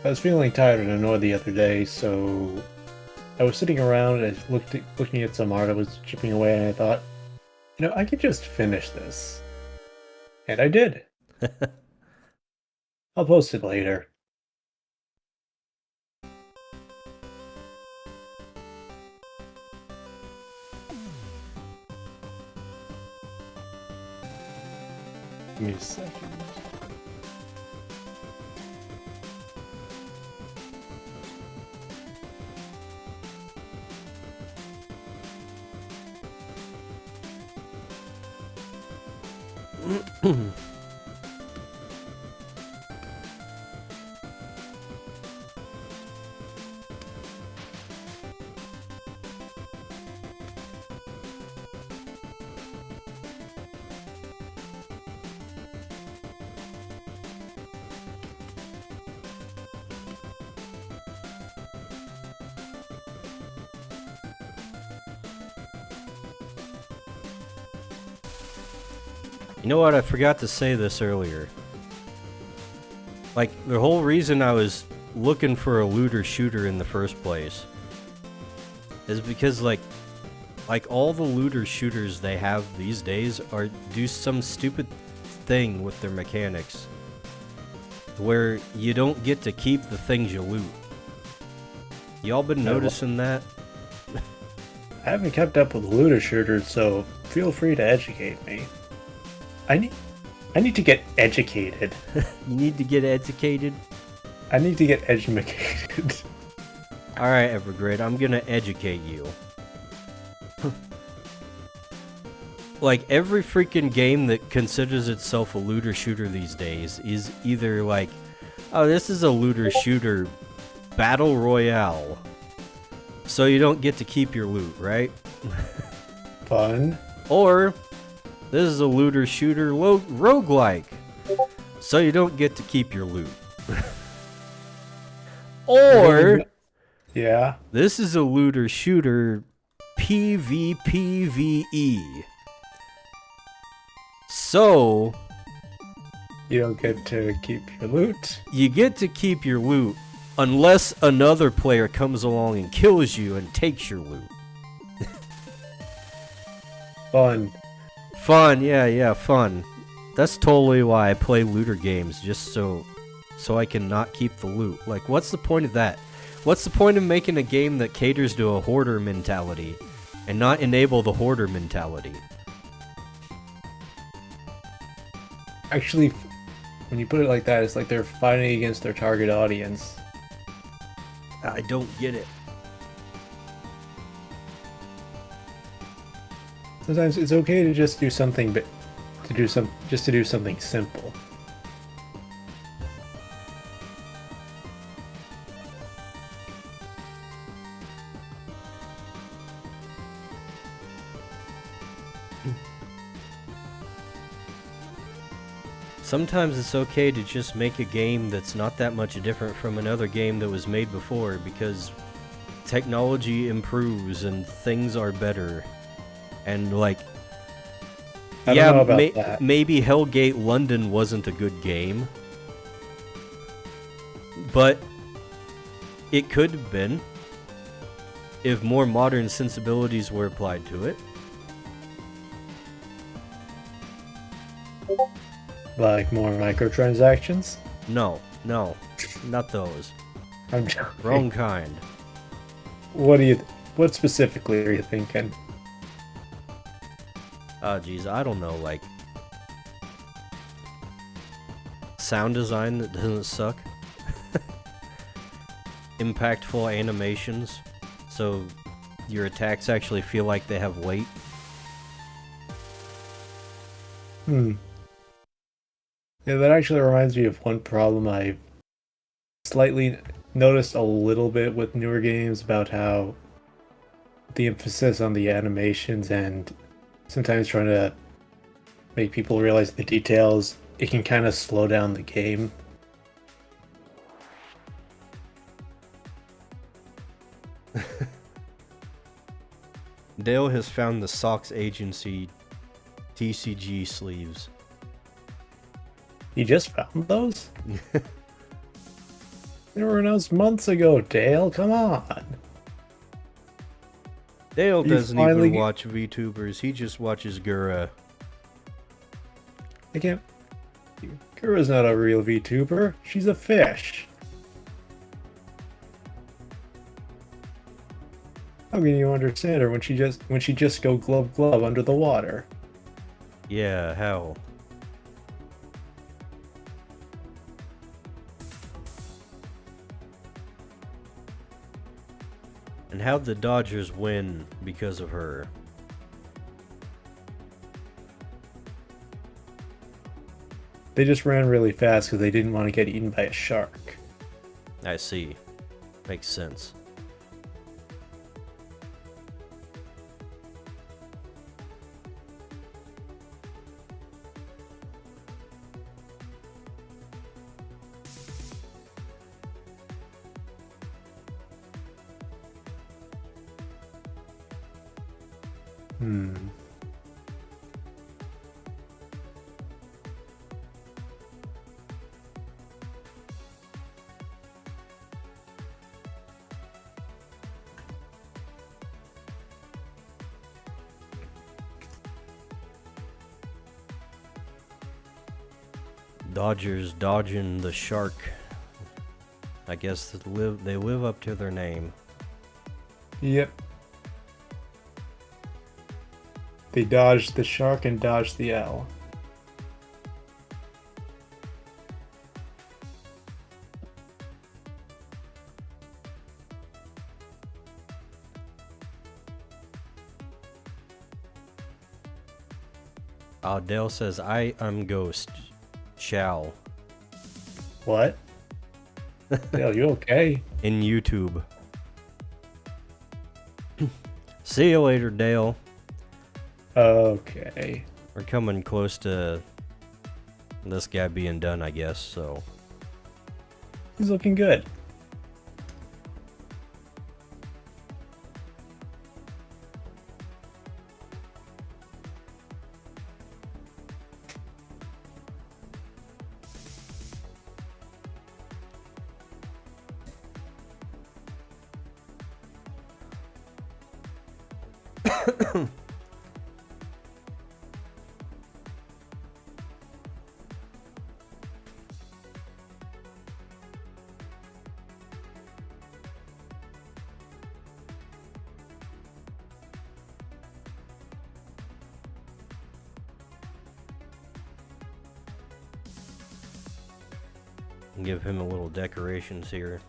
Speaker 6: I was feeling tired and annoyed the other day, so I was sitting around and looking at some art I was chipping away, and I thought, I could just finish this. And I did. I'll post it later. Give me a second.
Speaker 1: You know what? I forgot to say this earlier. Like, the whole reason I was looking for a looter shooter in the first place is because, like all the looter shooters they have these days do some stupid thing with their mechanics where you don't get to keep the things you loot. Y'all been noticing that?
Speaker 6: I haven't kept up with looter shooters, so feel free to educate me. I need to get educated.
Speaker 1: You need to get educated?
Speaker 6: I need to get educated.
Speaker 1: Alright, Evergrade, I'm gonna educate you. Like, every freaking game that considers itself a looter shooter these days is either like, oh, this is a looter shooter battle royale. So you don't get to keep your loot, right?
Speaker 6: Fun.
Speaker 1: Or, this is a looter shooter roguelike. So you don't get to keep your loot. Or,
Speaker 6: yeah,
Speaker 1: this is a looter shooter PvPvE. So,
Speaker 6: you don't get to keep your loot.
Speaker 1: you get to keep your loot unless another player comes along and kills you and takes your loot.
Speaker 6: Fun.
Speaker 1: Fun, yeah, fun. That's totally why I play looter games, just so I can not keep the loot. Like, what's the point of that? What's the point of making a game that caters to a hoarder mentality and not enable the hoarder mentality?
Speaker 6: Actually, when you put it like that, it's like they're fighting against their target audience.
Speaker 1: I don't get it.
Speaker 6: Sometimes it's okay to just do something, to do something simple.
Speaker 1: Sometimes it's okay to just make a game that's not that much different from another game that was made before, because technology improves and things are better. And like,
Speaker 6: I don't know about that.
Speaker 1: Maybe Hellgate London wasn't a good game, but it could have been if more modern sensibilities were applied to it.
Speaker 6: Like more microtransactions?
Speaker 1: No, not those.
Speaker 6: I'm joking.
Speaker 1: Wrong kind.
Speaker 6: What specifically are you thinking?
Speaker 1: Oh, geez, I don't know, like, sound design that doesn't suck. Impactful animations, so your attacks actually feel like they have weight.
Speaker 6: Yeah, that actually reminds me of one problem I've slightly noticed a little bit with newer games, about how the emphasis on the animations and sometimes trying to make people realize the details it can kind of slow down the game.
Speaker 1: Dale has found the Socks Agency TCG sleeves.
Speaker 6: You just found those? They were announced months ago, Dale. Come on.
Speaker 1: Dale
Speaker 6: You
Speaker 1: doesn't
Speaker 6: finally
Speaker 1: even
Speaker 6: get-
Speaker 1: watch VTubers, he just watches Gura.
Speaker 6: I can't. Kura's not a real VTuber. She's a fish. How can you understand her when she just go glove glove under the water?
Speaker 1: Yeah, how? And how'd the Dodgers win because of her?
Speaker 6: They just ran really fast because they didn't want to get eaten by a shark.
Speaker 1: I see. Makes sense.
Speaker 6: Hmm.
Speaker 1: Dodgers dodging the shark. I guess they live up to their name.
Speaker 6: Yep. They dodged the shark and dodged the L.
Speaker 1: Dale says, I am Ghost. Shall.
Speaker 6: What? Dale, you okay?
Speaker 1: In YouTube. See you later, Dale.
Speaker 6: Okay.
Speaker 1: We're coming close to this guy being done, I guess, so.
Speaker 6: He's looking good.
Speaker 1: Give him a little decorations here.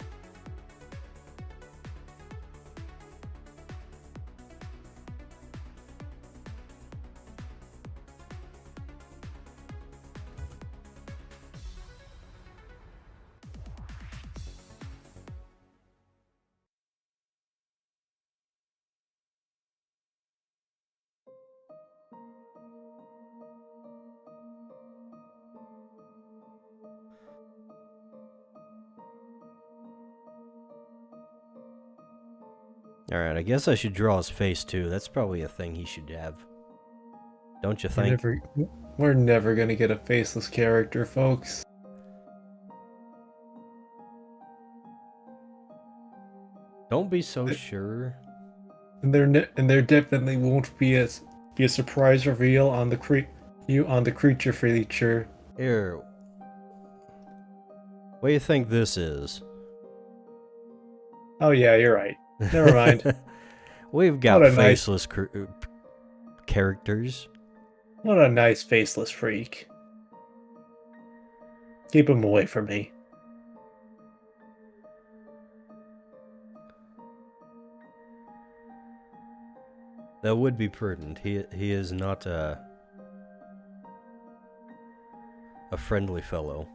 Speaker 1: Alright, I guess I should draw his face too. That's probably a thing he should have. Don't you think?
Speaker 6: We're never gonna get a faceless character, folks.
Speaker 1: Don't be so sure.
Speaker 6: And there definitely won't be a surprise reveal on the creature feature.
Speaker 1: Here. What do you think this is?
Speaker 6: Oh yeah, you're right. Never mind.
Speaker 1: We've got
Speaker 6: What a nice-
Speaker 1: faceless characters.
Speaker 6: What a nice faceless freak. Keep him away from me.
Speaker 1: That would be prudent. He is not a friendly fellow.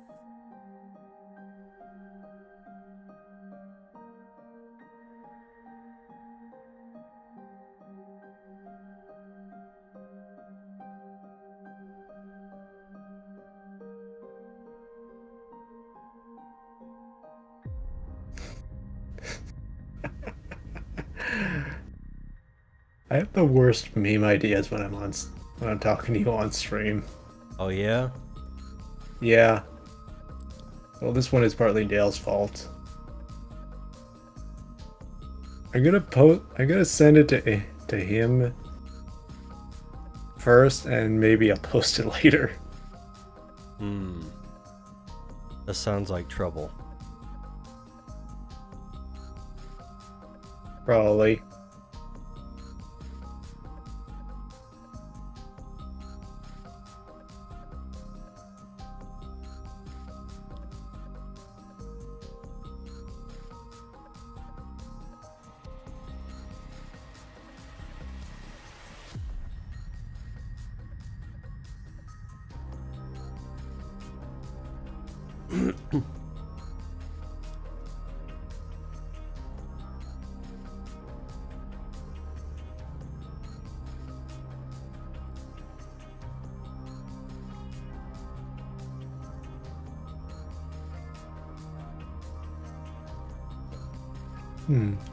Speaker 6: I have the worst meme ideas when when I'm talking to you on stream.
Speaker 1: Oh yeah?
Speaker 6: Yeah. Well, this one is partly Dale's fault. I'm gonna send it to him first, and maybe I'll post it later.
Speaker 1: That sounds like trouble.
Speaker 6: Probably.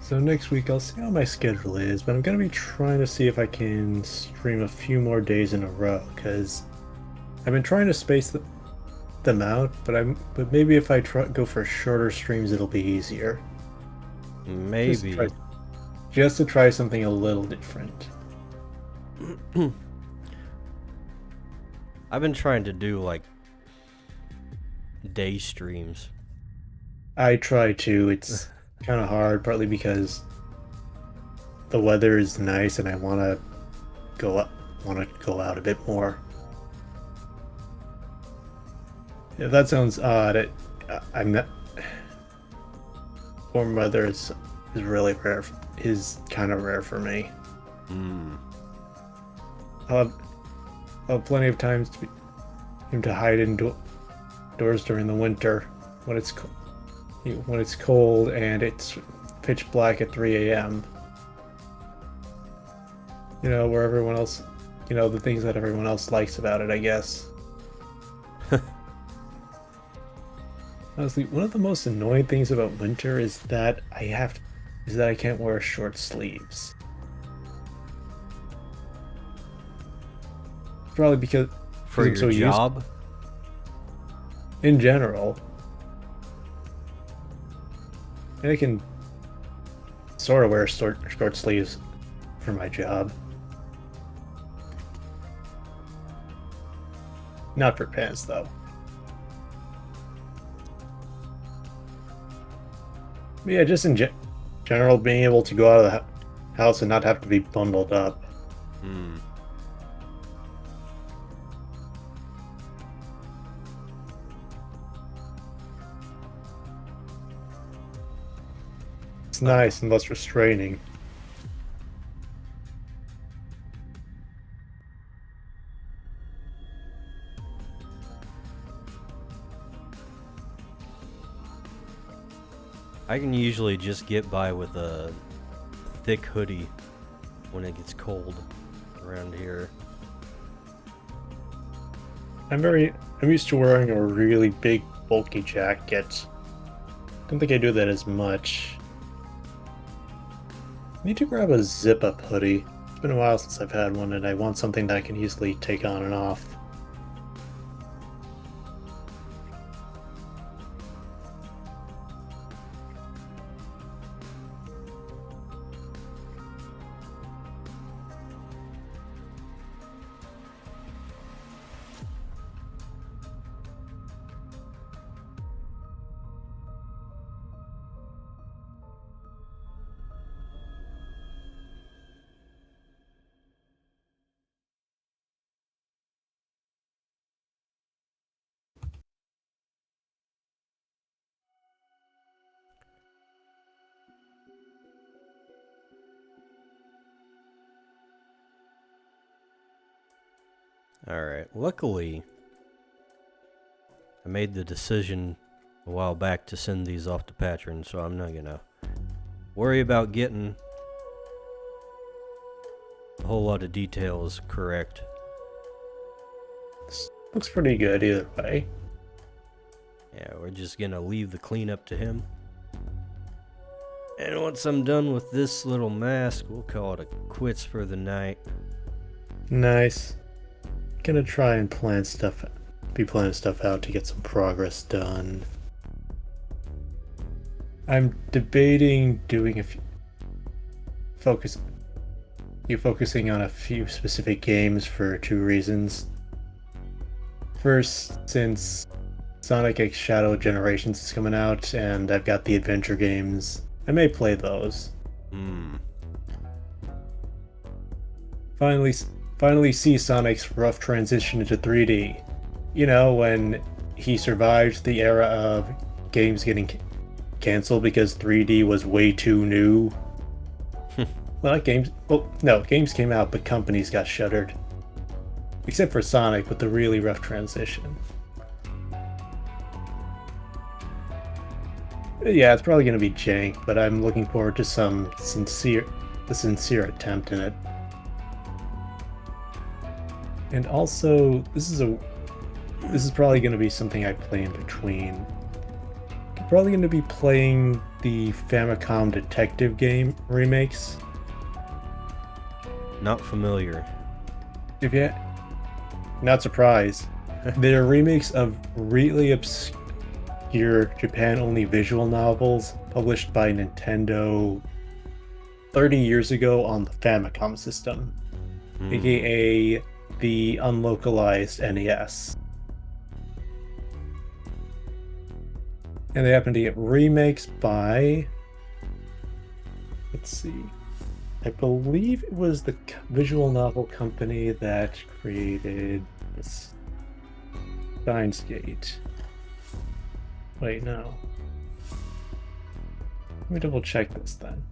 Speaker 6: So next week I'll see how my schedule is, but I'm gonna be trying to see if I can stream a few more days in a row, because I've been trying to space them out, but maybe if I go for shorter streams it'll be easier.
Speaker 1: Maybe.
Speaker 6: Just to try something a little different.
Speaker 1: I've been trying to do like day streams.
Speaker 6: I try to. It's kind of hard, partly because the weather is nice and I want to go out a bit more. If that sounds odd, I'm not. Warm weather is really rare. Is kind of rare for me. I'll have plenty of times to hide indoors during the winter when it's cold and it's pitch black at 3 a.m. Where everyone else, the things that everyone else likes about it, I guess. Honestly, one of the most annoying things about winter is that I can't wear short sleeves. Probably because
Speaker 1: For
Speaker 6: I'm
Speaker 1: your
Speaker 6: so
Speaker 1: job?
Speaker 6: in general. And I can sort of wear short sleeves for my job. Not for pants, though. But yeah, just in general, being able to go out of the house and not have to be bundled up. It's nice and less restraining.
Speaker 1: I can usually just get by with a thick hoodie when it gets cold around here.
Speaker 6: I'm used to wearing a really big, bulky jacket. Don't think I do that as much. I need to grab a zip-up hoodie. It's been a while since I've had one, and I want something that I can easily take on and off.
Speaker 1: Alright, luckily, I made the decision a while back to send these off to patrons, so I'm not gonna worry about getting a whole lot of details correct.
Speaker 6: This looks pretty good either way.
Speaker 1: Yeah, we're just gonna leave the cleanup to him. And once I'm done with this little mask, we'll call it a quits for the night.
Speaker 6: Nice. Gonna try and planning stuff out to get some progress done. I'm debating doing a few focusing on a few specific games for 2 reasons. First, since Sonic X Shadow Generations is coming out and I've got the adventure games, I may play those. Finally see Sonic's rough transition into 3D. You know, when he survived the era of games getting canceled because 3D was way too new. Games came out, but companies got shuttered. Except for Sonic with the really rough transition. Yeah, it's probably going to be jank, but I'm looking forward to the sincere attempt in it. And also, this is probably going to be something I play in between. I'm probably going to be playing the Famicom detective game remakes.
Speaker 1: Not familiar.
Speaker 6: Not surprised. They're remakes of really obscure Japan-only visual novels published by Nintendo 30 years ago on the Famicom system, aka the unlocalized NES. And they happen to get remakes by... Let's see. I believe it was the visual novel company that created this Steins Gate. Wait, no. Let me double check this then.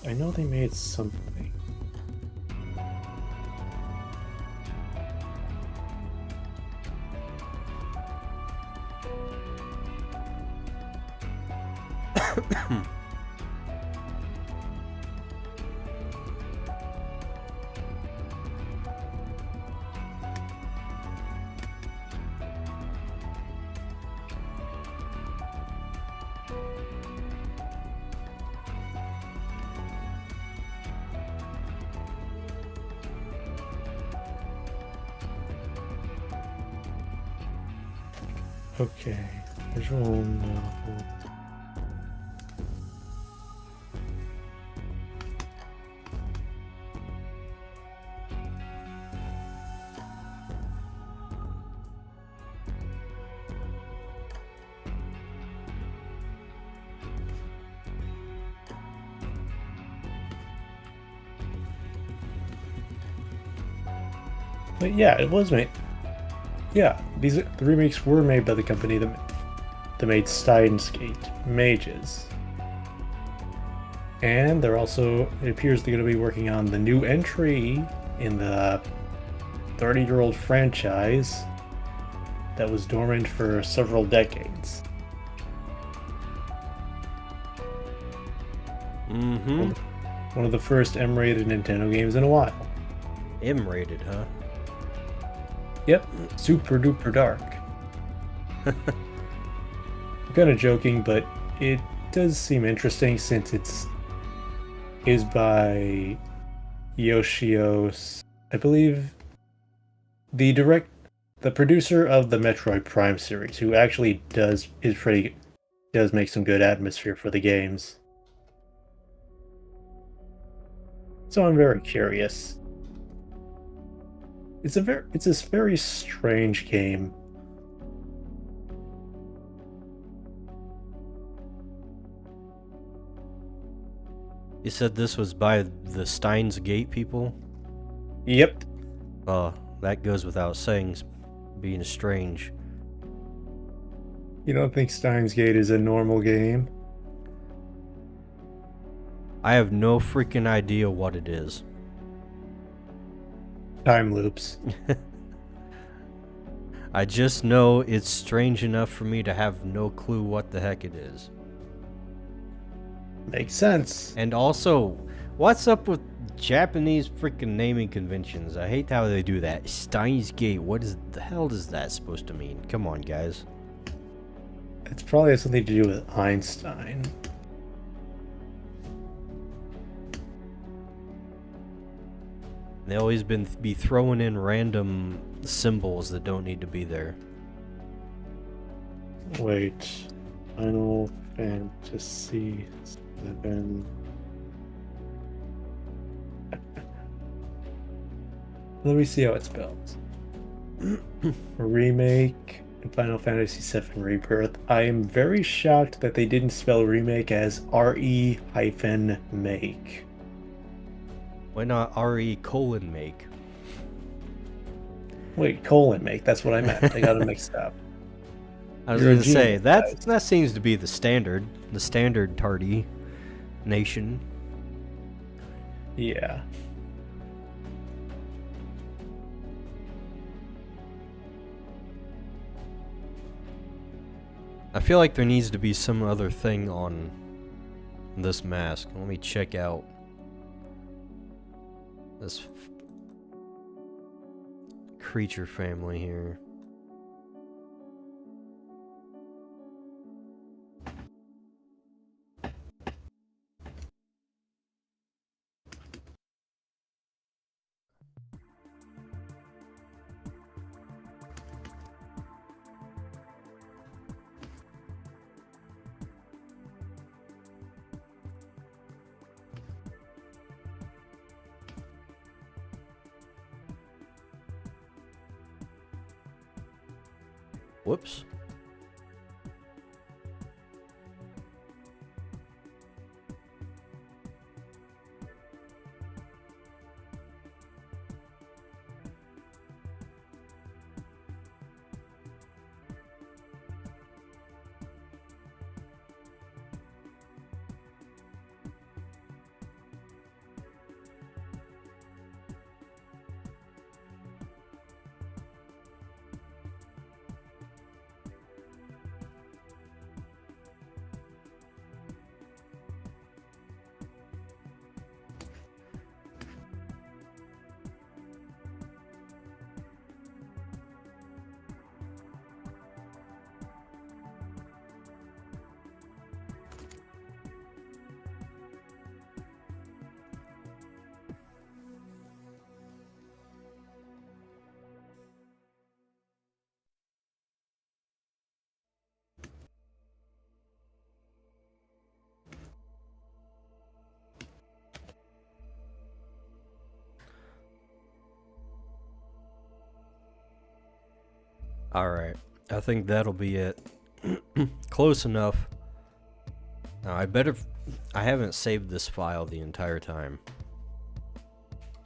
Speaker 6: I know they made something. Okay, visual novel. But yeah, it was made. Yeah, the remakes were made by the company that made Steins Gate Mages. And they're also, it appears they're going to be working on the new entry in the 30-year-old franchise that was dormant for several decades. One of the first M-rated Nintendo games in a while.
Speaker 1: M-rated, huh?
Speaker 6: Yep, super duper dark. I'm kind of joking, but it does seem interesting since is by Yoshio, I believe, the producer of the Metroid Prime series, who actually does make some good atmosphere for the games. So I'm very curious. It's this very strange game.
Speaker 1: You said this was by the Steins Gate people?
Speaker 6: Yep.
Speaker 1: That goes without saying, being strange.
Speaker 6: You don't think Steins Gate is a normal game?
Speaker 1: I have no freaking idea what it is.
Speaker 6: Time loops.
Speaker 1: I just know it's strange enough for me to have no clue what the heck it is.
Speaker 6: Makes sense.
Speaker 1: And also, what's up with Japanese freaking naming conventions? I hate how they do that. Steins Gate, the hell is that supposed to mean? Come on, guys.
Speaker 6: It's probably has something to do with Einstein.
Speaker 1: They always be throwing in random symbols that don't need to be there.
Speaker 6: Wait. Final Fantasy 7. Let me see how it spells. Remake in Final Fantasy VII Rebirth. I am very shocked that they didn't spell remake as RE-make.
Speaker 1: Why not RE:make?
Speaker 6: Wait, make. That's what I meant. I got it mixed up.
Speaker 1: I was
Speaker 6: You're a
Speaker 1: going to say,
Speaker 6: genius,
Speaker 1: that seems to be the standard tardy nation.
Speaker 6: Yeah.
Speaker 1: I feel like there needs to be some other thing on this mask. Let me check out this creature family here. Whoops. Alright, I think that'll be it. Close enough. Now, I haven't saved this file the entire time.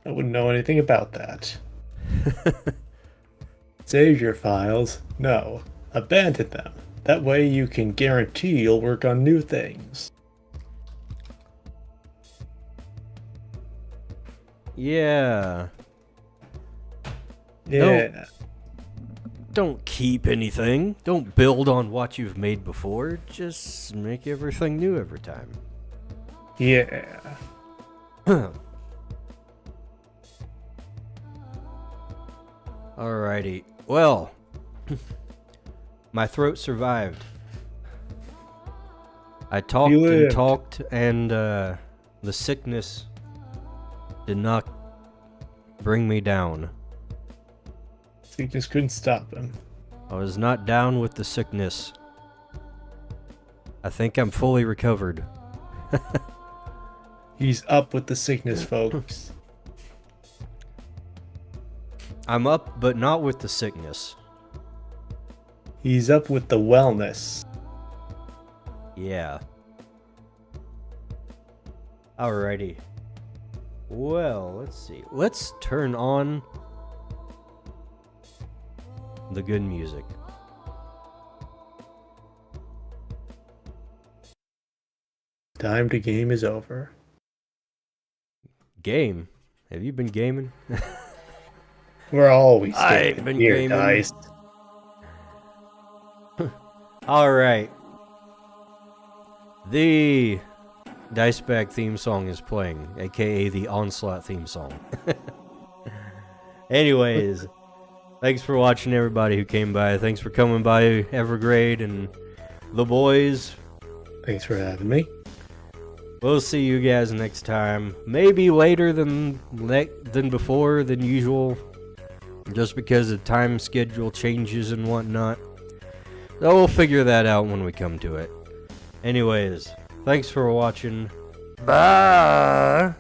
Speaker 6: I wouldn't know anything about that. Save your files. No. Abandon them. That way you can guarantee you'll work on new things.
Speaker 1: Yeah.
Speaker 6: Yeah.
Speaker 1: Don't keep anything. Don't build on what you've made before. Just make everything new every time.
Speaker 6: Yeah.
Speaker 1: Alrighty. Well, my throat survived. I talked
Speaker 6: You
Speaker 1: and
Speaker 6: lived.
Speaker 1: talked, and the sickness did not bring me down.
Speaker 6: So you just couldn't stop him.
Speaker 1: I was not down with the sickness. I think I'm fully recovered.
Speaker 6: He's up with the sickness, folks.
Speaker 1: I'm up, but not with the sickness.
Speaker 6: He's up with the wellness.
Speaker 1: Yeah. Alrighty. Well, let's see. Let's turn on the good music.
Speaker 6: Time to game is over.
Speaker 1: Game? Have you been gaming?
Speaker 6: We're always
Speaker 1: I've
Speaker 6: gaming
Speaker 1: been
Speaker 6: here,
Speaker 1: gaming.
Speaker 6: guys.
Speaker 1: Alright. The Dice Bag theme song is playing, aka the Onslaught theme song. Anyways, thanks for watching, everybody who came by. Thanks for coming by, Evergrade and the boys.
Speaker 6: Thanks for having me.
Speaker 1: We'll see you guys next time. Maybe later than before, than usual. Just because the time schedule changes and whatnot. So we'll figure that out when we come to it. Anyways, thanks for watching. Bye!